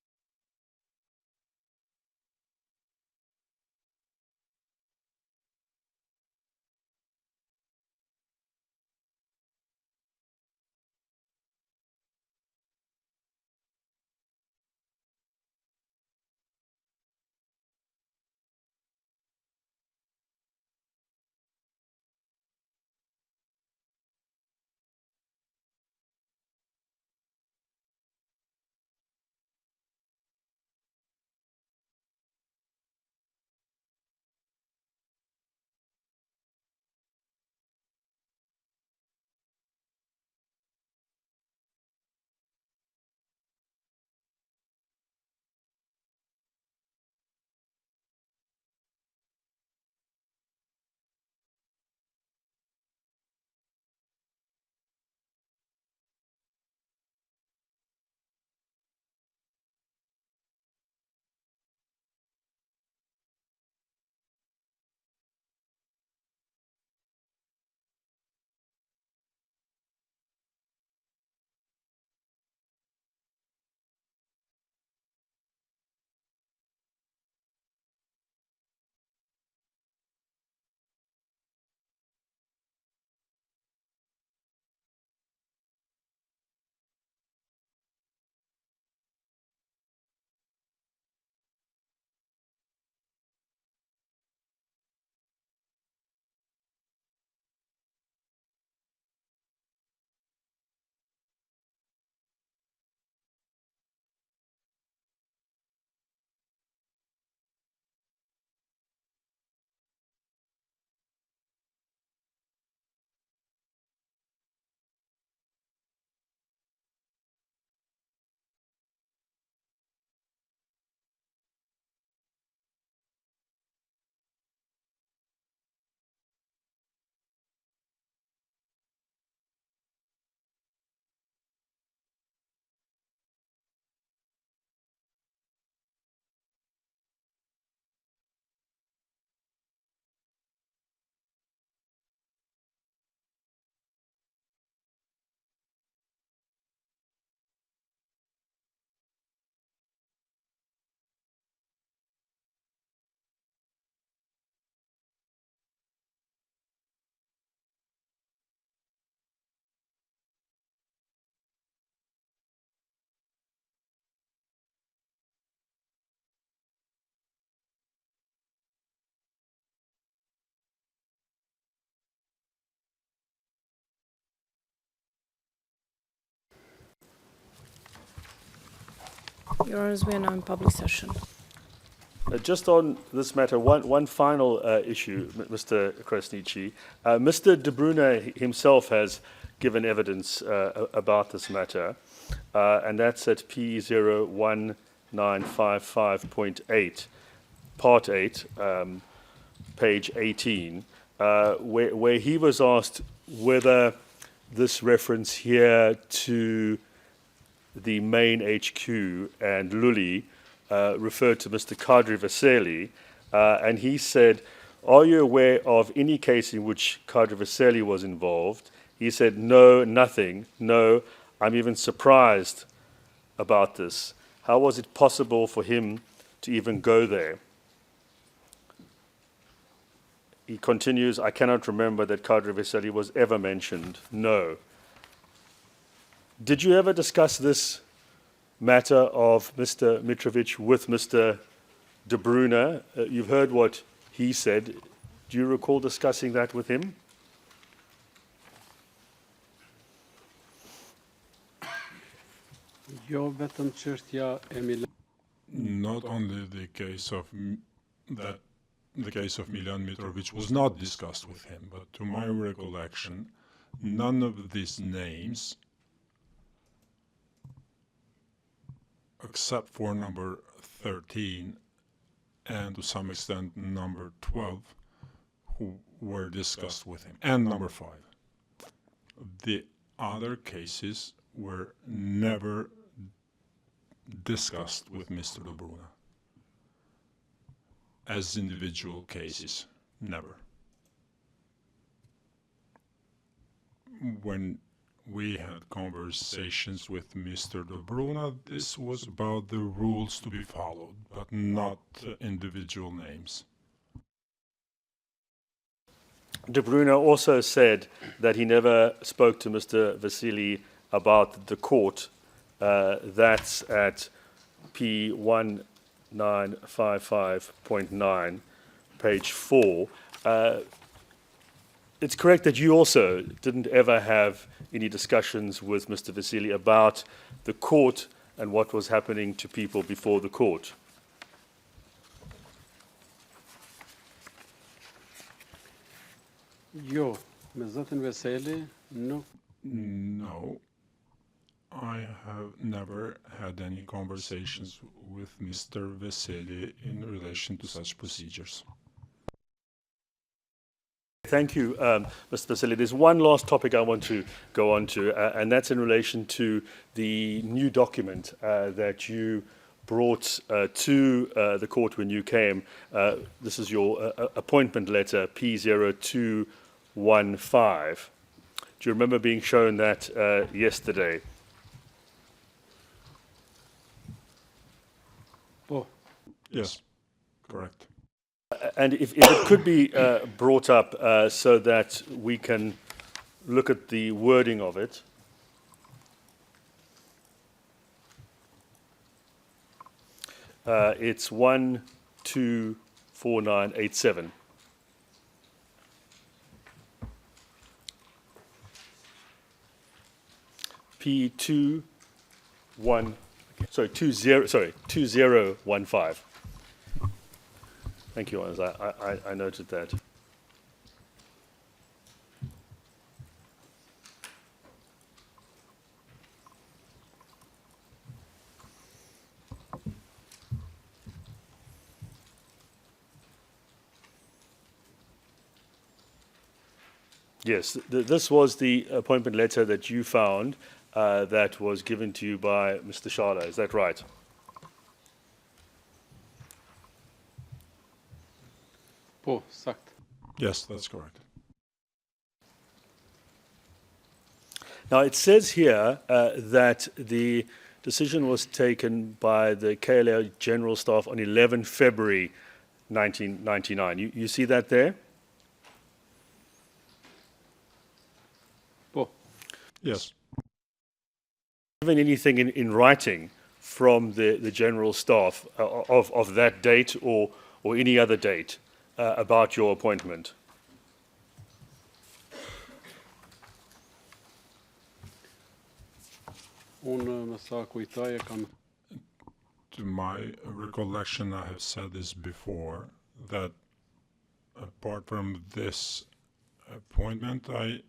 Your Honors, we are now in public session. Just on this matter, one final issue, Mr. Krasniqi. Mr. De Bruyne himself has given evidence about this matter, and that's at P01955.8, Part 8, page 18, where he was asked whether this reference here to the main HQ and Lully referred to Mr. Kadri Vaseli, and he said, "Are you aware of any case in which Kadri Vaseli was involved?" He said, "No, nothing. No, I'm even surprised about this. How was it possible for him to even go there?" He continues, "I cannot remember that Kadri Vaseli was ever mentioned. No." Did you ever discuss this matter of Mr. Mitrovic with Mr. De Bruyne? You've heard what he said. Do you recall discussing that with him? Jo vetëm çështja e Milan. Not only the case of the case of Milan Mitrovic was not discussed with him, but to my recollection, none of these names, except for number 13 and to some extent number 12, who were discussed with him, and number 5. The other cases were never discussed with Mr. De Bruyne as individual cases, never. When we had conversations with Mr. De Bruyne, this was about the rules to be followed, but not individual names. De Bruyne also said that he never spoke to Mr. Vasili about the court. That's at P1955.9, page 4. It's correct that you also didn't ever have any discussions with Mr. Vasili about the court and what was happening to people before the court. Jo, me zotin Veseli nuk. No, I have never had any conversations with Mr. Veseli in relation to such procedures. Thank you, Mr. Vasili. There's one last topic I want to go on to, and that's in relation to the new document that you brought to the court when you came. This is your appointment letter, P0215. Do you remember being shown that yesterday? Po. Yes, correct. And if it could be brought up so that we can look at the wording of it. It's 124987. P2015. Thank you, Honors. I noted that. Yes, this was the appointment letter that you found that was given to you by Mr. Shala. Is that right? Po, sakt. Yes, that's correct. Now, it says here that the decision was taken by the KLA General Staff on 11 February 1999. You see that there? Po. Yes. Given anything in writing from the General Staff of that date or any other date about your appointment? Unë më sa kujtoj e kam. to my recollection, I have said this before, that apart from this appointment, I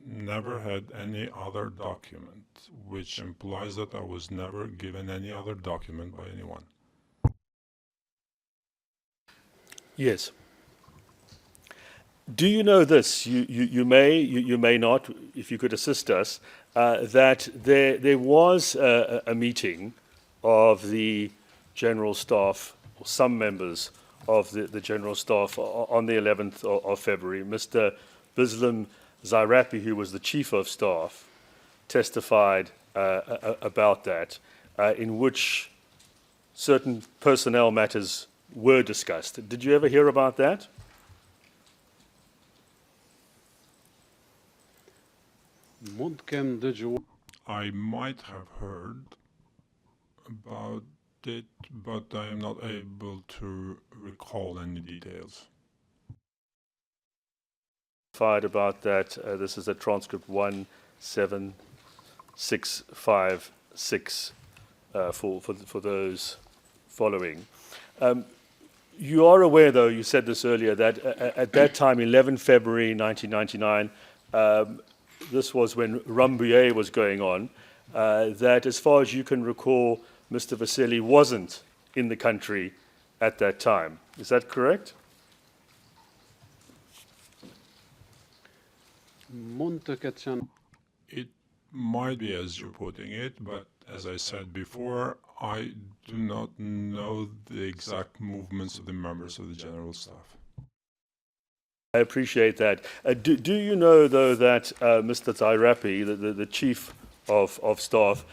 never had any other document, which implies that I was never given any other document by anyone. Yes. Do you know this? You may not, if you could assist us, that there was a meeting of the General Staff, or some members of the General Staff on the 11th of February. Mr. Bislam Zairapi, who was the Chief of Staff, testified about that, in which certain personnel matters were discussed. Did you ever hear about that? I might have heard about it, but I am not able to recall any details. About that, this is a transcript 17656 for those following. You are aware, though, you said this earlier, that at that time, 11 February 1999, this was when Rambuye was going on, that as far as you can recall, Mr. Vasily wasn't in the country at that time. Is that correct? It might be as you're putting it, but as I said before, I do not know the exact movements of the members of the General Staff. I appreciate that. Do you know, though, that Mr. Zairapi, the Chief of Staff,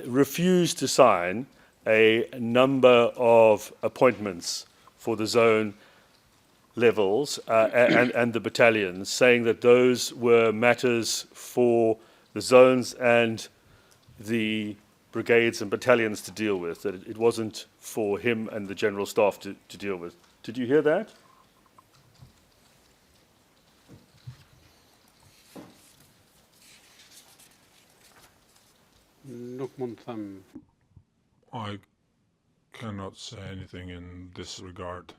refused to sign a number of appointments for the zone levels and the battalions, saying that those were matters for the zones and the brigades and battalions to deal with, that it wasn't for him and the General Staff to deal with? Did you hear that? I cannot say anything in this regard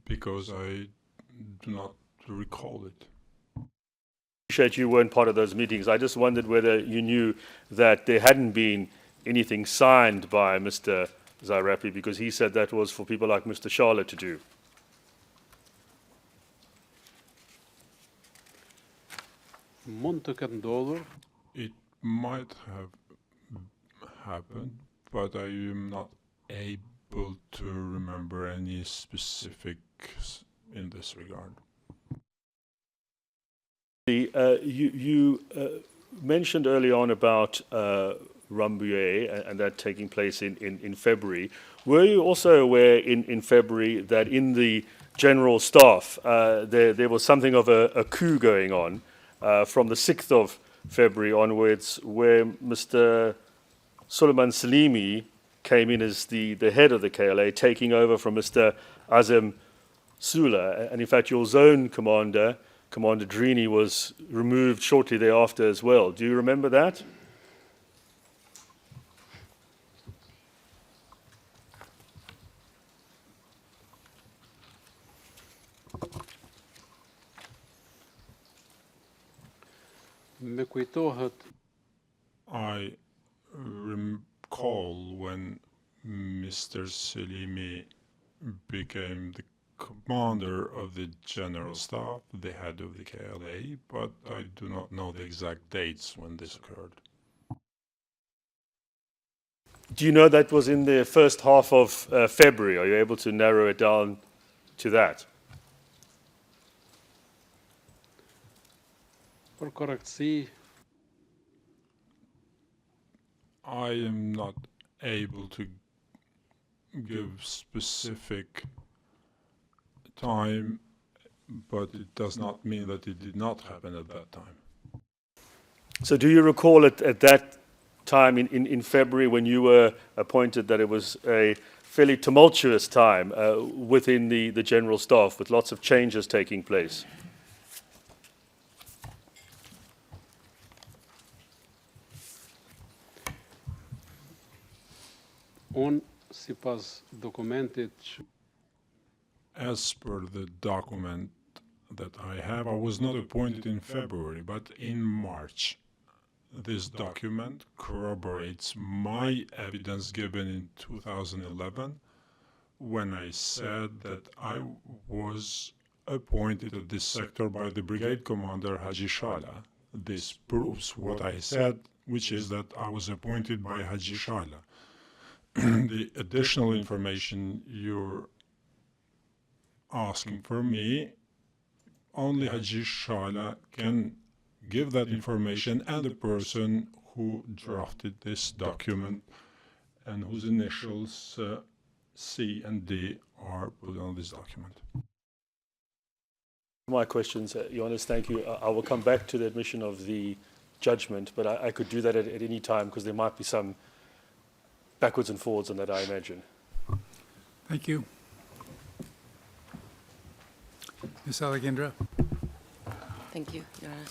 because I do not recall it. Appreciate you weren't part of those meetings. I just wondered whether you knew that there hadn't been anything signed by Mr. Zairapi, because he said that was for people like Mr. Charlotte to do. It might have happened, but I am not able to remember any specifics in this regard. You mentioned early on about Rambuye and that taking place in February. Were you also aware in February that in the General Staff there was something of a coup going on from the 6th of February onwards, where Mr. Suleiman Salimi came in as the head of the KLA, taking over from Mr. Azem Sula. And in fact, your zone commander, Commander Drini, was removed shortly thereafter as well. Do you remember that? I recall when Mr. Salimi became the commander of the General Staff, the head of the KLA, but I do not know the exact dates when this occurred. Do you know that was in the first half of February? Are you able to narrow it down to that? I am not able to give specific time, but it does not mean that it did not happen at that time. So do you recall at that time in February when you were appointed that it was a fairly tumultuous time within the General Staff, with lots of changes taking place? Unë, sipas dokumentit që As per the document that I have, I was not appointed in February, but in March. This document corroborates my evidence given in 2011 when I said that I was appointed at this sector by the brigade commander Haji Shala. This proves what I said, which is that I was appointed by Haji Shala. The additional information you're asking for me, only Haji Shala can give that information, and the person who drafted this document and whose initials C and D are put on this document. My questions, Your Honours, thank you. I will come back to the admission of the judgment, but I could do that at any time because there might be some backwards and forwards on that, I imagine. Thank you. Ms. Alexandra? Thank you, Your Honor.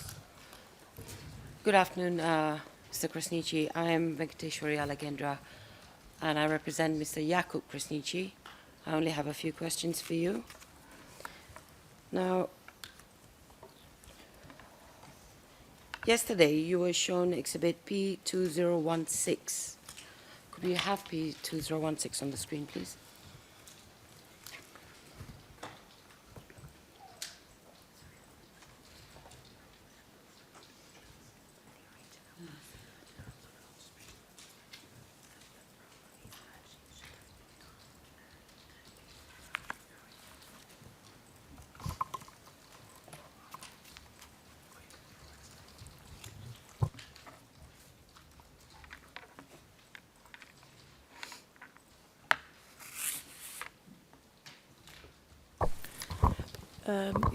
Good afternoon, Mr. Krasniqi. I am Venkateshwari Alexandra, and I represent Mr. Jakub Krasniqi. I only have a few questions for you. Now, yesterday you were shown exhibit P2016. Could we have P2016 on the screen, please?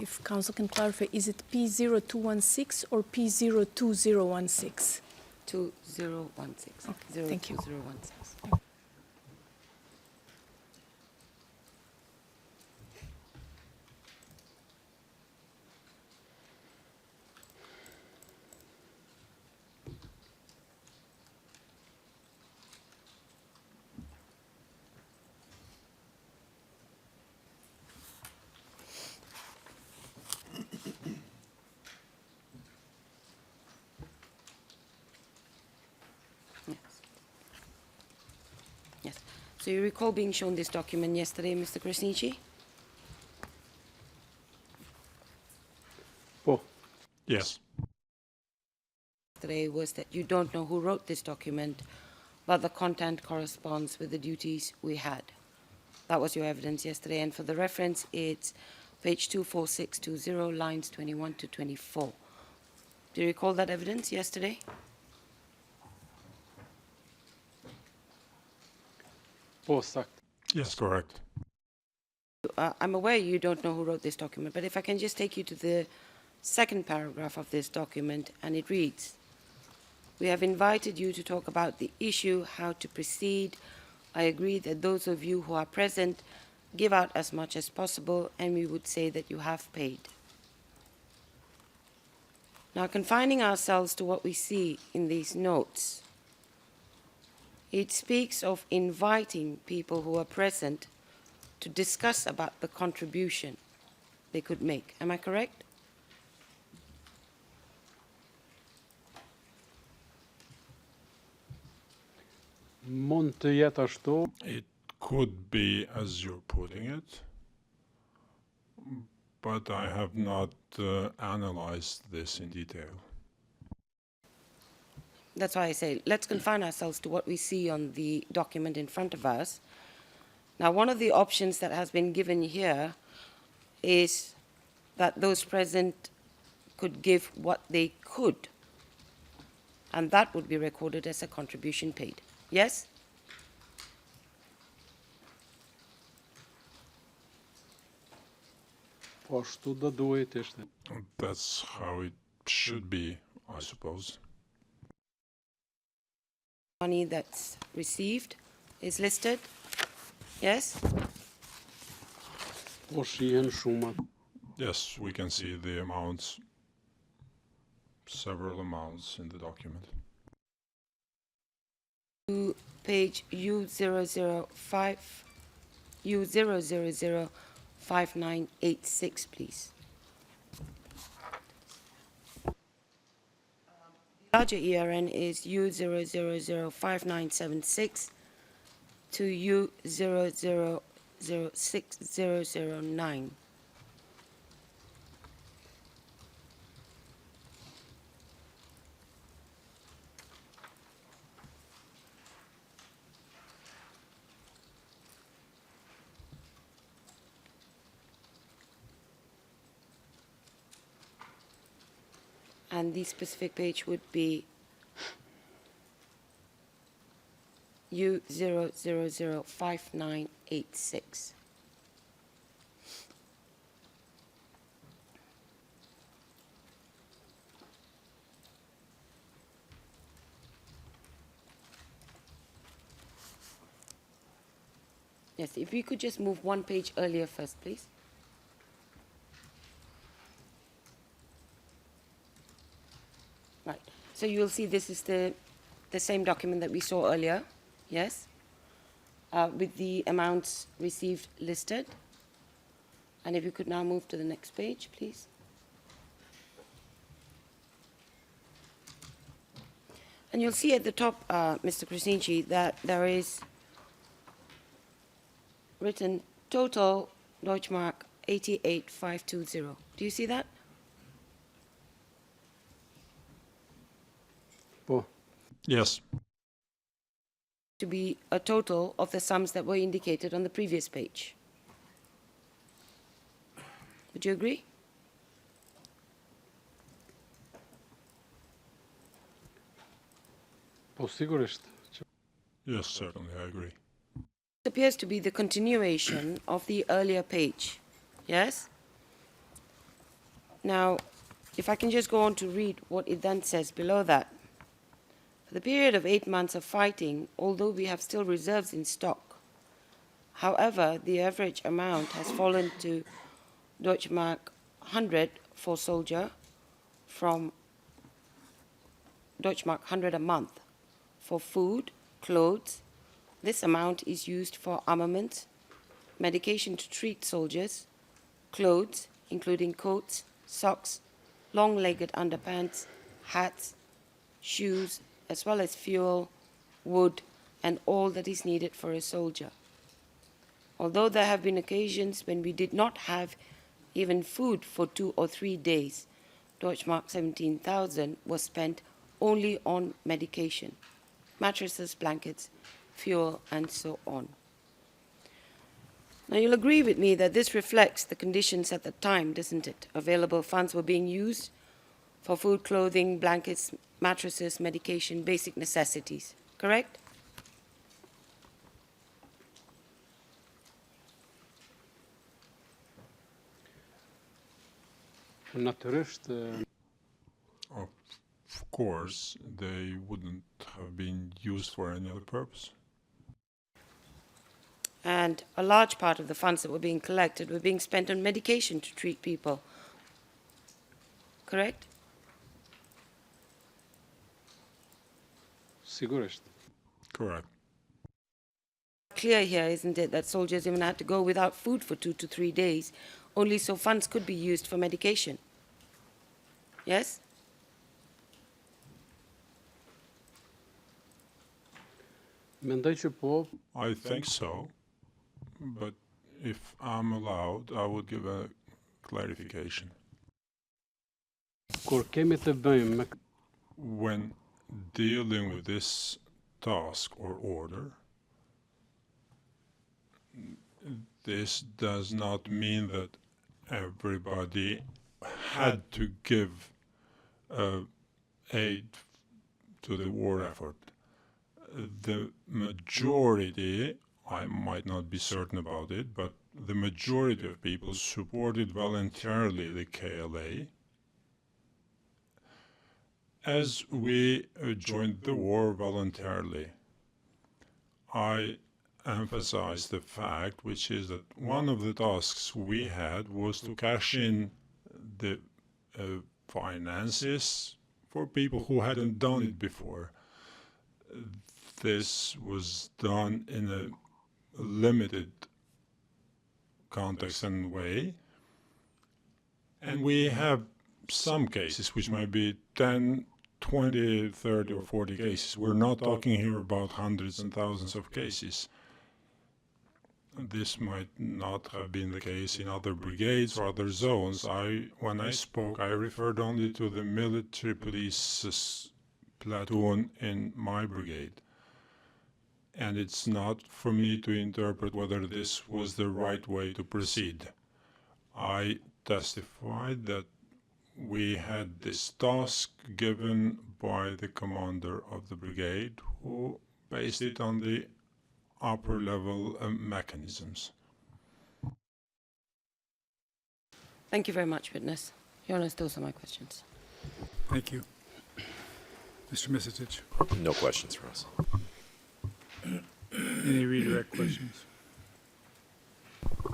If Council can clarify, is it P0216 or P02016? 2016. Okay, thank you. 2016. Yes. So you recall being shown this document yesterday, Mr. Krasniqi? po, Yes. Yesterday was that you don't know who wrote this document, but the content corresponds with the duties we had. That was your evidence yesterday, and for the reference, it's page 24620, lines 21 to 24. Do you recall that evidence yesterday? po, sakt. Yes, correct. I'm aware you don't know who wrote this document, but if I can just take you to the second paragraph of this document, and it reads, "We have invited you to talk about the issue, how to proceed. I agree that those of you who are present give out as much as possible, and we would say that you have paid." Now, confining ourselves to what we see in these notes, it speaks of inviting people who are present to discuss about the contribution they could make. Am I correct? Mund të jetë ashtu, It could be as you're putting it, but I have not analyzed this in detail. That's why I say, let's confine ourselves to what we see on the document in front of us. Now, one of the options that has been given here is that those present could give what they could, and that would be recorded as a contribution paid. Yes? po ashtu do duhet ishte. That's how it should be, I suppose. Money that's received is listed. Yes? Po shihen shumat. Yes, we can see the amounts, several amounts in the document. to page U005, U0005986, please. Larger ERN is U0005976 to U0006009. And the specific page would be U0005986. Yes, if you could just move one page earlier first, please. Right. So you'll see this is the same document that we saw earlier, yes? With the amounts received listed. And if you could now move to the next page, please. And you'll see at the top, Mr. Krasinski, that there is written total Deutschmark 88,520. Do you see that? Yes. To be a total of the sums that were indicated on the previous page. Would you agree? Yes, certainly, I agree. It appears to be the continuation of the earlier page. Yes? Now, if I can just go on to read what it then says below that. For the period of 8 months of fighting, although we have still reserves in stock, however, the average amount has fallen to Deutschmark 100 for soldier from Deutschmark 100 a month. For food, clothes, this amount is used for armament, medication to treat soldiers, clothes, including coats, socks, long-legged underpants, hats, shoes, as well as fuel, wood, and all that is needed for a soldier. Although there have been occasions when we did not have even food for 2 or 3 days, Deutschmark 17,000 was spent only on medication, mattresses, blankets, fuel, and so on. Now, you'll agree with me that this reflects the conditions at the time, doesn't it? Available funds were being used for food, clothing, blankets, mattresses, medication, basic necessities, correct? Of course, they wouldn't have been used for any other purpose. And a large part of the funds that were being collected were being spent on medication to treat people, correct? Correct. Clear here, isn't it, that soldiers even had to go without food for 2 to 3 days, only so funds could be used for medication. Yes? I think so, but if I'm allowed, I would give a clarification. When dealing with this task or order, this does not mean that everybody had to give aid to the war effort. The majority, I might not be certain about it, but the majority of people supported voluntarily the KLA. As we joined the war voluntarily, I emphasize the fact, which is that one of the tasks we had was to cash in the finances for people who hadn't done it before. this was done in a limited context and way. And we have some cases, which might be 10, 20, 30, or 40 cases. We're not talking here about hundreds and thousands of cases. This might not have been the case in other brigades or other zones. When I spoke, I referred only to the military police platoon in my brigade. And it's not for me to interpret whether this was the right way to proceed. I testified that we had this task given by the commander of the brigade, who based it on the upper level mechanisms. Thank you very much, witness. Your Honor, those are my questions. Thank you. Mr. Misetich, No questions for us. any redirect questions?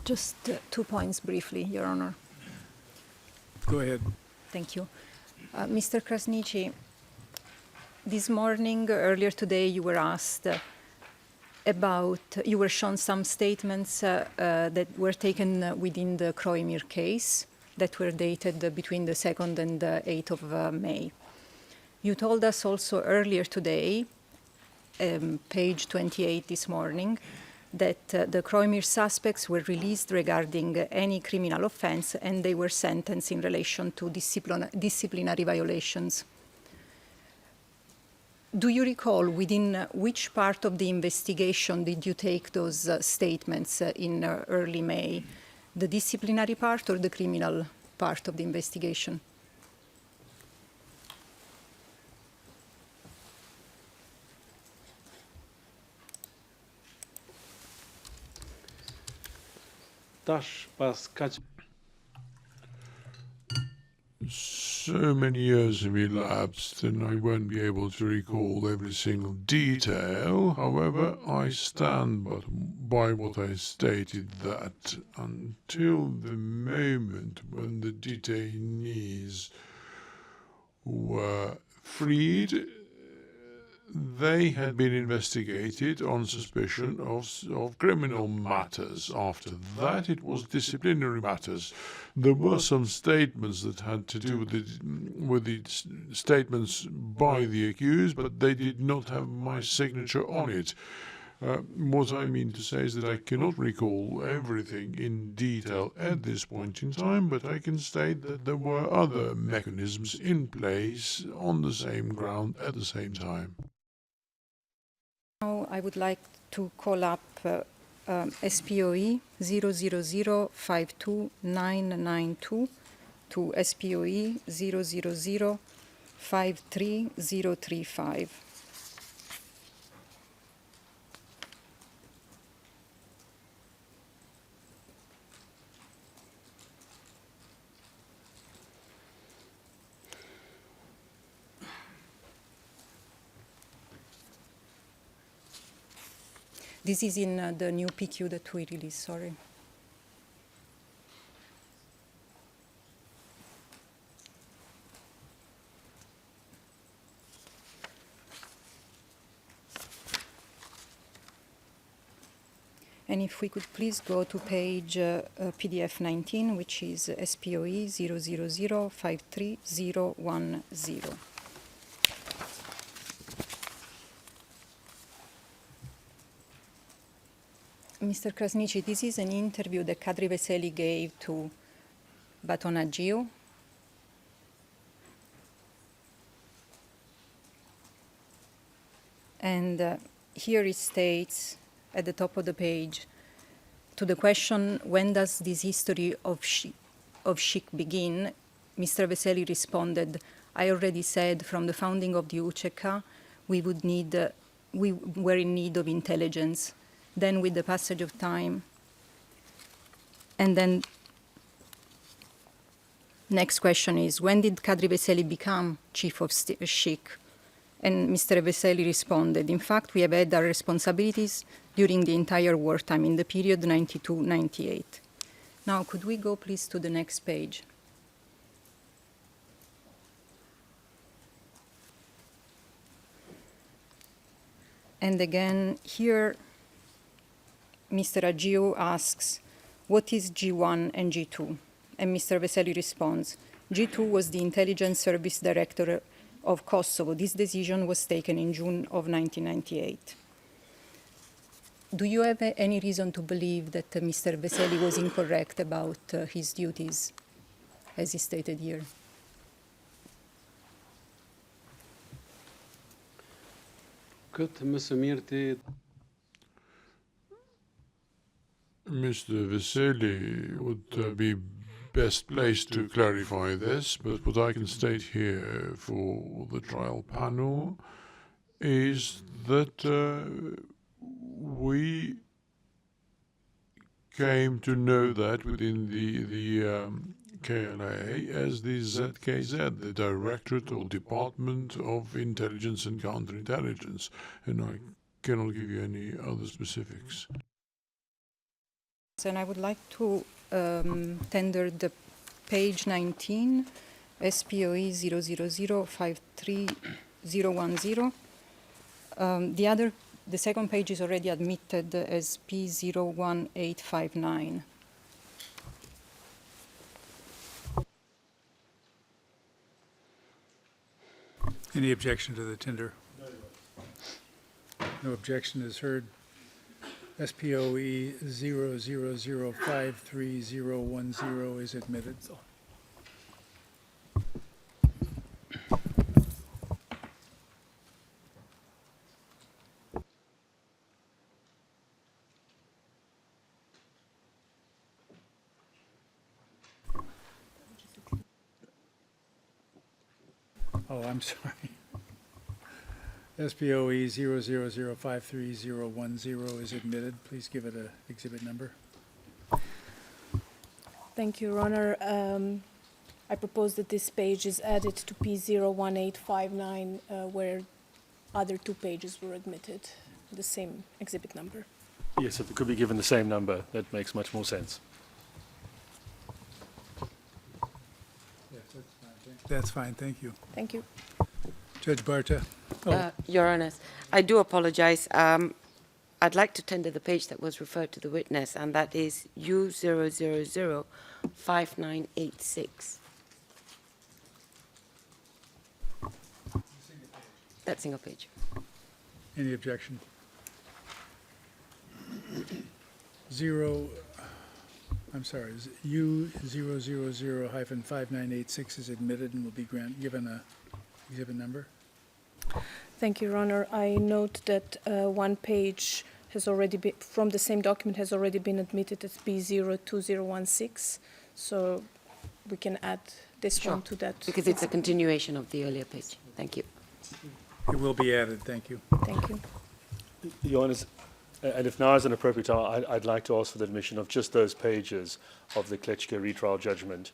Just 2 points briefly, Your Honor. Go ahead. Thank you. Mr. Krasniqi, this morning, earlier today, you were asked you were shown some statements that were taken within the Kroimir case that were dated between the 2nd and the 8th of May. You told us also earlier today, page 28 this morning, that the Kroimir suspects were released regarding any criminal offense and they were sentenced in relation to disciplinary violations. Do you recall within which part of the investigation did you take those statements in early May? The disciplinary part or the criminal part of the investigation? Tash pas kaq So many years have elapsed and I won't be able to recall every single detail. However, I stand by what I stated, that until the moment when the detainees were freed, they had been investigated on suspicion of criminal matters. After that, it was disciplinary matters. There were some statements that had to do with the statements by the accused, but they did not have my signature on it. What I mean to say is that I cannot recall everything in detail at this point in time, but I can state that there were other mechanisms in place on the same ground at the same time. Now I would like to call up SPOE 000-52992 to SPOE 000-53035. This is in the new PQ that we released, sorry. And if we could please go to page PDF 19, which is SPOE 000-53010. Mr. Krasniqi, this is an interview that Kadri Veseli gave to Batonagiu. And here it states at the top of the page, to the question, when does this history of Shik begin? Mr. Veseli responded, I already said from the founding of the UCK, we were in need of intelligence. Then with the passage of time, and then next question is, when did Kadri Veseli become chief of Shik? And Mr. Veseli responded, in fact, we have had our responsibilities during the entire wartime in the period 92-98. Now, could we go please to the next page? And again, here, Mr. Agiu asks, what is G1 and G2? And Mr. Veseli responds, G2 was the Intelligence Service Director of Kosovo. This decision was taken in June of 1998. Do you have any reason to believe that Mr. Veseli was incorrect about his duties, as he stated here? Këtë më së miri Mr. Veseli would be best placed to clarify this, but what I can state here for the trial panel is that we came to know that within the KLA as the ZKZ, the Directorate or Department of Intelligence and Counterintelligence, and I cannot give you any other specifics. And I would like to tender the page 19, SPOE 000-53010. The second page is already admitted as P01859. Any objection to the tender? No objection is heard. SPOE 000-53010 is admitted. Oh, I'm sorry. SPOE 000-53010 is admitted. Please give it an exhibit number. Thank you, Your Honor. I propose that this page is added to P01859, where other two pages were admitted, the same exhibit number. Yes, if it could be given the same number, that makes much more sense. Yes, that's fine. That's fine. Thank you. Thank you. Judge Barta. Your Honor, I do apologize. I'd like to tender the page that was referred to the witness, and that is U000-5986. That single page. Any objection? U000-5986 is admitted and will be given a exhibit number. Thank you, Your Honor. I note that one page has already been, from the same document, has already been admitted as B02016, so we can add this one to that. Because it's a continuation of the earlier page. Thank you. It will be added. Thank you. Thank you. Your Honours, and if now is an appropriate time, I'd like to ask for the admission of just those pages of the Klečka retrial judgment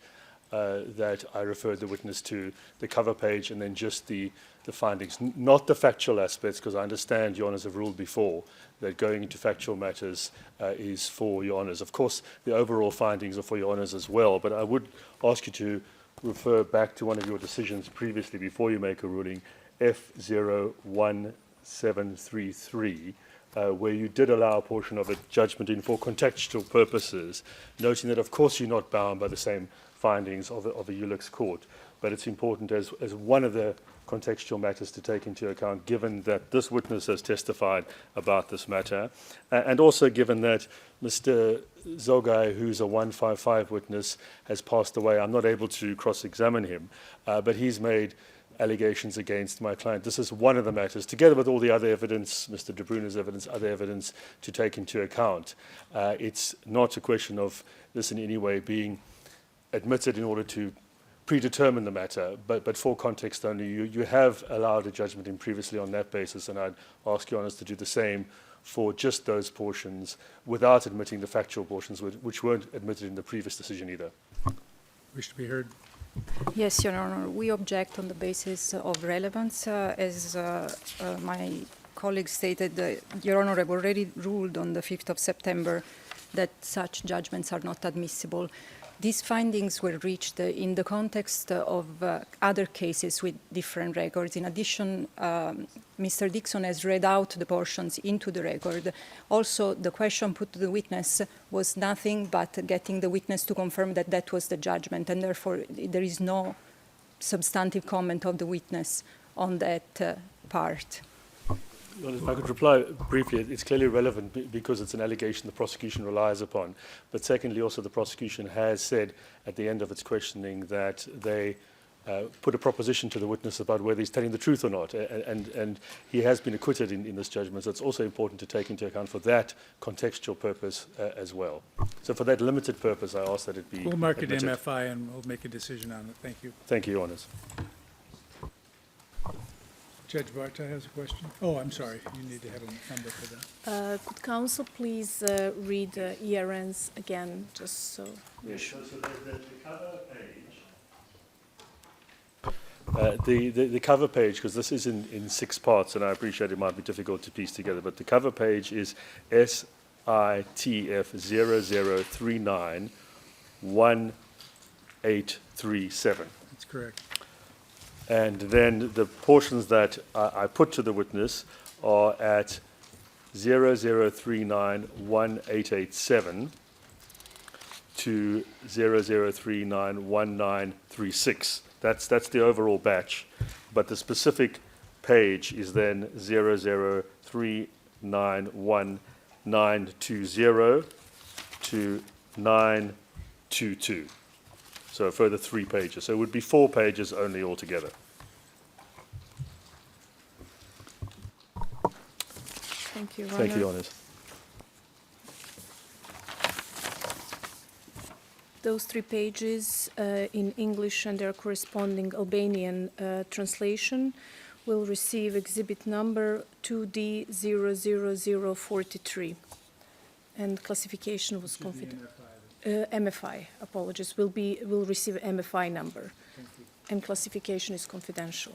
that I referred the witness to, the cover page, and then just the findings, not the factual aspects, because I understand Your Honours have ruled before that going into factual matters is for Your Honours. Of course, the overall findings are for Your Honours as well, but I would ask you to refer back to one of your decisions previously before you make a ruling, F01733, where you did allow a portion of a judgment in for contextual purposes, noting that, of course, you're not bound by the same findings of a ULEX court, but it's important as one of the contextual matters to take into account, given that this witness has testified about this matter, and also given that Mr. Zogai, who's a 155 witness, has passed away. I'm not able to cross-examine him, but he's made allegations against my client. This is one of the matters, together with all the other evidence, Mr. De Bruyn's evidence, other evidence to take into account. It's not a question of this in any way being admitted in order to predetermine the matter, but for context only. You have allowed a judgment in previously on that basis, and I'd ask Your Honours to do the same for just those portions without admitting the factual portions which weren't admitted in the previous decision either. Wish to be heard. Yes, Your Honor. We object on the basis of relevance. As my colleague stated, Your Honor have already ruled on the 5th of September that such judgments are not admissible. These findings were reached in the context of other cases with different records. In addition, Mr. Dixon has read out the portions into the record. Also, the question put to the witness was nothing but getting the witness to confirm that that was the judgment, and therefore there is no substantive comment of the witness on that part. Well, if I could reply briefly, it's clearly relevant because it's an allegation the prosecution relies upon. But secondly, also the prosecution has said at the end of its questioning that they put a proposition to the witness about whether he's telling the truth or not. And he has been acquitted in this judgment. So it's also important to take into account for that contextual purpose as well. So for that limited purpose, I ask that it be We'll mark it admitted. MFI and we'll make a decision on it. Thank you. Thank you, Your Honours. Judge Barta has a question. Oh, I'm sorry. You need to have a number for that. Could counsel please read ERNs again, just so we're sure? So the cover page. The cover page, because this is in 6 parts, and I appreciate it might be difficult to piece together, but the cover page is SITF 00391837. That's correct. And then the portions that I put to the witness are at 00391887 to 00391936. That's the overall batch. But the specific page is then 00391920 to 922. So a further 3 pages. So it would be 4 pages only altogether. Thank you, Your Thank you, Honor. Your Honours. Those 3 pages in English and their corresponding Albanian translation will receive exhibit number 2D00043. And classification was confidential. MFI, apologies, will receive MFI number. And classification is confidential.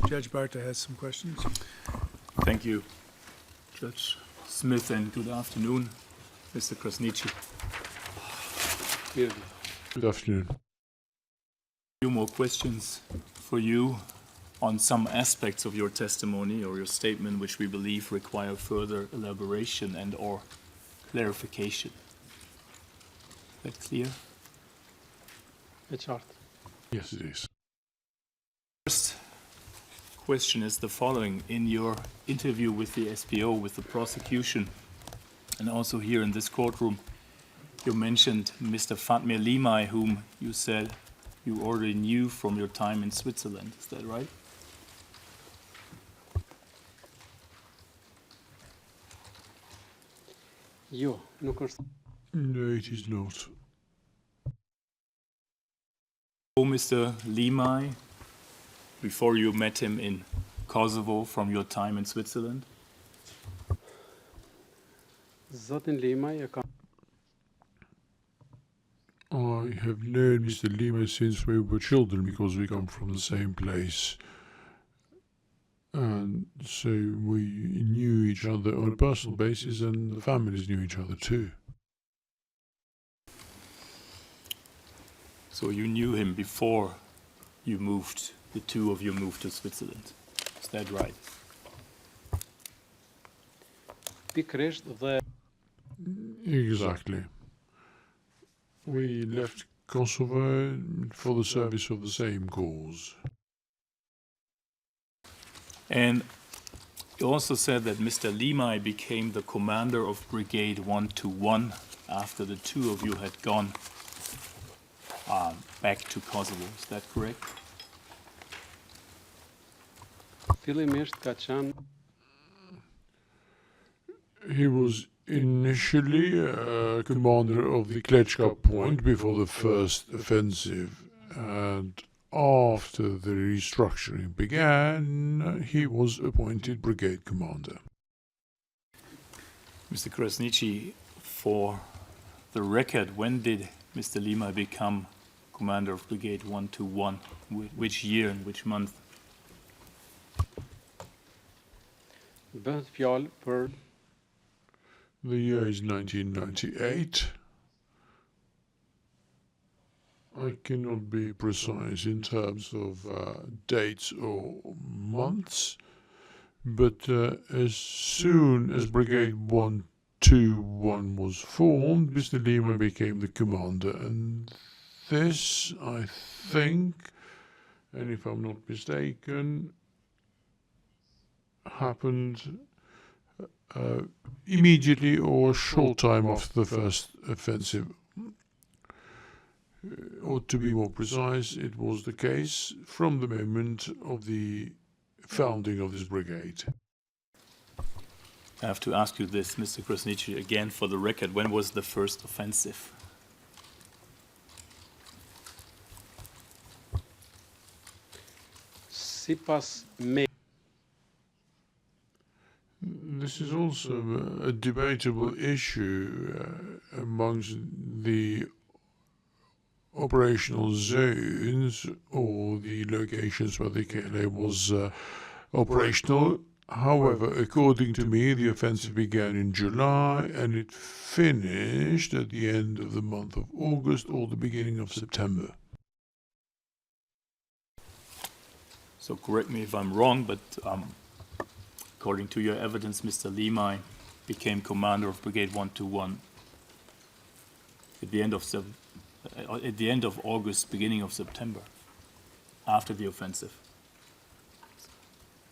Judge Barta has some questions. Thank you, Judge Smith, and good afternoon, Mr. Krasniqi. Good afternoon. A few more questions for you on some aspects of your testimony or your statement which we believe require further elaboration and or clarification. Is that clear? It's hard. Yes, it is. First question is the following. In your interview with the SPO, with the prosecution, and also here in this courtroom, you mentioned Mr. Fatmir Limay, whom you said you already knew from your time in Switzerland. Is that right? Jo, nuk është. No, it is not. Oh, Mr. Limay, before you met him in Kosovo from your time in Switzerland? Zotin Limaj e kam I have known Mr. Lima since we were children because we come from the same place. And so we knew each other on a personal basis, and the families knew each other too. So you knew him before you moved, the two of you moved to Switzerland. Is that right? pikërisht dhe Exactly. We left Kosovo for the service of the same cause. And you also said that Mr. Limay became the commander of Brigade 121 after the two of you had gone back to Kosovo. Is that correct? fillimisht ka qenë He was initially commander of the Klečka point before the first offensive, and after the restructuring began, he was appointed brigade commander. Mr. Krasniqi, for the record, when did Mr. Lima become commander of Brigade 121? Which year and which month? Bëhet fjalë për The year is 1998. I cannot be precise in terms of dates or months, but as soon as Brigade 121 was formed, Mr. Lima became the commander, and this, I think, and if I'm not mistaken, happened immediately or a short time after the first offensive. Or to be more precise, it was the case from the moment of the founding of this brigade. I have to ask you this, Mr. Krasniqi, again for the record. When was the first offensive? sipas me This is also a debatable issue amongst the operational zones or the locations where the KLA was operational. However, according to me, the offensive began in July and it finished at the end of the month of August or the beginning of September. So correct me if I'm wrong, but according to your evidence, Mr. Lima became commander of Brigade 121 at the end of August, beginning of September, after the offensive.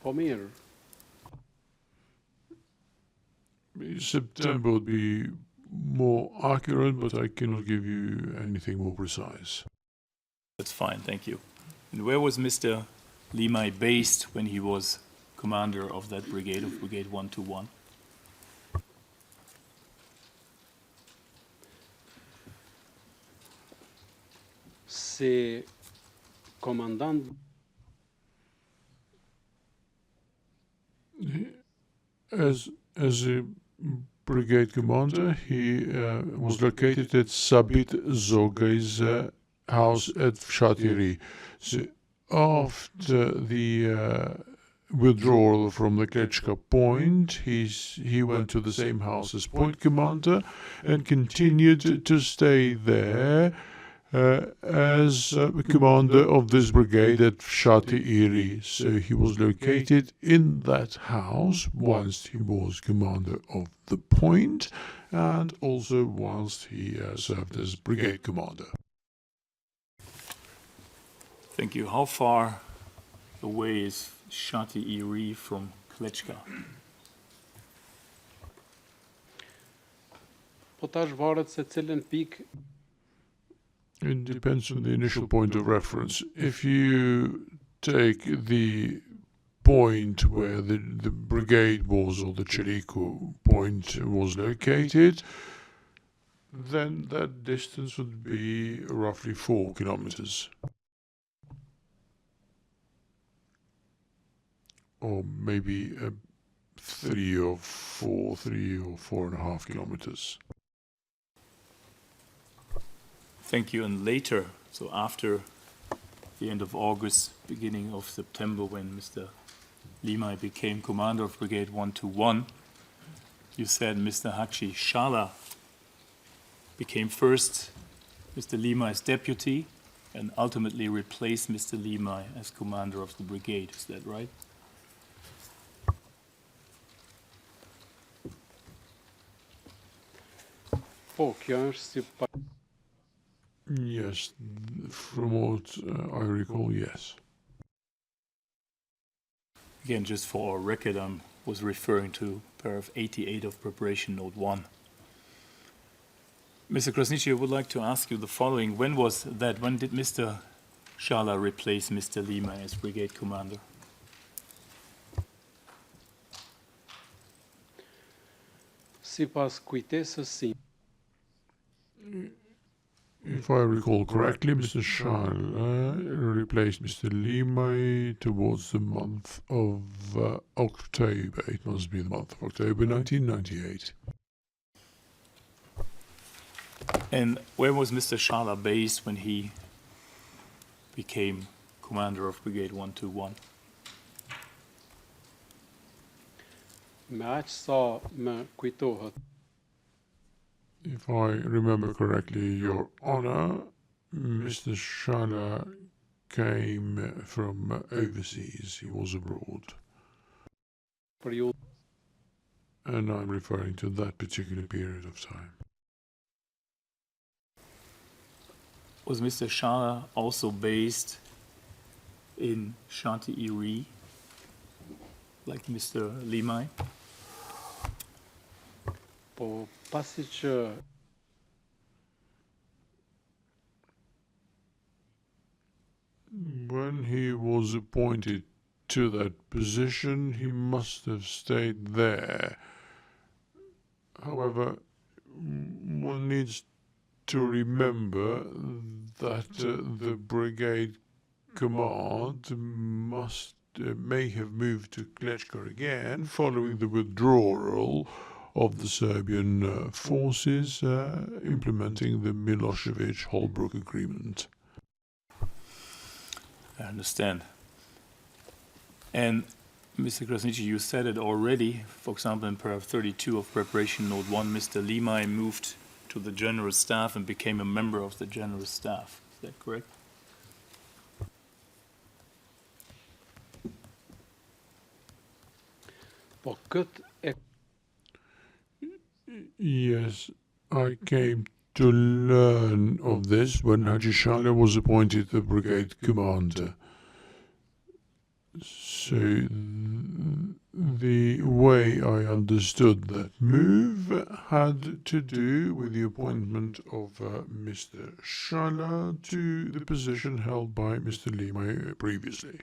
po mirë. September would be more accurate, but I cannot give you anything more precise. That's fine, thank you. And where was Mr. Lima based when he was commander of that brigade, of Brigade 121? Si komandant As a brigade commander, he was located at Sabit Zogai's house at Shatiri. So after the withdrawal from the Klečka Point, he went to the same house as point commander and continued to stay there as commander of this brigade at Shati-Iri. So he was located in that house whilst he was commander of the point and also whilst he served as brigade commander. Thank you. How far away is Shati-Iri from Klečka? po tash varet se cilën pikë It depends on the initial point of reference. If you take the point where the brigade was, or the Chirico point was located, then that distance would be roughly 4 kilometers. Or maybe 3 or 4.5 kilometers. Thank you. And later, so after the end of August, beginning of September, when Mr. Lima became commander of Brigade 121, you said Mr. Hakshi Shala became first Mr. Lima's deputy and ultimately replaced Mr. Lima as commander of the brigade. Is that right? po kjo është si Yes, from what I recall, yes. Again, just for our record, I was referring to paragraph 88 of preparation note 1. Mr. Krasniqi, I would like to ask you the following. When was that? When did Mr. Shala replace Mr. Lima as brigade commander? sipas kujtesës si If I recall correctly, Mr. Shala replaced Mr. Limay towards the month of October. It must be the month of October 1998. And where was Mr. Shala based when he became commander of Brigade 121? Me aq sa më kujtohet, If I remember correctly, Your Honor, Mr. Shala came from overseas. He was abroad. periudhë And I'm referring to that particular period of time. Was Mr. Shala also based in Chantilly, like Mr. Limay? po pasi që When he was appointed to that position, he must have stayed there. However, one needs to remember that the brigade command may have moved to Klečka again following the withdrawal of the Serbian forces implementing the Milosevic-Holbrooke agreement. I understand. And Mr. Krasniqi, you said it already. For example, in paragraph 32 of preparation note 1, Mr. Limay moved to the general staff and became a member of the general staff. Is that correct? po këtë e Yes, I came to learn of this when Haji Shala was appointed the brigade commander. So the way I understood that move had to do with the appointment of Mr. Shala to the position held by Mr. Limay previously.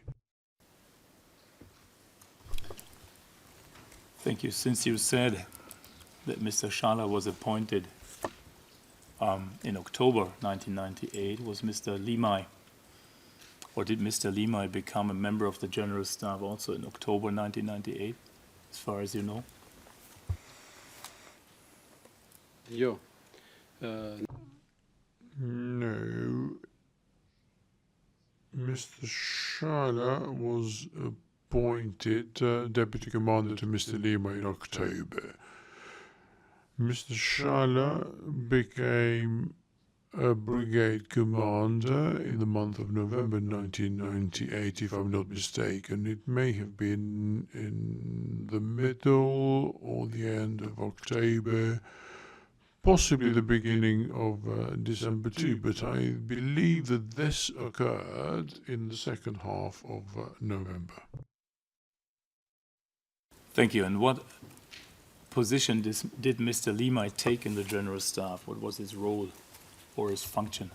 Thank you. Since you said that Mr. Shala was appointed in October 1998, was Mr. Limay, or did Mr. Limay become a member of the General Staff also in October 1998, as far as you know? jo. No. Mr. Shala was appointed deputy commander to Mr. Limay in October. Mr. Shala became a brigade commander in the month of November 1998, if I'm not mistaken. It may have been in the middle or the end of October, possibly the beginning of December too, but I believe that this occurred in the second half of November. Thank you. And what position did Mr. Limay take in the General Staff? What was his role or his function?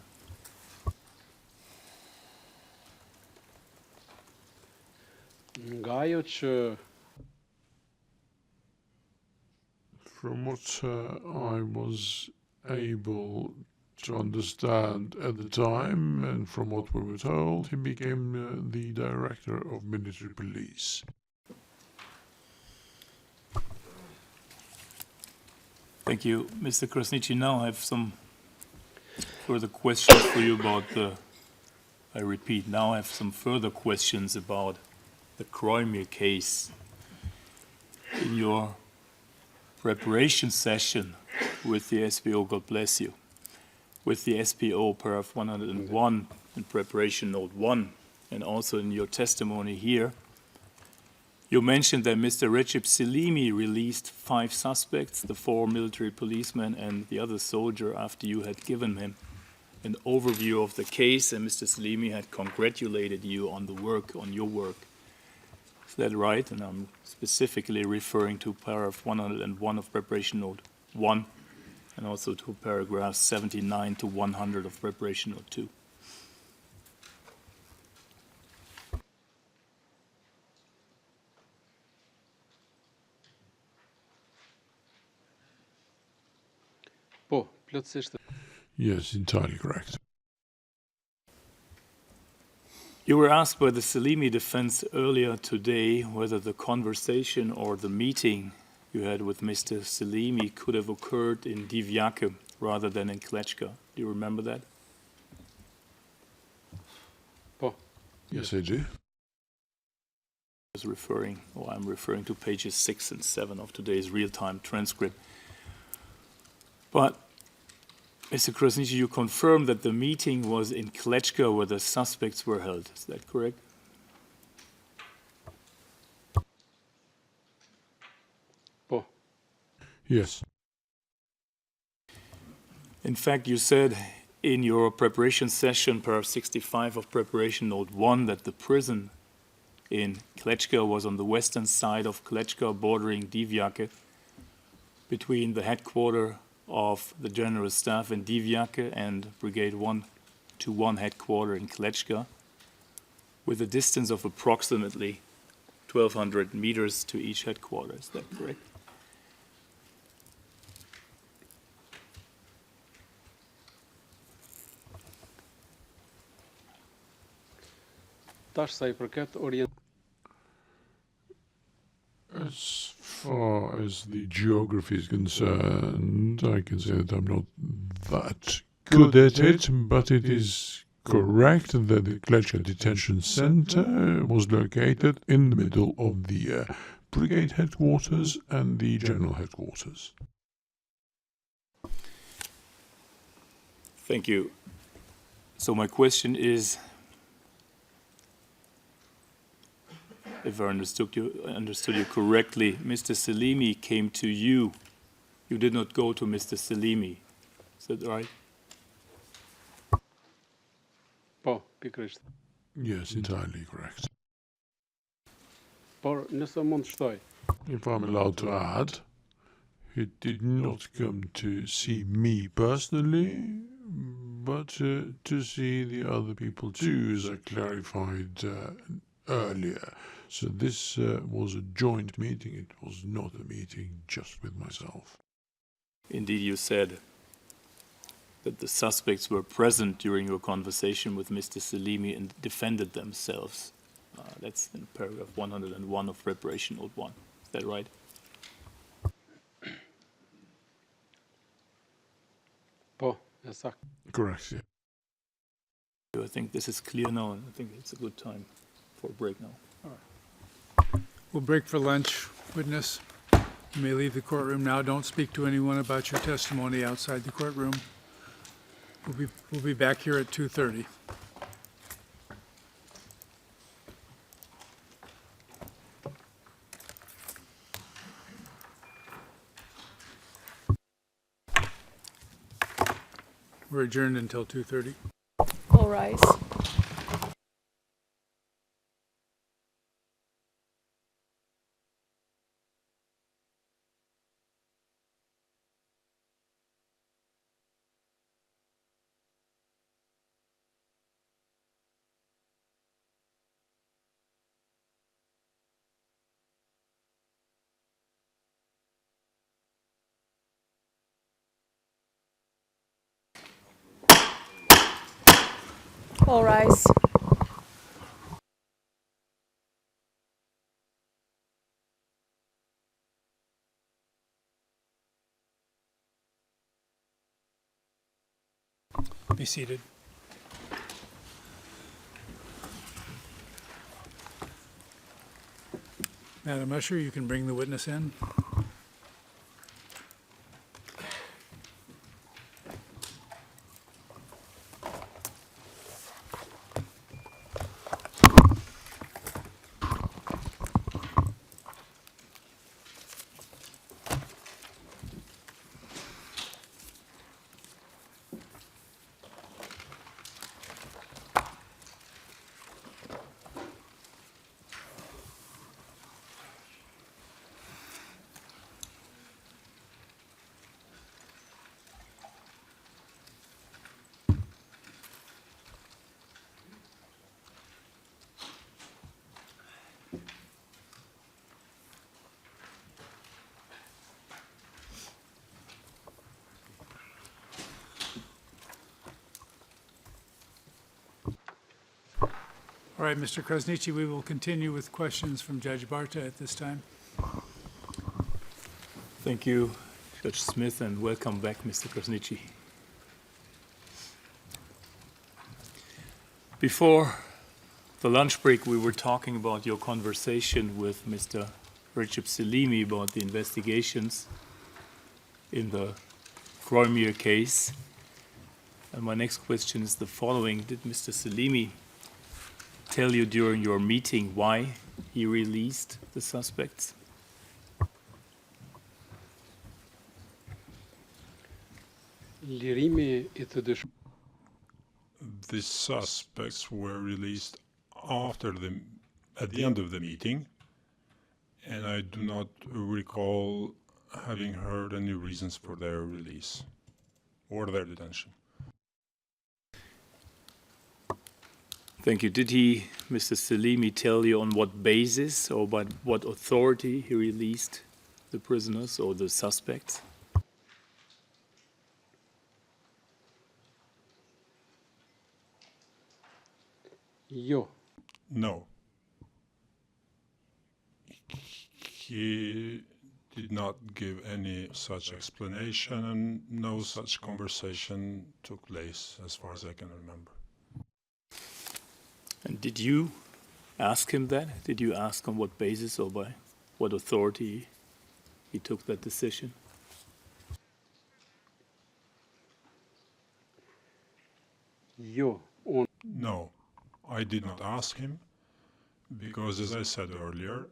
Nga ajo që From what I was able to understand at the time, and from what we were told, he became the director of military police. Thank you. Mr. Krasniqi, now I have some further questions for you about I repeat, now I have some further questions about the Kroimir case. In your preparation session with the SPO, God bless you, with the SPO paragraph 101 in preparation note 1, and also in your testimony here, you mentioned that Mr. Recep Selimi released 5 suspects, the 4 military policemen and the other soldier, after you had given him an overview of the case, and Mr. Selimi had congratulated you on the work, on your work. Is that right? And I'm specifically referring to paragraph 101 of preparation note 1, and also to paragraphs 79 to 100 of preparation note 2. po, plotësisht Yes, entirely correct. You were asked by the Salimi defense earlier today whether the conversation or the meeting you had with Mr. Salimi could have occurred in Divjake rather than in Klečka. Do you remember that? Po, Yes, I do. I'm referring to pages 6 and 7 of today's real-time transcript. But, Mr. Krasniqi, you confirmed that the meeting was in Klečka where the suspects were held. Is that correct? po, Yes. In fact, you said in your preparation session, paragraph 65 of preparation note 1, that the prison in Klečka was on the western side of Klečka, bordering Divjake, between the headquarters of the General Staff in Divjake and Brigade 121 headquarters in Klečka, with a distance of approximately 1,200 meters to each headquarters. Is that correct? tash sa I përket orient As far as the geography is concerned, I can say that I'm not that good at it, but it is correct that the Klečka Detention Center was located in the middle of the brigade headquarters and the general headquarters. Thank you. So my question is, if I understood you correctly, Mr. Salimi came to you. You did not go to Mr. Salimi. Is that right? po, pikërisht. Yes, entirely correct. Por nëse mund të shtoj, If I'm allowed to add, he did not come to see me personally, but to see the other people too, as I clarified earlier. So this was a joint meeting. It was not a meeting just with myself. Indeed, you said that the suspects were present during your conversation with Mr. Salimi and defended themselves. That's in paragraph 101 of preparation note 1. Is that right? po, e saktë. Correct, yeah. I think this is clear now, and I think it's a good time for a break now. We'll break for lunch. Witness, you may leave the courtroom now. Don't speak to anyone about your testimony outside the courtroom. We'll be back here at 2:30. We're adjourned until 2:30. All rise. All rise. Be seated. Madam Usher, you can bring the witness in. All right, Mr. Krasniqi, we will continue with questions from Judge Barta at this time. Thank you, Judge Smith, and welcome back, Mr. Krasniqi. Before the lunch break, we were talking about your conversation with Mr. Recep Selimi about the investigations in the Kroymir case. And my next question is the following. Did Mr. Selimi tell you during your meeting why he released the suspects? Lirimi i të The suspects were released at the end of the meeting, and I do not recall having heard any reasons for their release or their detention. Thank you. Did he, Mr. Selimi, tell you on what basis or by what authority he released the prisoners or the suspects? Jo. No. He did not give any such explanation, and no such conversation took place as far as I can remember. And did you ask him that? Did you ask on what basis or by what authority he took that decision? Jo. No, I did not ask him because, as I said earlier,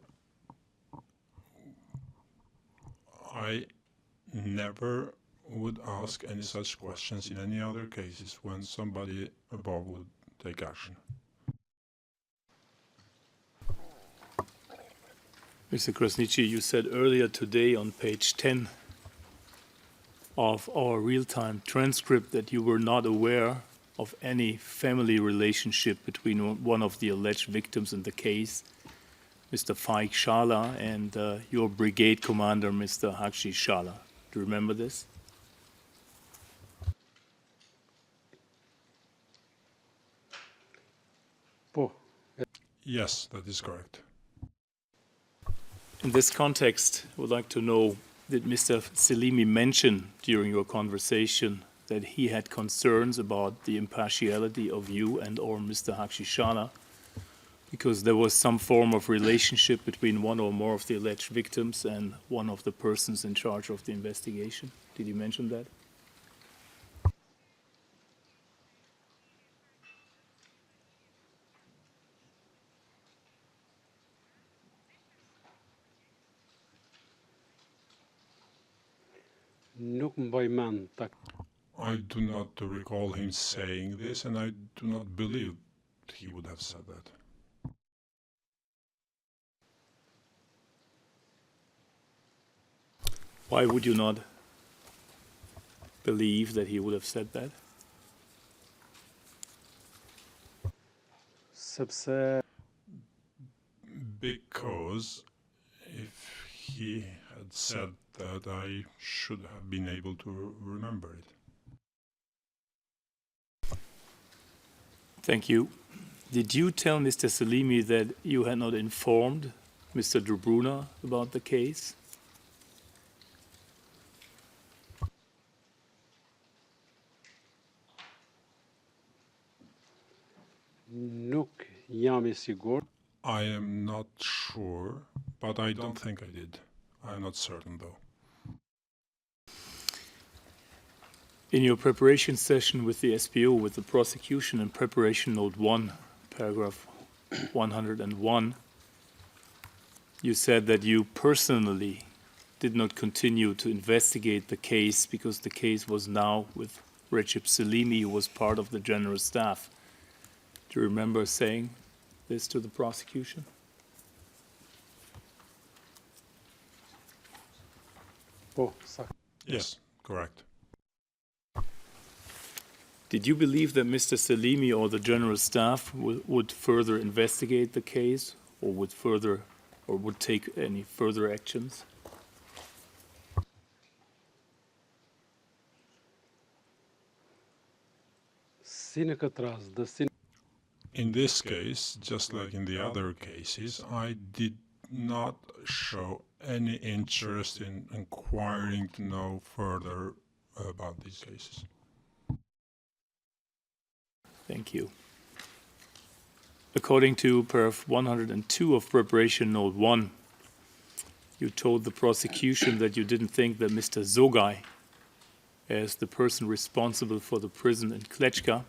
I never would ask any such questions in any other cases when somebody above would take action. Mr. Krasniqi, you said earlier today on page 10 of our real-time transcript that you were not aware of any family relationship between one of the alleged victims in the case, Mr. Faik Shala, and your brigade commander, Mr. Hakshi Shala. Do you remember this? Po. Yes, that is correct. In this context, I would like to know, did Mr. Selimi mention during your conversation that he had concerns about the impartiality of you and or Mr. Hakshi Shala because there was some form of relationship between one or more of the alleged victims and one of the persons in charge of the investigation? Did he mention that? Nuk mbaj mend I do not recall him saying this, and I do not believe he would have said that. Why would you not believe that he would have said that? sepse Because if he had said that, I should have been able to remember it. Thank you. Did you tell Mr. Selimi that you had not informed Mr. Drubruna about the case? nuk jam I sigurt. I am not sure, but I don't think I did. I'm not certain, though. In your preparation session with the SPO, with the prosecution in preparation note 1, paragraph 101, you said that you personally did not continue to investigate the case because the case was now with Recep Selimi, who was part of the general staff. Do you remember saying this to the prosecution? Po, saktë. Yes, correct. Did you believe that Mr. Selimi or the general staff would further investigate the case or would take any further actions? Si në këtë rast, In this case, just like in the other cases, I did not show any interest in inquiring to know further about these cases. Thank you. According to paragraph 102 of Preparation Note 1, you told the prosecution that you didn't think that Mr. Zogai, as the person responsible for the prison in Klečka,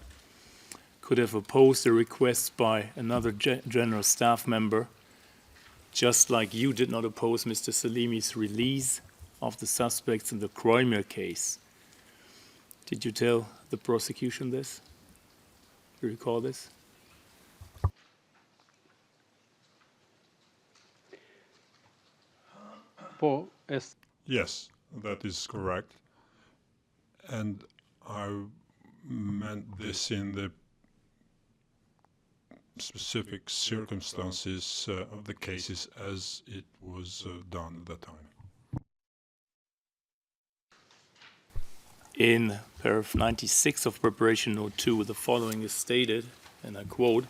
could have opposed a request by another general staff member, just like you did not oppose Mr. Salimi's release of the suspects in the Kroimir case. Did you tell the prosecution this? Do you recall this? Yes, that is correct. And I meant this in the specific circumstances of the cases as it was done at that time. In paragraph 96 of Preparation Note 2, the following is stated, and I quote,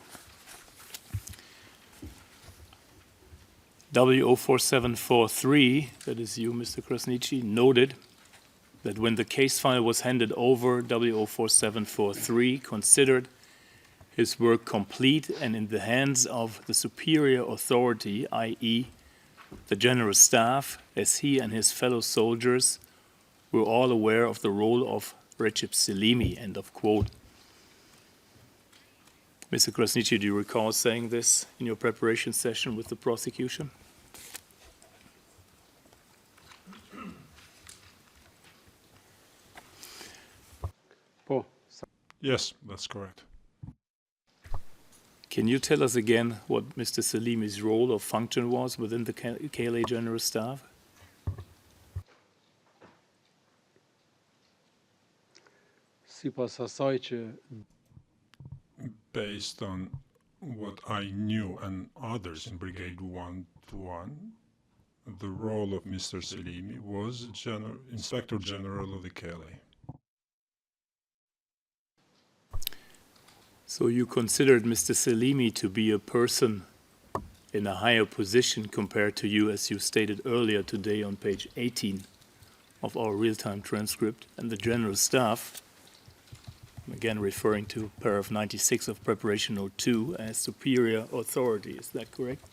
W04743, that is you, Mr. Krasniqi, noted that when the case file was handed over, W04743 considered his work complete and in the hands of the superior authority, i.e., the general staff, as he and his fellow soldiers were all aware of the role of Recep Selimi, end of quote. Mr. Krasniqi, do you recall saying this in your preparation session with the prosecution? Yes, that's correct. Can you tell us again what Mr. Salimi's role or function was within the KLA General Staff? Based on what I knew and others in Brigade 121, the role of Mr. Selimi was Inspector General of the KLA. So you considered Mr. Selimi to be a person in a higher position compared to you, as you stated earlier today on page 18 of our real-time transcript, and the General Staff, again referring to paragraph 96 of Preparation Note 2, as superior authority. Is that correct?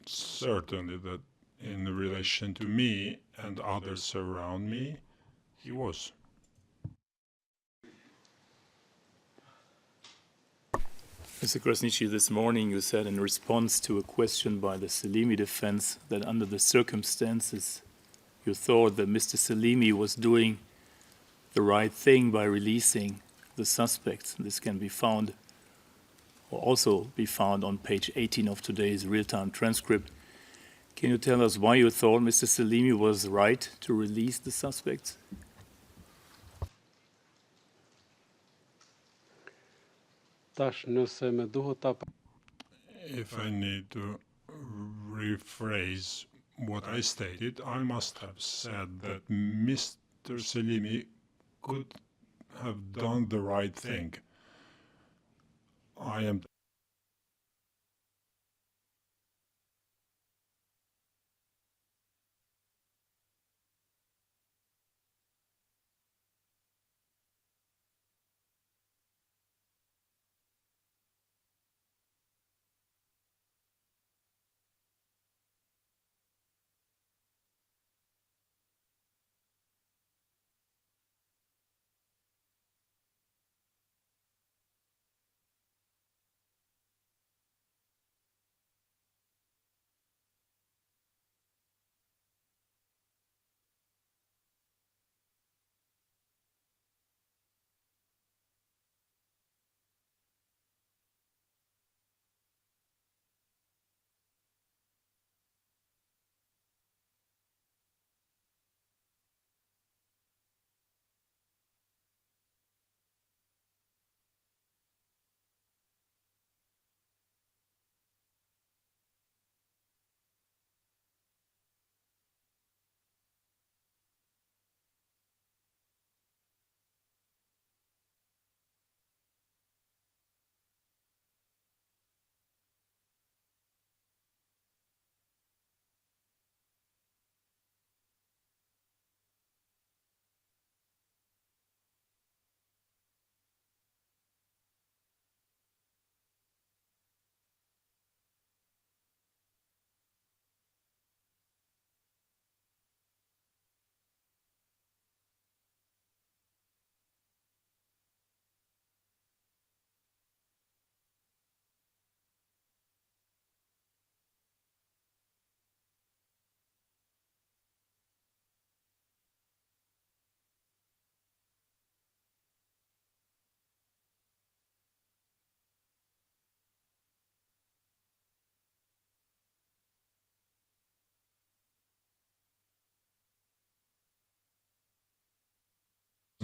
Certainly that in relation to me and others around me, he was. Mr. Krasniqi, this morning you said in response to a question by the Selimi defense that under the circumstances you thought that Mr. Selimi was doing the right thing by releasing the suspects. This can be found, or also be found on page 18 of today's real-time transcript. Can you tell us why you thought Mr. Selimi was right to release the suspects? If I need to rephrase what I stated, I must have said that Mr. Selimi could have done the right thing. I am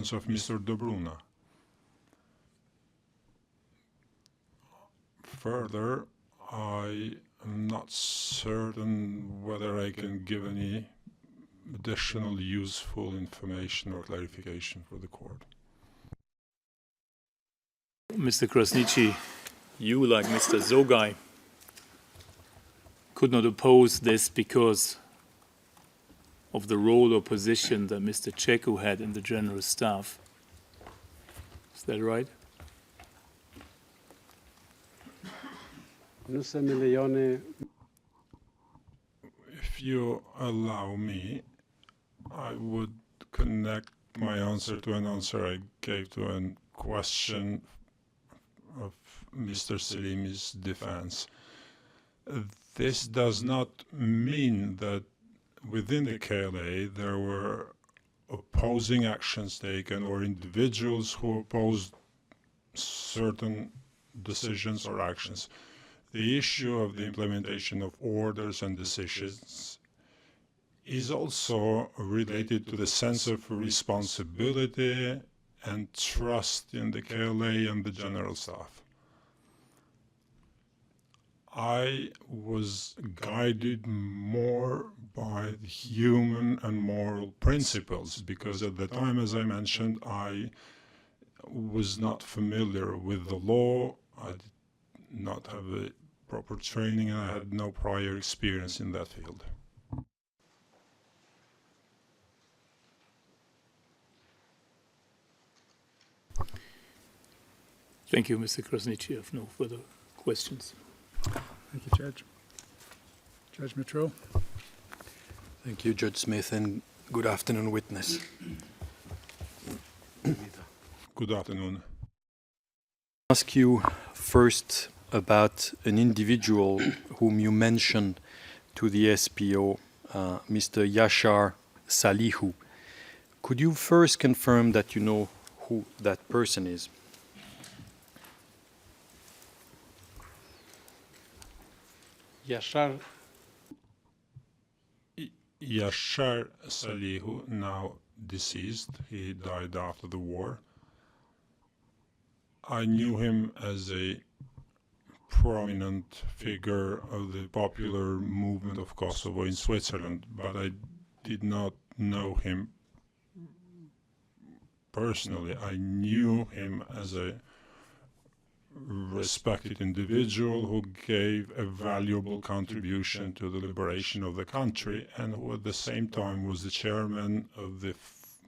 actions of Mr. De Bruyne. Further, I am not certain whether I can give any additional useful information or clarification for the court. Mr. Krasniqi, you, like Mr. Zogai, could not oppose this because of the role or position that Mr. Cheku had in the General Staff. Is that right? If you allow me, I would connect my answer to an answer I gave to a question of Mr. Salimi's defense. This does not mean that within the KLA there were opposing actions taken or individuals who opposed certain decisions or actions. The issue of the implementation of orders and decisions is also related to the sense of responsibility and trust in the KLA and the General Staff. I was guided more by the human and moral principles because at the time, as I mentioned, I was not familiar with the law. I did not have a proper training and I had no prior experience in that field. Thank you, Mr. Krasniqi. I have no further questions. Thank you, Judge. Judge Mitro. Thank you, Judge Smith, and good afternoon, witness. Good afternoon. Ask you first about an individual whom you mentioned to the SPO, Mr. Yashar Salihu. Could you first confirm that you know who that person is? Yashar Salihu, now deceased, he died after the war. I knew him as a prominent figure of the popular movement of Kosovo in Switzerland, but I did not know him personally. I knew him as a respected individual who gave a valuable contribution to the liberation of the country and who at the same time was the chairman of the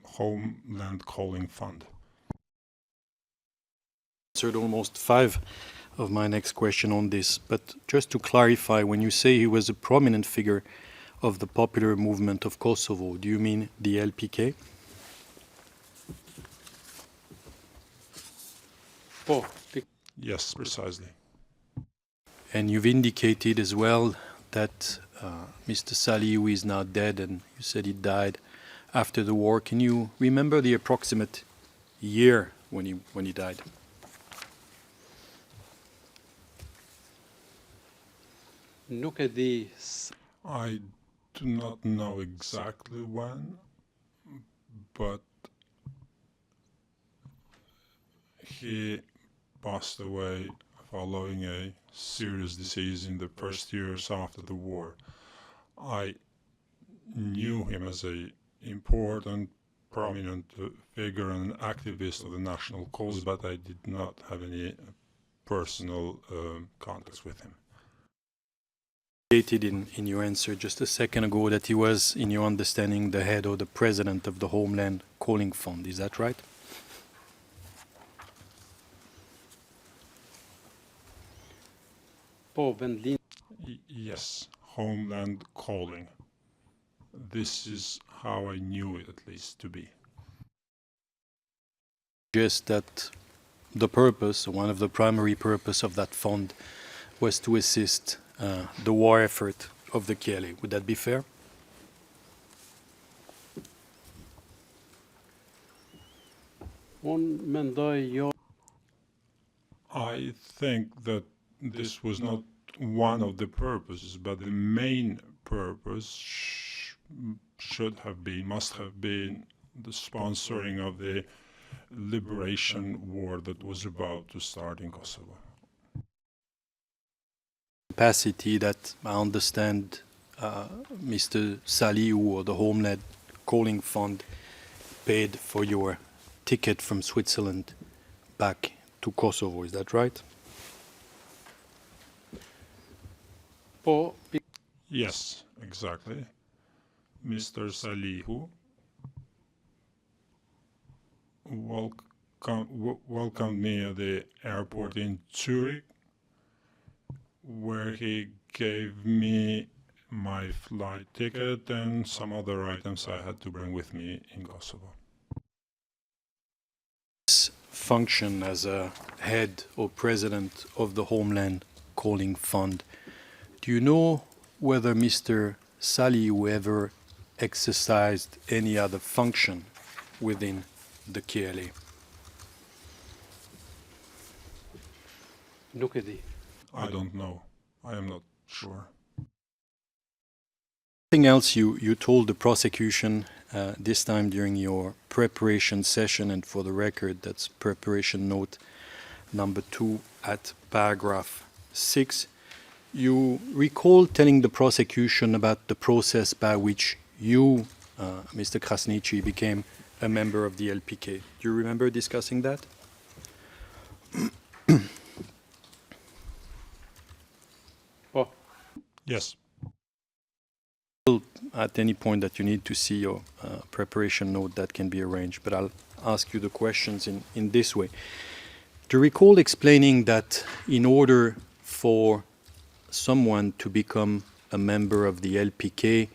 Homeland Calling Fund. Answered almost 5 of my next question on this, but just to clarify, when you say he was a prominent figure of the popular movement of Kosovo, do you mean the LPK? Yes, precisely. And you've indicated as well that Mr. Salihu is now dead, and you said he died after the war. Can you remember the approximate year when he died? I do not know exactly when, but he passed away following a serious disease in the first years after the war. I knew him as an important, prominent figure and an activist of the national cause, but I did not have any personal contacts with him. Stated in your answer just a second ago that he was, in your understanding, the head or the president of the Homeland Calling Fund. Is that right? Yes, Homeland Calling. This is how I knew it, at least, to be. Just that the purpose, one of the primary purpose of that fund was to assist the war effort of the KLA. Would that be fair? I think that this was not one of the purposes, but the main purpose should have been, must have been the sponsoring of the liberation war that was about to start in Kosovo. Capacity that I understand Mr. Salihu or the Homeland Calling Fund paid for your ticket from Switzerland back to Kosovo, is that right? Yes, exactly. Mr. Salihu welcomed me at the airport in Zurich, where he gave me my flight ticket and some other items I had to bring with me in Kosovo. Function as a head or president of the Homeland Calling Fund, do you know whether Mr. Salihu ever exercised any other function within the KLA? I don't know. I am not sure. Something else you told the prosecution this time during your preparation session, and for the record, that's preparation note number 2 at paragraph 6. You recall telling the prosecution about the process by which you, Mr. Krasniqi, became a member of the LPK. Do you remember discussing that? Yes. At any point that you need to see your preparation note, that can be arranged, but I'll ask you the questions in this way. Do you recall explaining that in order for someone to become a member of the LPK,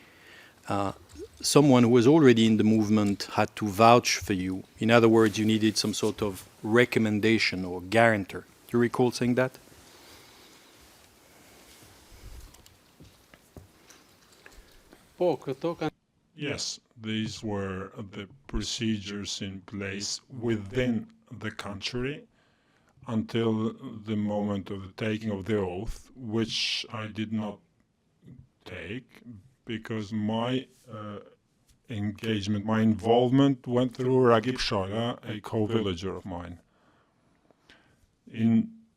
someone who was already in the movement had to vouch for you? In other words, you needed some sort of recommendation or guarantor. Do you recall saying that? Yes, these were the procedures in place within the country until the moment of the taking of the oath, which I did not take because my engagement, my involvement went through Ragib Shala, a co-villager of mine.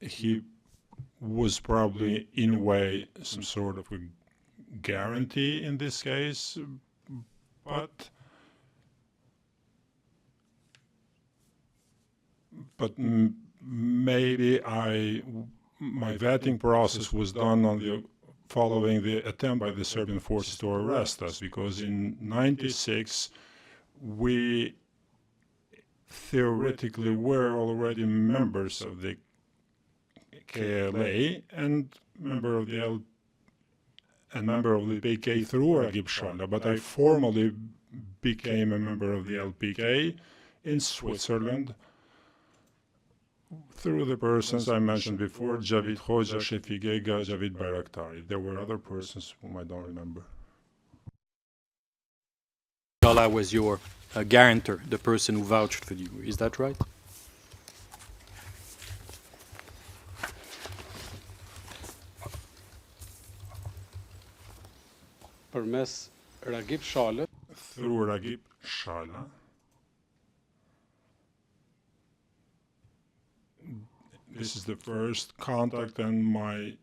He was probably, in a way, some sort of a guarantee in this case, but maybe my vetting process was done on following the attempt by the Serbian forces to arrest us, because in '96 we theoretically were already members of the KLA and member of the LPK through Ragib Shala, but I formally became a member of the LPK in Switzerland through the persons I mentioned before, Javid Hoja, Shefik Ega, Javid Bayraktari. There were other persons whom I don't remember. Shala was your guarantor, the person who vouched for you. Is that right? Through Ragib Shala. This is the first contact and my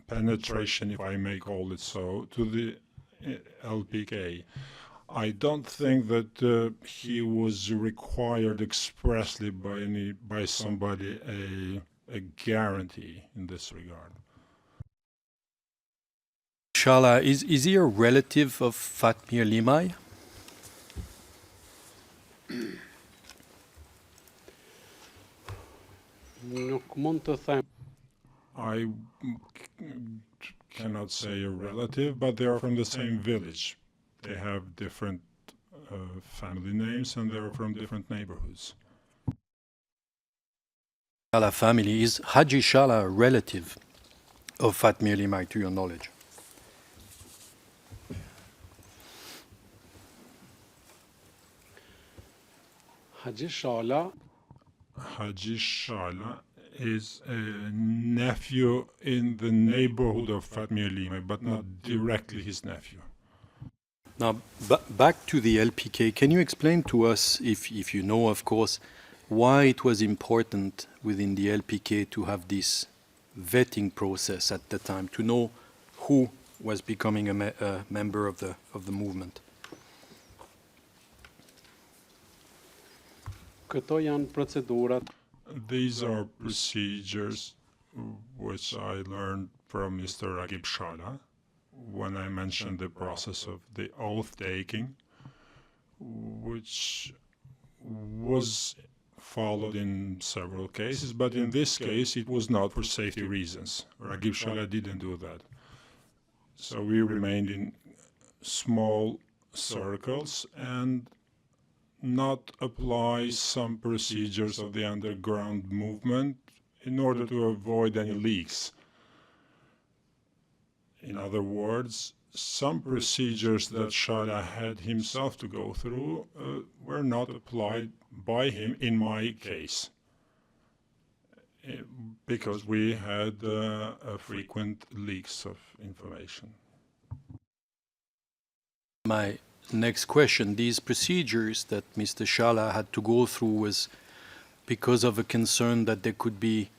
penetration, if I may call it so, to the LPK. I don't think that he was required expressly by somebody a guarantee in this regard. Shala, is he a relative of Fatmir Limay? I cannot say a relative, but they are from the same village. They have different family names and they're from different neighborhoods. Shala family, is Haji Shala a relative of Fatmir Limay, to your knowledge? Haji Shala is a nephew in the neighborhood of Fatmir Limay, but not directly his nephew. Now, back to the LPK, can you explain to us, if you know, of course, why it was important within the LPK to have this vetting process at the time, to know who was becoming a member of the movement. Këto janë procedurat These are procedures which I learned from Mr. Ragib Shala when I mentioned the process of the oath taking, which was followed in several cases, but in this case it was not for safety reasons. Ragib Shala didn't do that. So we remained in small circles and not apply some procedures of the underground movement in order to avoid any leaks. In other words, some procedures that Shala had himself to go through were not applied by him in my case, because we had frequent leaks of information. My next question, these procedures that Mr. Shala had to go through was because of a concern that there could be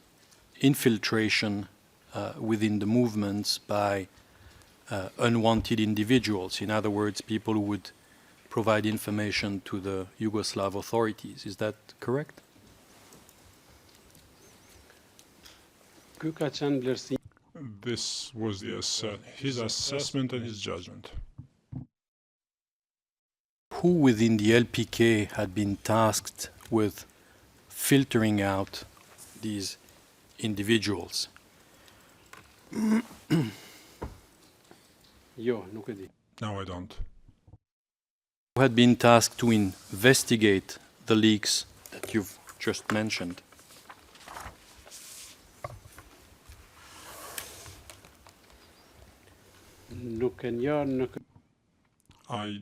infiltration within the movements by unwanted individuals. In other words, people who would provide information to the Yugoslav authorities. Is that correct? ky ka qenë vlerësimi This was his assessment and his judgment. Who within the LPK had been tasked with filtering out these individuals? jo, nuk e di. No, I don't. Who had been tasked to investigate the leaks that you've just mentioned? Nuk e njoh, nuk I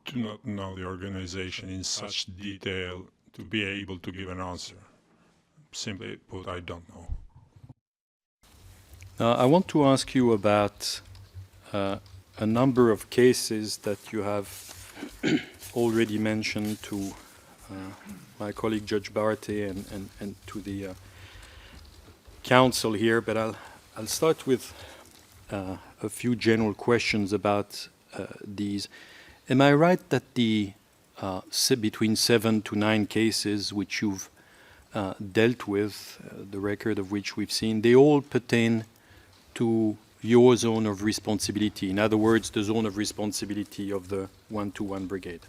do not know the organization in such detail to be able to give an answer. Simply put, I don't know. Now, I want to ask you about a number of cases that you have already mentioned to my colleague Judge Barte and to the council here, but I'll start with a few general questions about these. Am I right that the between 7 to 9 cases which you've dealt with, the record of which we've seen, they all pertain to your zone of responsibility? In other words, the zone of responsibility of the 121 Brigade.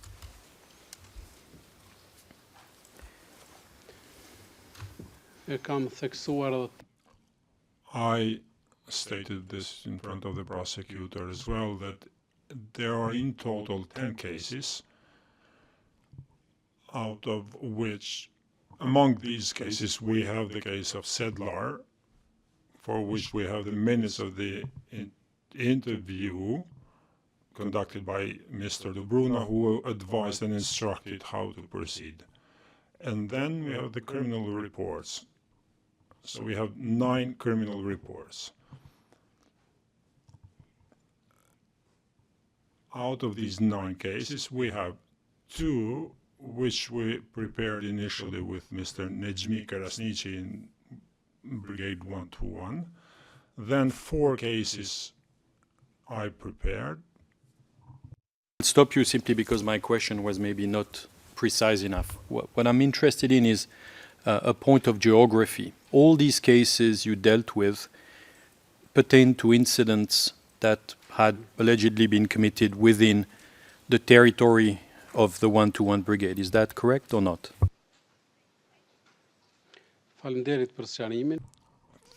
e kam theksuar edhe I stated this in front of the prosecutor as well, that there are in total 10 cases, out of which, among these cases, we have the case of Sedlar, for which we have the minutes of the interview conducted by Mr. De Bruna, who advised and instructed how to proceed. And then we have the criminal reports. So we have 9 criminal reports. Out of these 9 cases, we have 2 which we prepared initially with Mr. Nejmi Karasnici in Brigade 121. Then 4 cases I prepared. I'll stop you simply because my question was maybe not precise enough. What I'm interested in is a point of geography. All these cases you dealt with pertain to incidents that had allegedly been committed within the territory of the 121 Brigade. Is that correct or not? Faleminderit për sqarimin.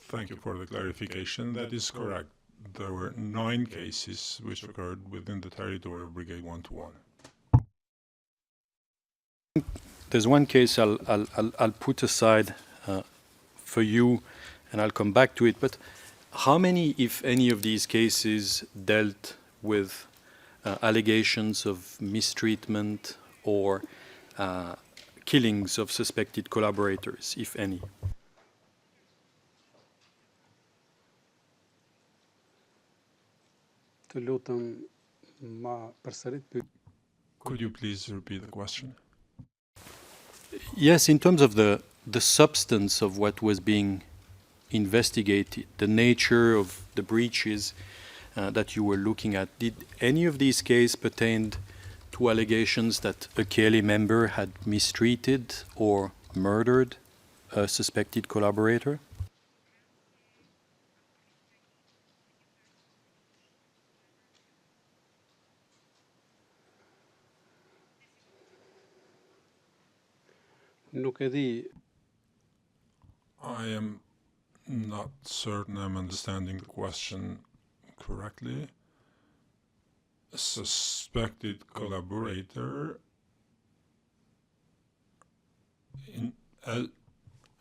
Thank you for the clarification. That is correct. There were 9 cases which occurred within the territory of Brigade 121. There's one case I'll put aside for you, and I'll come back to it. But how many, if any, of these cases dealt with allegations of mistreatment or killings of suspected collaborators, if any? Të lutem ma përsërit pyetjen. Could you please repeat the question? Yes, in terms of the substance of what was being investigated, the nature of the breaches that you were looking at, did any of these cases pertain to allegations that a KLA member had mistreated or murdered a suspected collaborator? Nuk e di. I am not certain I'm understanding the question correctly. A suspected collaborator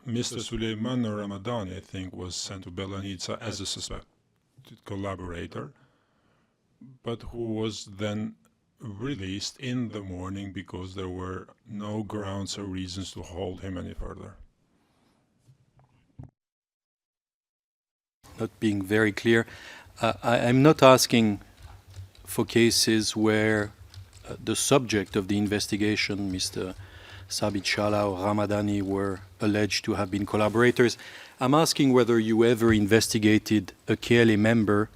Mr. Suleiman Ramadani, I think, was sent to Belanica as a suspected collaborator, but who was then released in the morning because there were no grounds or reasons to hold him any further. Not being very clear, I'm not asking for cases where the subject of the investigation, Mr. Sabit Shala or Ramadani, were alleged to have been collaborators. I'm asking whether you ever investigated a KLA member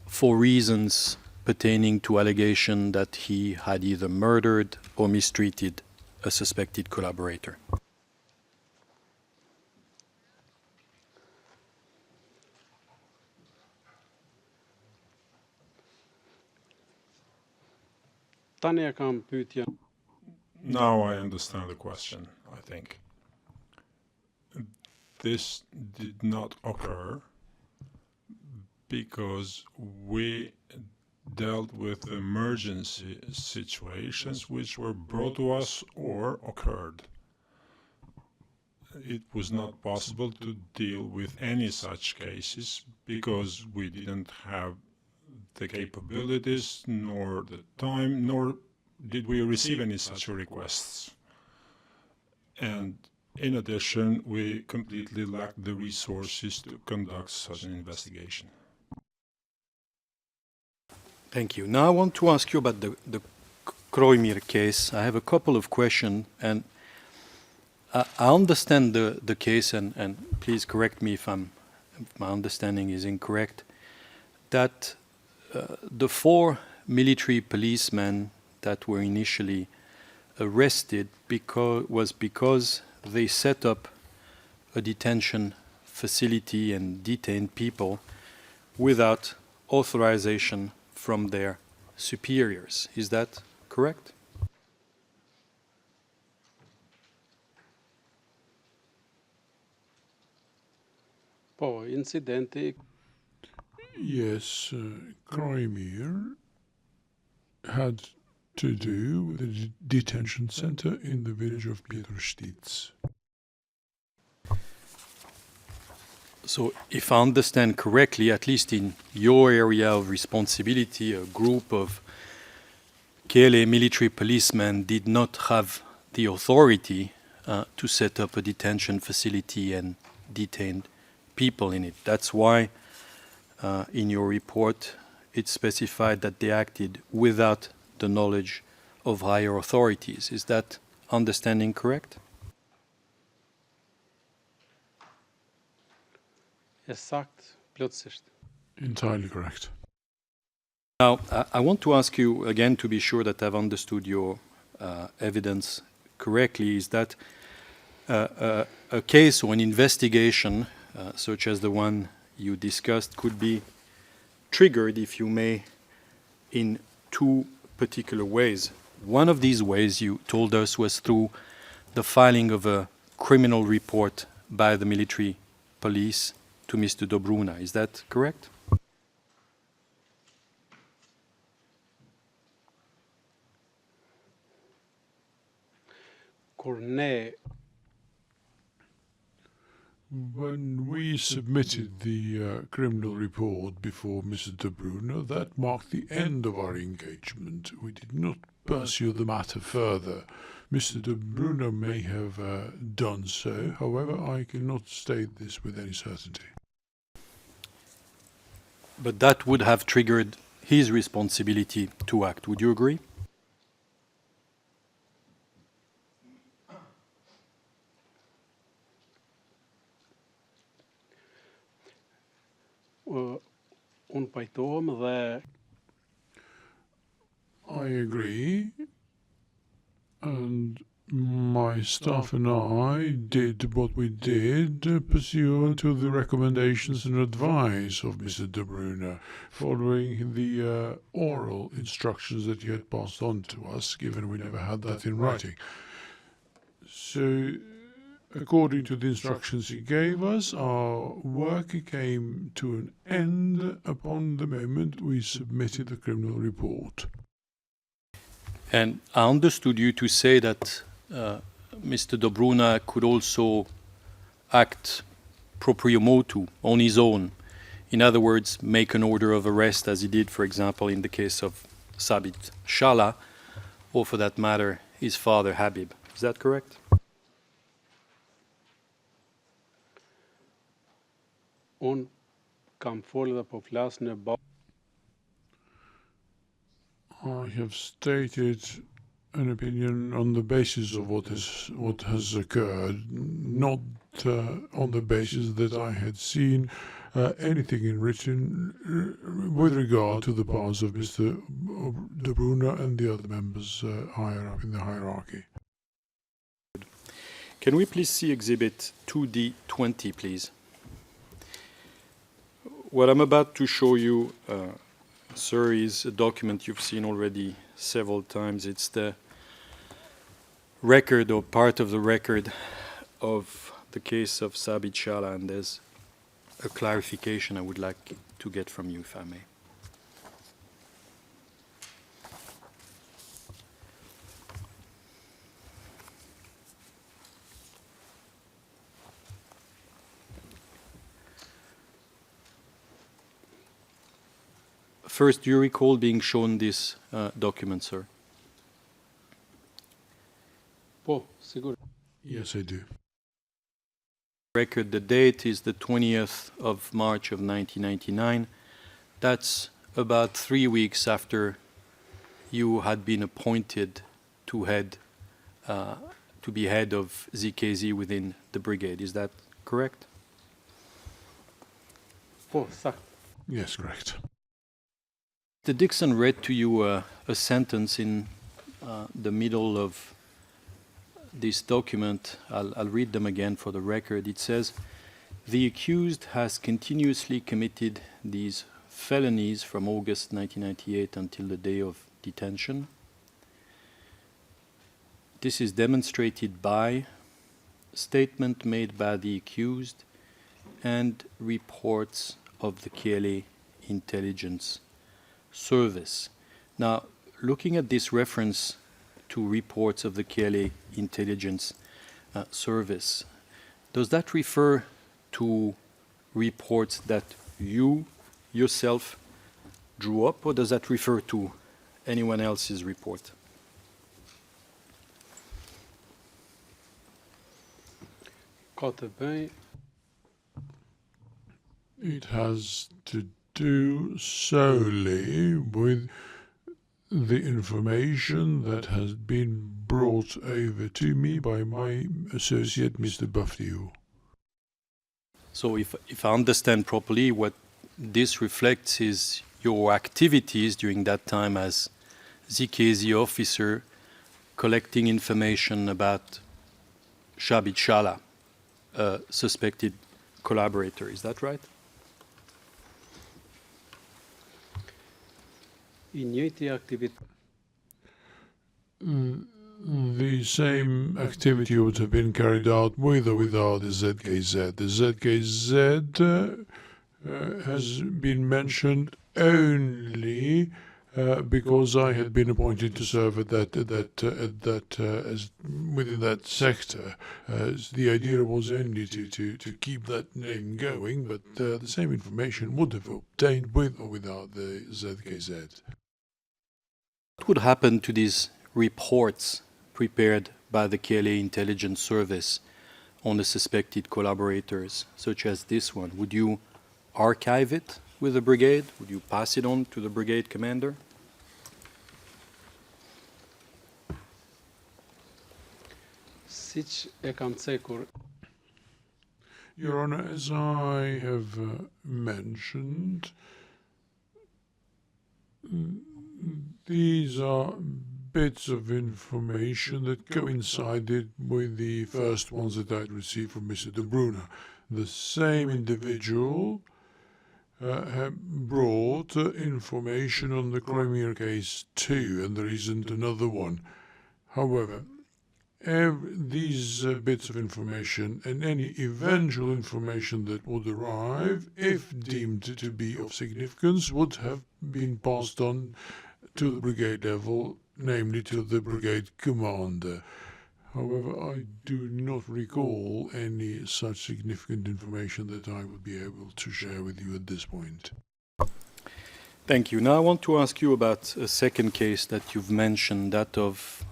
for reasons pertaining to allegation that he had either murdered or mistreated a suspected collaborator. Tani e kam pyetjen. Now I understand the question, I think. This did not occur because we dealt with emergency situations which were brought to us or occurred. It was not possible to deal with any such cases because we didn't have the capabilities, nor the time, nor did we receive any such requests. And in addition, we completely lacked the resources to conduct such an investigation. Thank you. Now I want to ask you about the Kroimir case. I have a couple of questions, and I understand the case, and please correct me if my understanding is incorrect, that the 4 military policemen that were initially arrested was because they set up a detention facility and detained people without authorization from their superiors. Is that correct? Po, incidenti. Yes, Kroimir had to do with a detention center in the village of Pietrštic. So if I understand correctly, at least in your area of responsibility, a group of KLA military policemen did not have the authority to set up a detention facility and detain people in it. That's why in your report it specified that they acted without the knowledge of higher authorities. Is that understanding correct? Sakt, plotësisht. Entirely correct. Now, I want to ask you again to be sure that I've understood your evidence correctly, is that a case or an investigation such as the one you discussed could be triggered, if you may, in 2 particular ways. One of these ways, you told us, was through the filing of a criminal report by the military police to Mr. Dobruna. Is that correct? Kur ne When we submitted the criminal report before Mr. De Bruyne, that marked the end of our engagement. We did not pursue the matter further. Mr. De Bruyne may have done so, however, I cannot state this with any certainty. But that would have triggered his responsibility to act. Would you agree? unë pajtohem dhe I agree, and my staff and I did what we did pursuant to the recommendations and advice of Mr. De Bruyne, following the oral instructions that he had passed on to us, given we never had that in writing. So, according to the instructions he gave us, our work came to an end upon the moment we submitted the criminal report. And I understood you to say that Mr. Dobruna could also act proprio motu, on his own. In other words, make an order of arrest, as he did, for example, in the case of Sabit Shala, or for that matter, his father Habib. Is that correct? unë kam folë dhe po flas në I have stated an opinion on the basis of what has occurred, not on the basis that I had seen anything in written with regard to the powers of Mr. De Bruyne and the other members higher up in the hierarchy. Can we please see Exhibit 2D20, please? What I'm about to show you, sir, is a document you've seen already several times. It's the record or part of the record of the case of Sabit Shala, and there's a clarification I would like to get from you, if I may. First, do you recall being shown this document, sir? Po, sigur. Yes, I do. Record, the date is the 20th of March of 1999. That's about 3 weeks after you had been appointed to be head of ZKZ within the brigade. Is that correct? Po, sakt. Yes, correct. Mr. Dixon read to you a sentence in the middle of this document. I'll read them again for the record. It says, "The accused has continuously committed these felonies from August 1998 until the day of detention. This is demonstrated by statement made by the accused and reports of the KLA intelligence service." Now, looking at this reference to reports of the KLA intelligence service, does that refer to reports that you yourself drew up, or does that refer to anyone else's report? Ka të bëj It has to do solely with the information that has been brought over to me by my associate, Mr. Baftiu. So if I understand properly, what this reflects is your activities during that time as ZKZ officer, collecting information about Sabit Shala, a suspected collaborator. Is that right? I njëjti aktivitet. The same activity would have been carried out with or without the ZKZ. The ZKZ has been mentioned only because I had been appointed to serve at within that sector. The idea was only to keep that name going, but the same information would have obtained with or without the ZKZ. What would happen to these reports prepared by the KLA intelligence service on the suspected collaborators, such as this one? Would you archive it with the brigade? Would you pass it on to the brigade commander? Siç e kam cekur, Your Honor, as I have mentioned, these are bits of information that coincided with the first ones that I'd received from Mr. De Bruyne. The same individual brought information on the Crimea case too, and there isn't another one. However, these bits of information and any eventual information that would arrive, if deemed to be of significance, would have been passed on to the brigade level, namely to the brigade commander. However, I do not recall any such significant information that I would be able to share with you at this point. Thank you. Now I want to ask you about a second case that you've mentioned, that of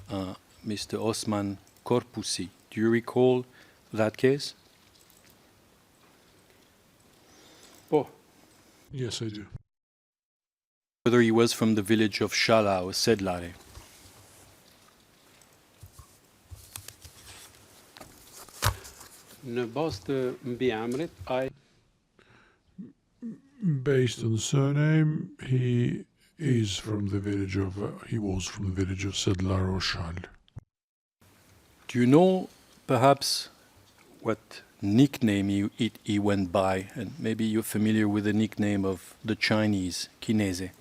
Mr. Osman Korpusi. Do you recall that case? Oh, Yes, I do. Whether he was from the village of Shala or Sedlare. në bazë të mbiemrit, Based on surname, he is from the village of, he was from the village of Sedlar Oshal. Do you know perhaps what nickname he went by? And maybe you're familiar with the nickname of the Chinese, Kineze.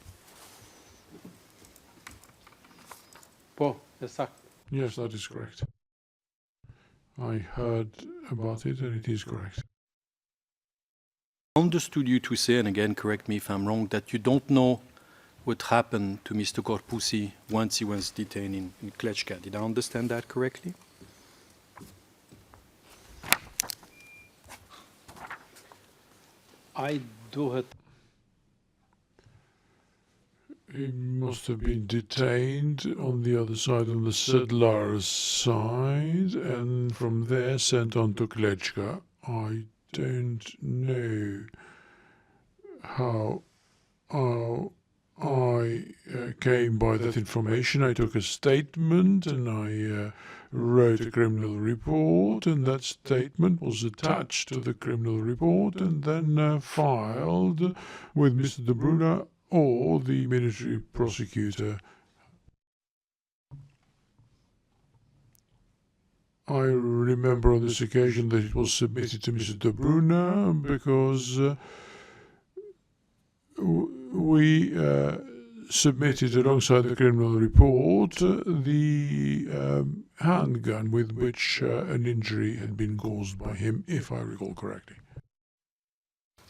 po, e saktë. Yes, that is correct. I heard about it and it is correct. I understood you to say, and again correct me if I'm wrong, that you don't know what happened to Mr. Korpusi once he was detained in Klečka. Did I understand that correctly? Ai duhet He must have been detained on the other side, on the Sedlar side, and from there sent on to Klečka. I don't know how I came by that information. I took a statement and I wrote a criminal report, and that statement was attached to the criminal report and then filed with Mr. De Bruyne or the military prosecutor. I remember on this occasion that it was submitted to Mr. De Bruyne because we submitted alongside the criminal report the handgun with which an injury had been caused by him, if I recall correctly.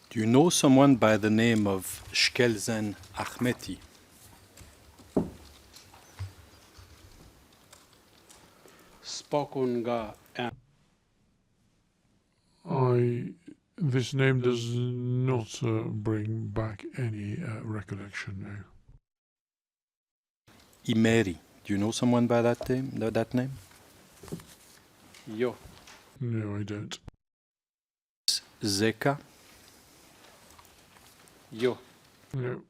Do you know someone by the name of Shkelzen Ahmeti? spakun nga This name does not bring back any recollection now. Imeri. Do you know someone by that name? jo. No, I don't. Zeka. Jo. No.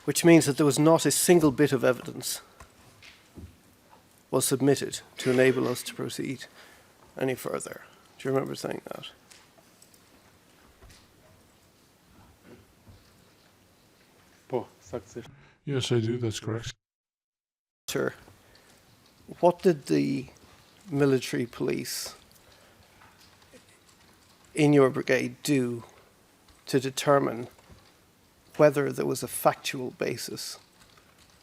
which means that there was not a single bit of evidence was submitted to enable us to proceed any further. Do you remember saying that? Yes, I do. That's correct. Sir, what did the military police in your brigade do to determine whether there was a factual basis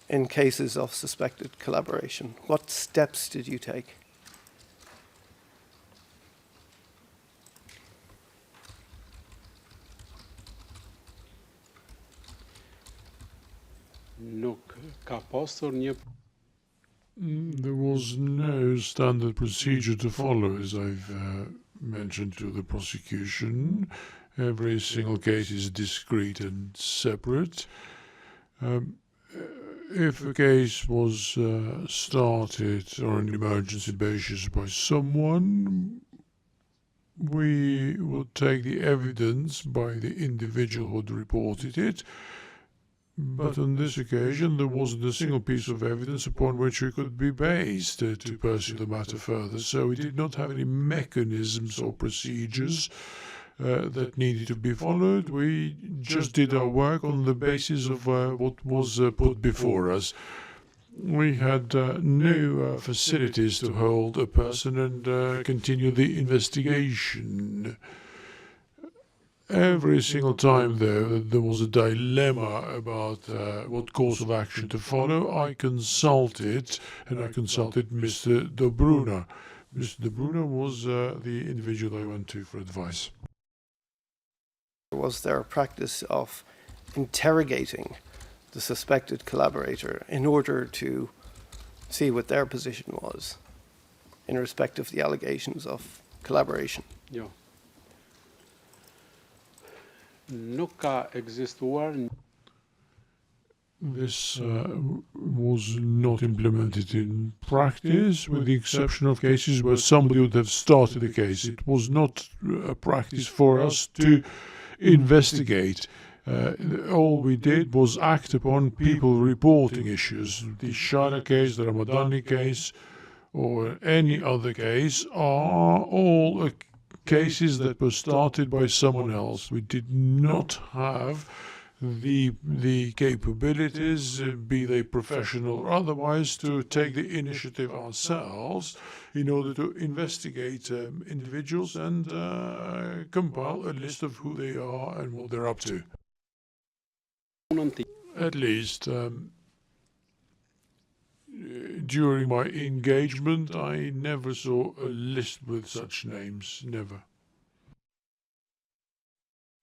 in cases of suspected collaboration? What steps did you take? There was no standard procedure to follow, as I've mentioned to the prosecution. Every single case is discrete and separate. If a case was started on an emergency basis by someone, we would take the evidence by the individual who had reported it. But on this occasion, there wasn't a single piece of evidence upon which we could be based to pursue the matter further. So we did not have any mechanisms or procedures that needed to be followed. We just did our work on the basis of what was put before us. We had no facilities to hold a person and continue the investigation. Every single time, though, there was a dilemma about what course of action to follow. I consulted Mr. Dobruna. Mr. Dobruna was the individual I went to for advice. Was there a practice of interrogating the suspected collaborator in order to see what their position was in respect of the allegations of collaboration? Jo. Nuk ka ekzistuar. This was not implemented in practice, with the exception of cases where somebody would have started a case. It was not a practice for us to investigate. All we did was act upon people reporting issues. The Shara case, the Ramadani case, or any other case are all cases that were started by someone else. We did not have the capabilities, be they professional or otherwise, to take the initiative ourselves in order to investigate individuals and compile a list of who they are and what they're up to. At least during my engagement, I never saw a list with such names, never.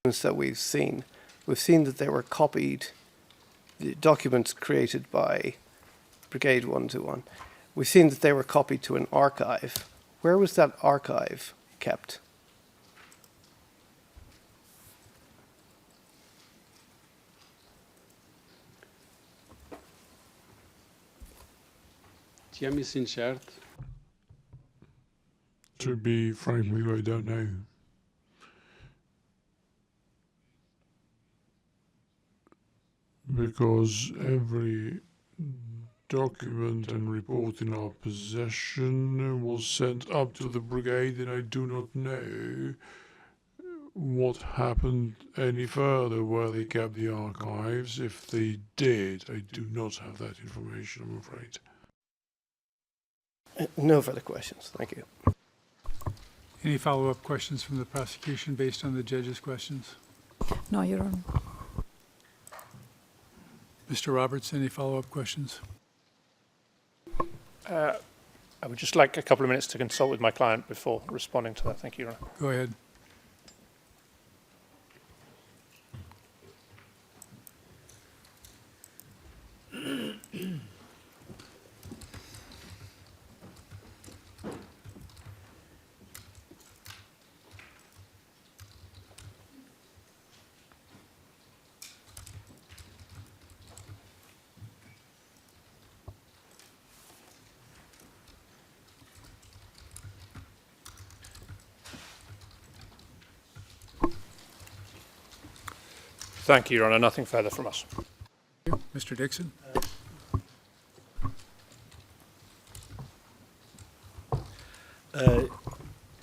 That we've seen that they were copied, the documents created by Brigade 121. We've seen that they were copied to an archive. Where was that archive kept? To be frank with you, I don't know. Because every document and report in our possession was sent up to the brigade, and I do not know what happened any further, where they kept the archives. If they did, I do not have that information, I'm afraid. No further questions. Thank you. Any follow-up questions from the prosecution based on the judge's questions? No, Your Honor. Mr. Roberts, any follow-up questions? I would just like a couple of minutes to consult with my client before responding to that. Thank you, Your Honor. Go ahead. Thank you, Your Honor. Nothing further from us. Mr. Dixon?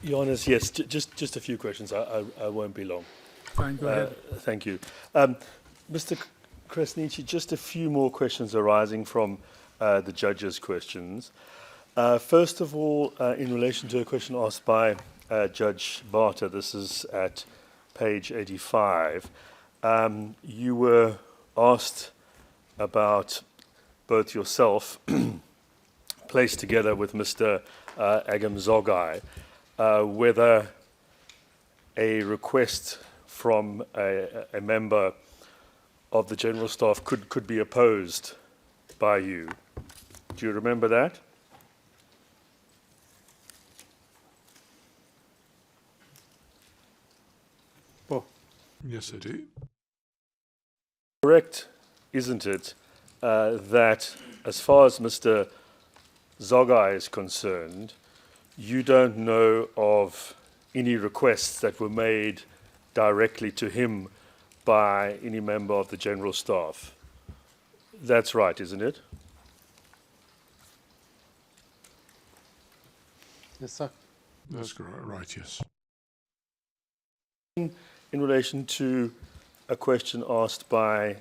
Your Honours, yes, just a few questions. I won't be long. Fine, go ahead. Thank you. Mr. Krasniqi, just a few more questions arising from the judge's questions. First of all, in relation to a question asked by Judge Barter, this is at page 85, you were asked about both yourself, placed together with Mr. Agam Zogai, whether a request from a member of the General Staff could be opposed by you. Do you remember that? Yes, I do. Correct, isn't it, that as far as Mr. Zogai is concerned, you don't know of any requests that were made directly to him by any member of the General Staff? That's right, isn't it? Yes, sir. That's correct, right, yes. In relation to a question asked by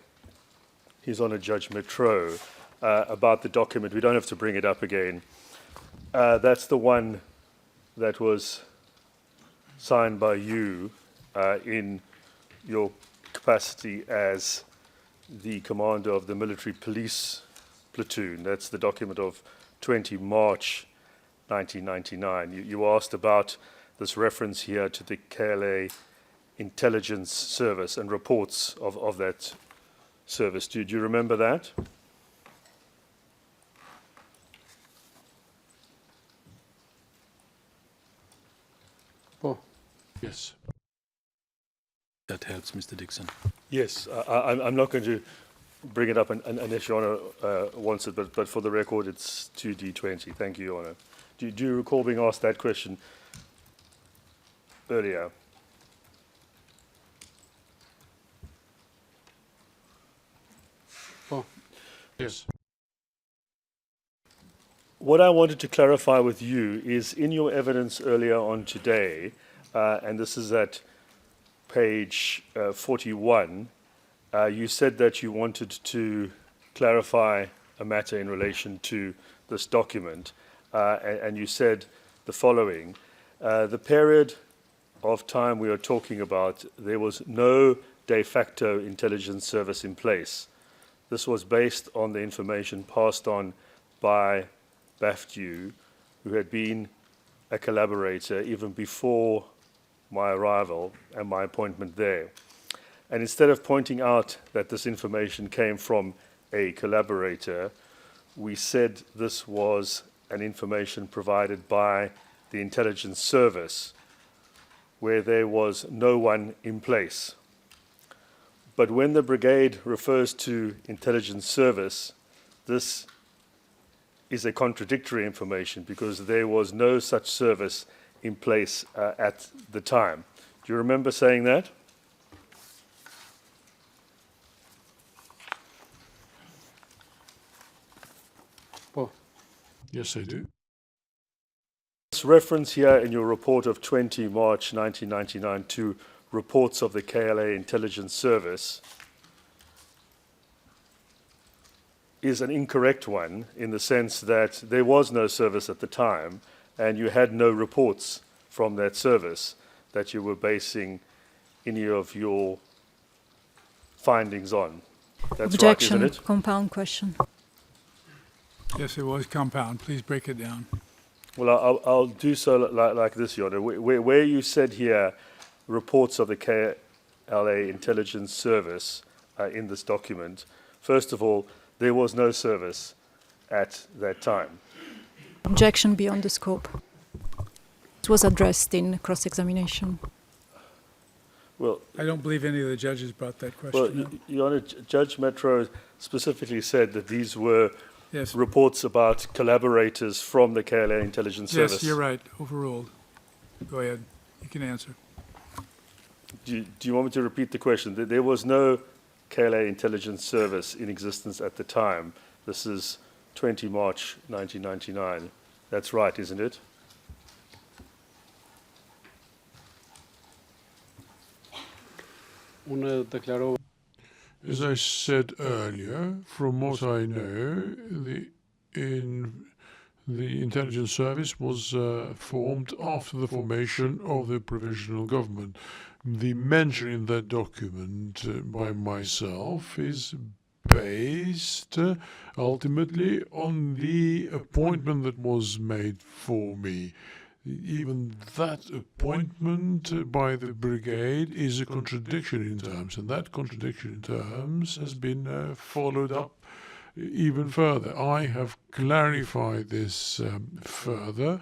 His Honour Judge Metro about the document, we don't have to bring it up again. That's the one that was signed by you in your capacity as the commander of the military police platoon. That's the document of 20 March 1999. You asked about this reference here to the KLA intelligence service and reports of that service. Do you remember that? Yes. That helps, Mr. Dixon. Yes, I'm not going to bring it up unless Your Honour wants it, but for the record, it's 2D20. Thank you, Your Honour. Do you recall being asked that question earlier? Yes. What I wanted to clarify with you is in your evidence earlier on today, and this is at page 41, you said that you wanted to clarify a matter in relation to this document, and you said the following. The period of time we are talking about, there was no de facto intelligence service in place. This was based on the information passed on by BAFTU, who had been a collaborator even before my arrival and my appointment there. And instead of pointing out that this information came from a collaborator, we said this was an information provided by the intelligence service, where there was no one in place. But when the brigade refers to intelligence service, this is a contradictory information because there was no such service in place at the time. Do you remember saying that? Yes, I do. This reference here in your report of 20 March 1999 to reports of the KLA intelligence service is an incorrect one in the sense that there was no service at the time and you had no reports from that service that you were basing any of your findings on. That's Objection, right, isn't it? compound question. Yes, it was compound. Please break it down. Well, I'll do so like this, Your Honor. Where you said here, reports of the KLA intelligence service in this document, first of all, there was no service at that time. Objection beyond the scope. It was addressed in cross-examination. Well, I don't believe any of the judges brought that well, question up. Your Honor, Judge Metro specifically said that these were Yes. reports about collaborators from the KLA intelligence service. Yes, you're right. Overruled. Go ahead. You can answer. Do you want me to repeat the question? There was no KLA intelligence service in existence at the time. This is 20 March 1999. That's right, isn't it? Unë deklarova As I said earlier, from what I know, the intelligence service was formed after the formation of the provisional government. The mention in that document by myself is based ultimately on the appointment that was made for me. Even that appointment by the brigade is a contradiction in terms, and that contradiction in terms has been followed up even further. I have clarified this further,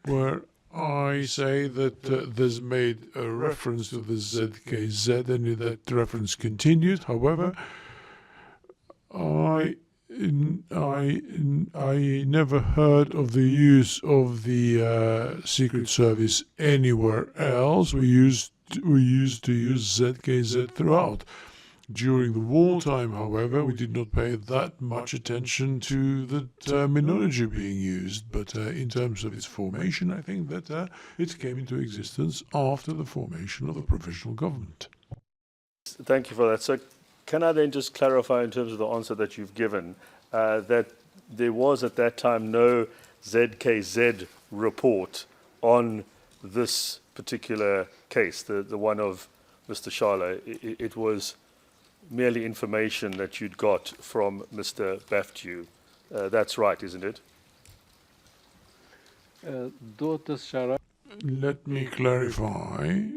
where I say that there's made a reference to the ZKZ, and that reference continued. However, I never heard of the use of the Secret Service anywhere else. We used to use ZKZ throughout. During the wartime, however, we did not pay that much attention to the terminology being used. But in terms of its formation, I think that it came into existence after the formation of the provisional government. Thank you for that. So can I then just clarify in terms of the answer that you've given, that there was at that time no ZKZ report on this particular case, the one of Mr. Sharla. It was merely information that you'd got from Mr. Baftu. That's right, isn't it? do të sqaroj Let me clarify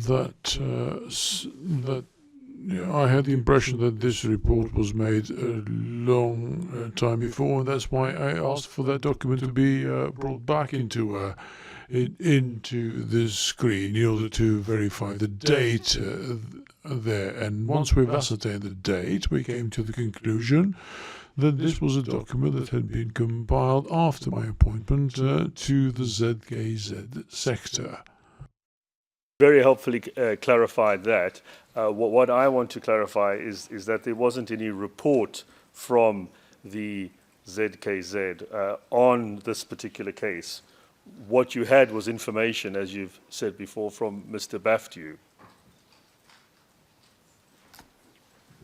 that I had the impression that this report was made a long time before, and that's why I asked for that document to be brought back into the screen in order to verify the date there. And once we've ascertained the date, we came to the conclusion that this was a document that had been compiled after my appointment to the ZKZ sector. Very helpfully clarified that. What I want to clarify is that there wasn't any report from the ZKZ on this particular case. What you had was information, as you've said before, from Mr. Baftu.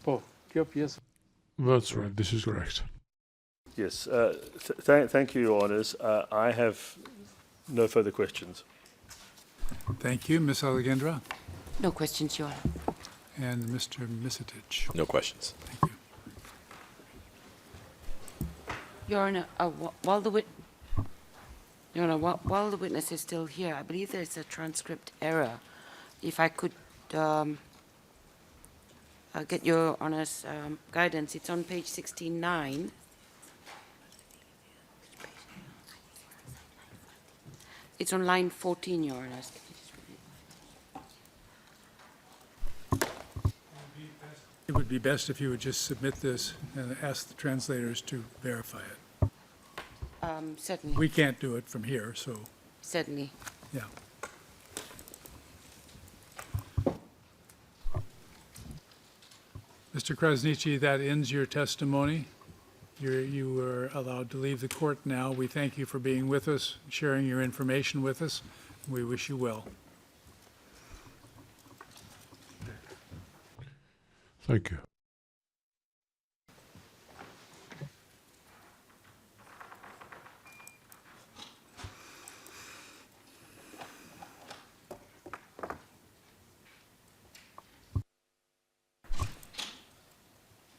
Po, kjo pjesë. That's right, this is correct. Yes. Thank you, Your Honours. I have no further questions. Thank you. Ms. Alexandra No questions, Your Honor. and Mr. Misitich. No questions. Thank you. Your Honor, while the witness is still here, I believe there's a transcript error. If I could get Your Honor's guidance, it's on page 69. It's on line 14, Your Honor. It would be best if you would just submit this and ask the translators to verify it. Certainly. We can't do it from here, so, Certainly. yeah. Mr. Krasniqi, that ends your testimony. You are allowed to leave the court now. We thank you for being with us, sharing your information with us. We wish you well. Thank you.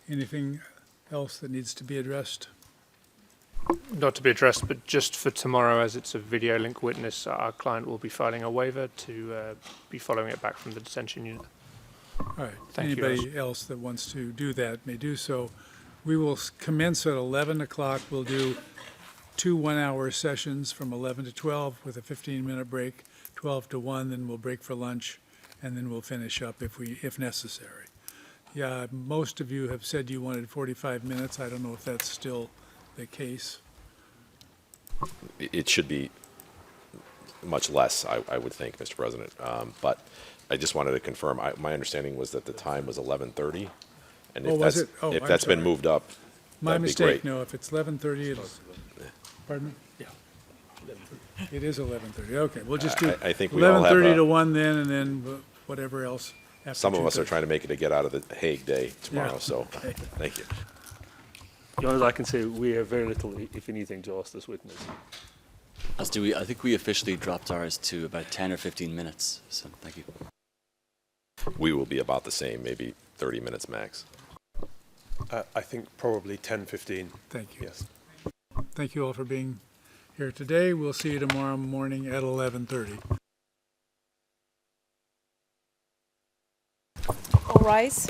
Anything else that needs to be addressed? Not to be addressed, but just for tomorrow, as it's a video link witness, our client will be filing a waiver to be following it back from the detention unit. All right. Thank you, Anybody else that wants to do that may do so. We will commence at 11 o'clock. We'll do 2 one-hour sessions from 11 to 12 with a 15-minute break, 12 to 1, then we'll break for lunch, and then we'll finish up if necessary. Yeah, most of you have said you wanted 45 minutes. I don't know if that's still the case. It should be much less, I would think, Mr. President. But I just wanted to confirm, my understanding was that the time was 11:30. And Oh, if was that's, it? Oh, if I'm that's been sorry. moved up, My that'd be mistake, great. no, if it's 11:30, it's, pardon me? Yeah. It is 11:30, okay, we'll just do I think we all have 11:30 a- to 1 then, and then whatever else after Some of us are 2:30. trying to make it to get out of the Hague day tomorrow, Yeah. so, thank you. Your Honour, I can say we have very little, if anything, to ask this witness. As do we. I think we officially dropped ours to about 10 or 15 minutes, so thank you. We will be about the same, maybe 30 minutes max. I think probably 10, 15. Thank you. Yes. Thank you all for being here today. We'll see you tomorrow morning at 11:30. All rise.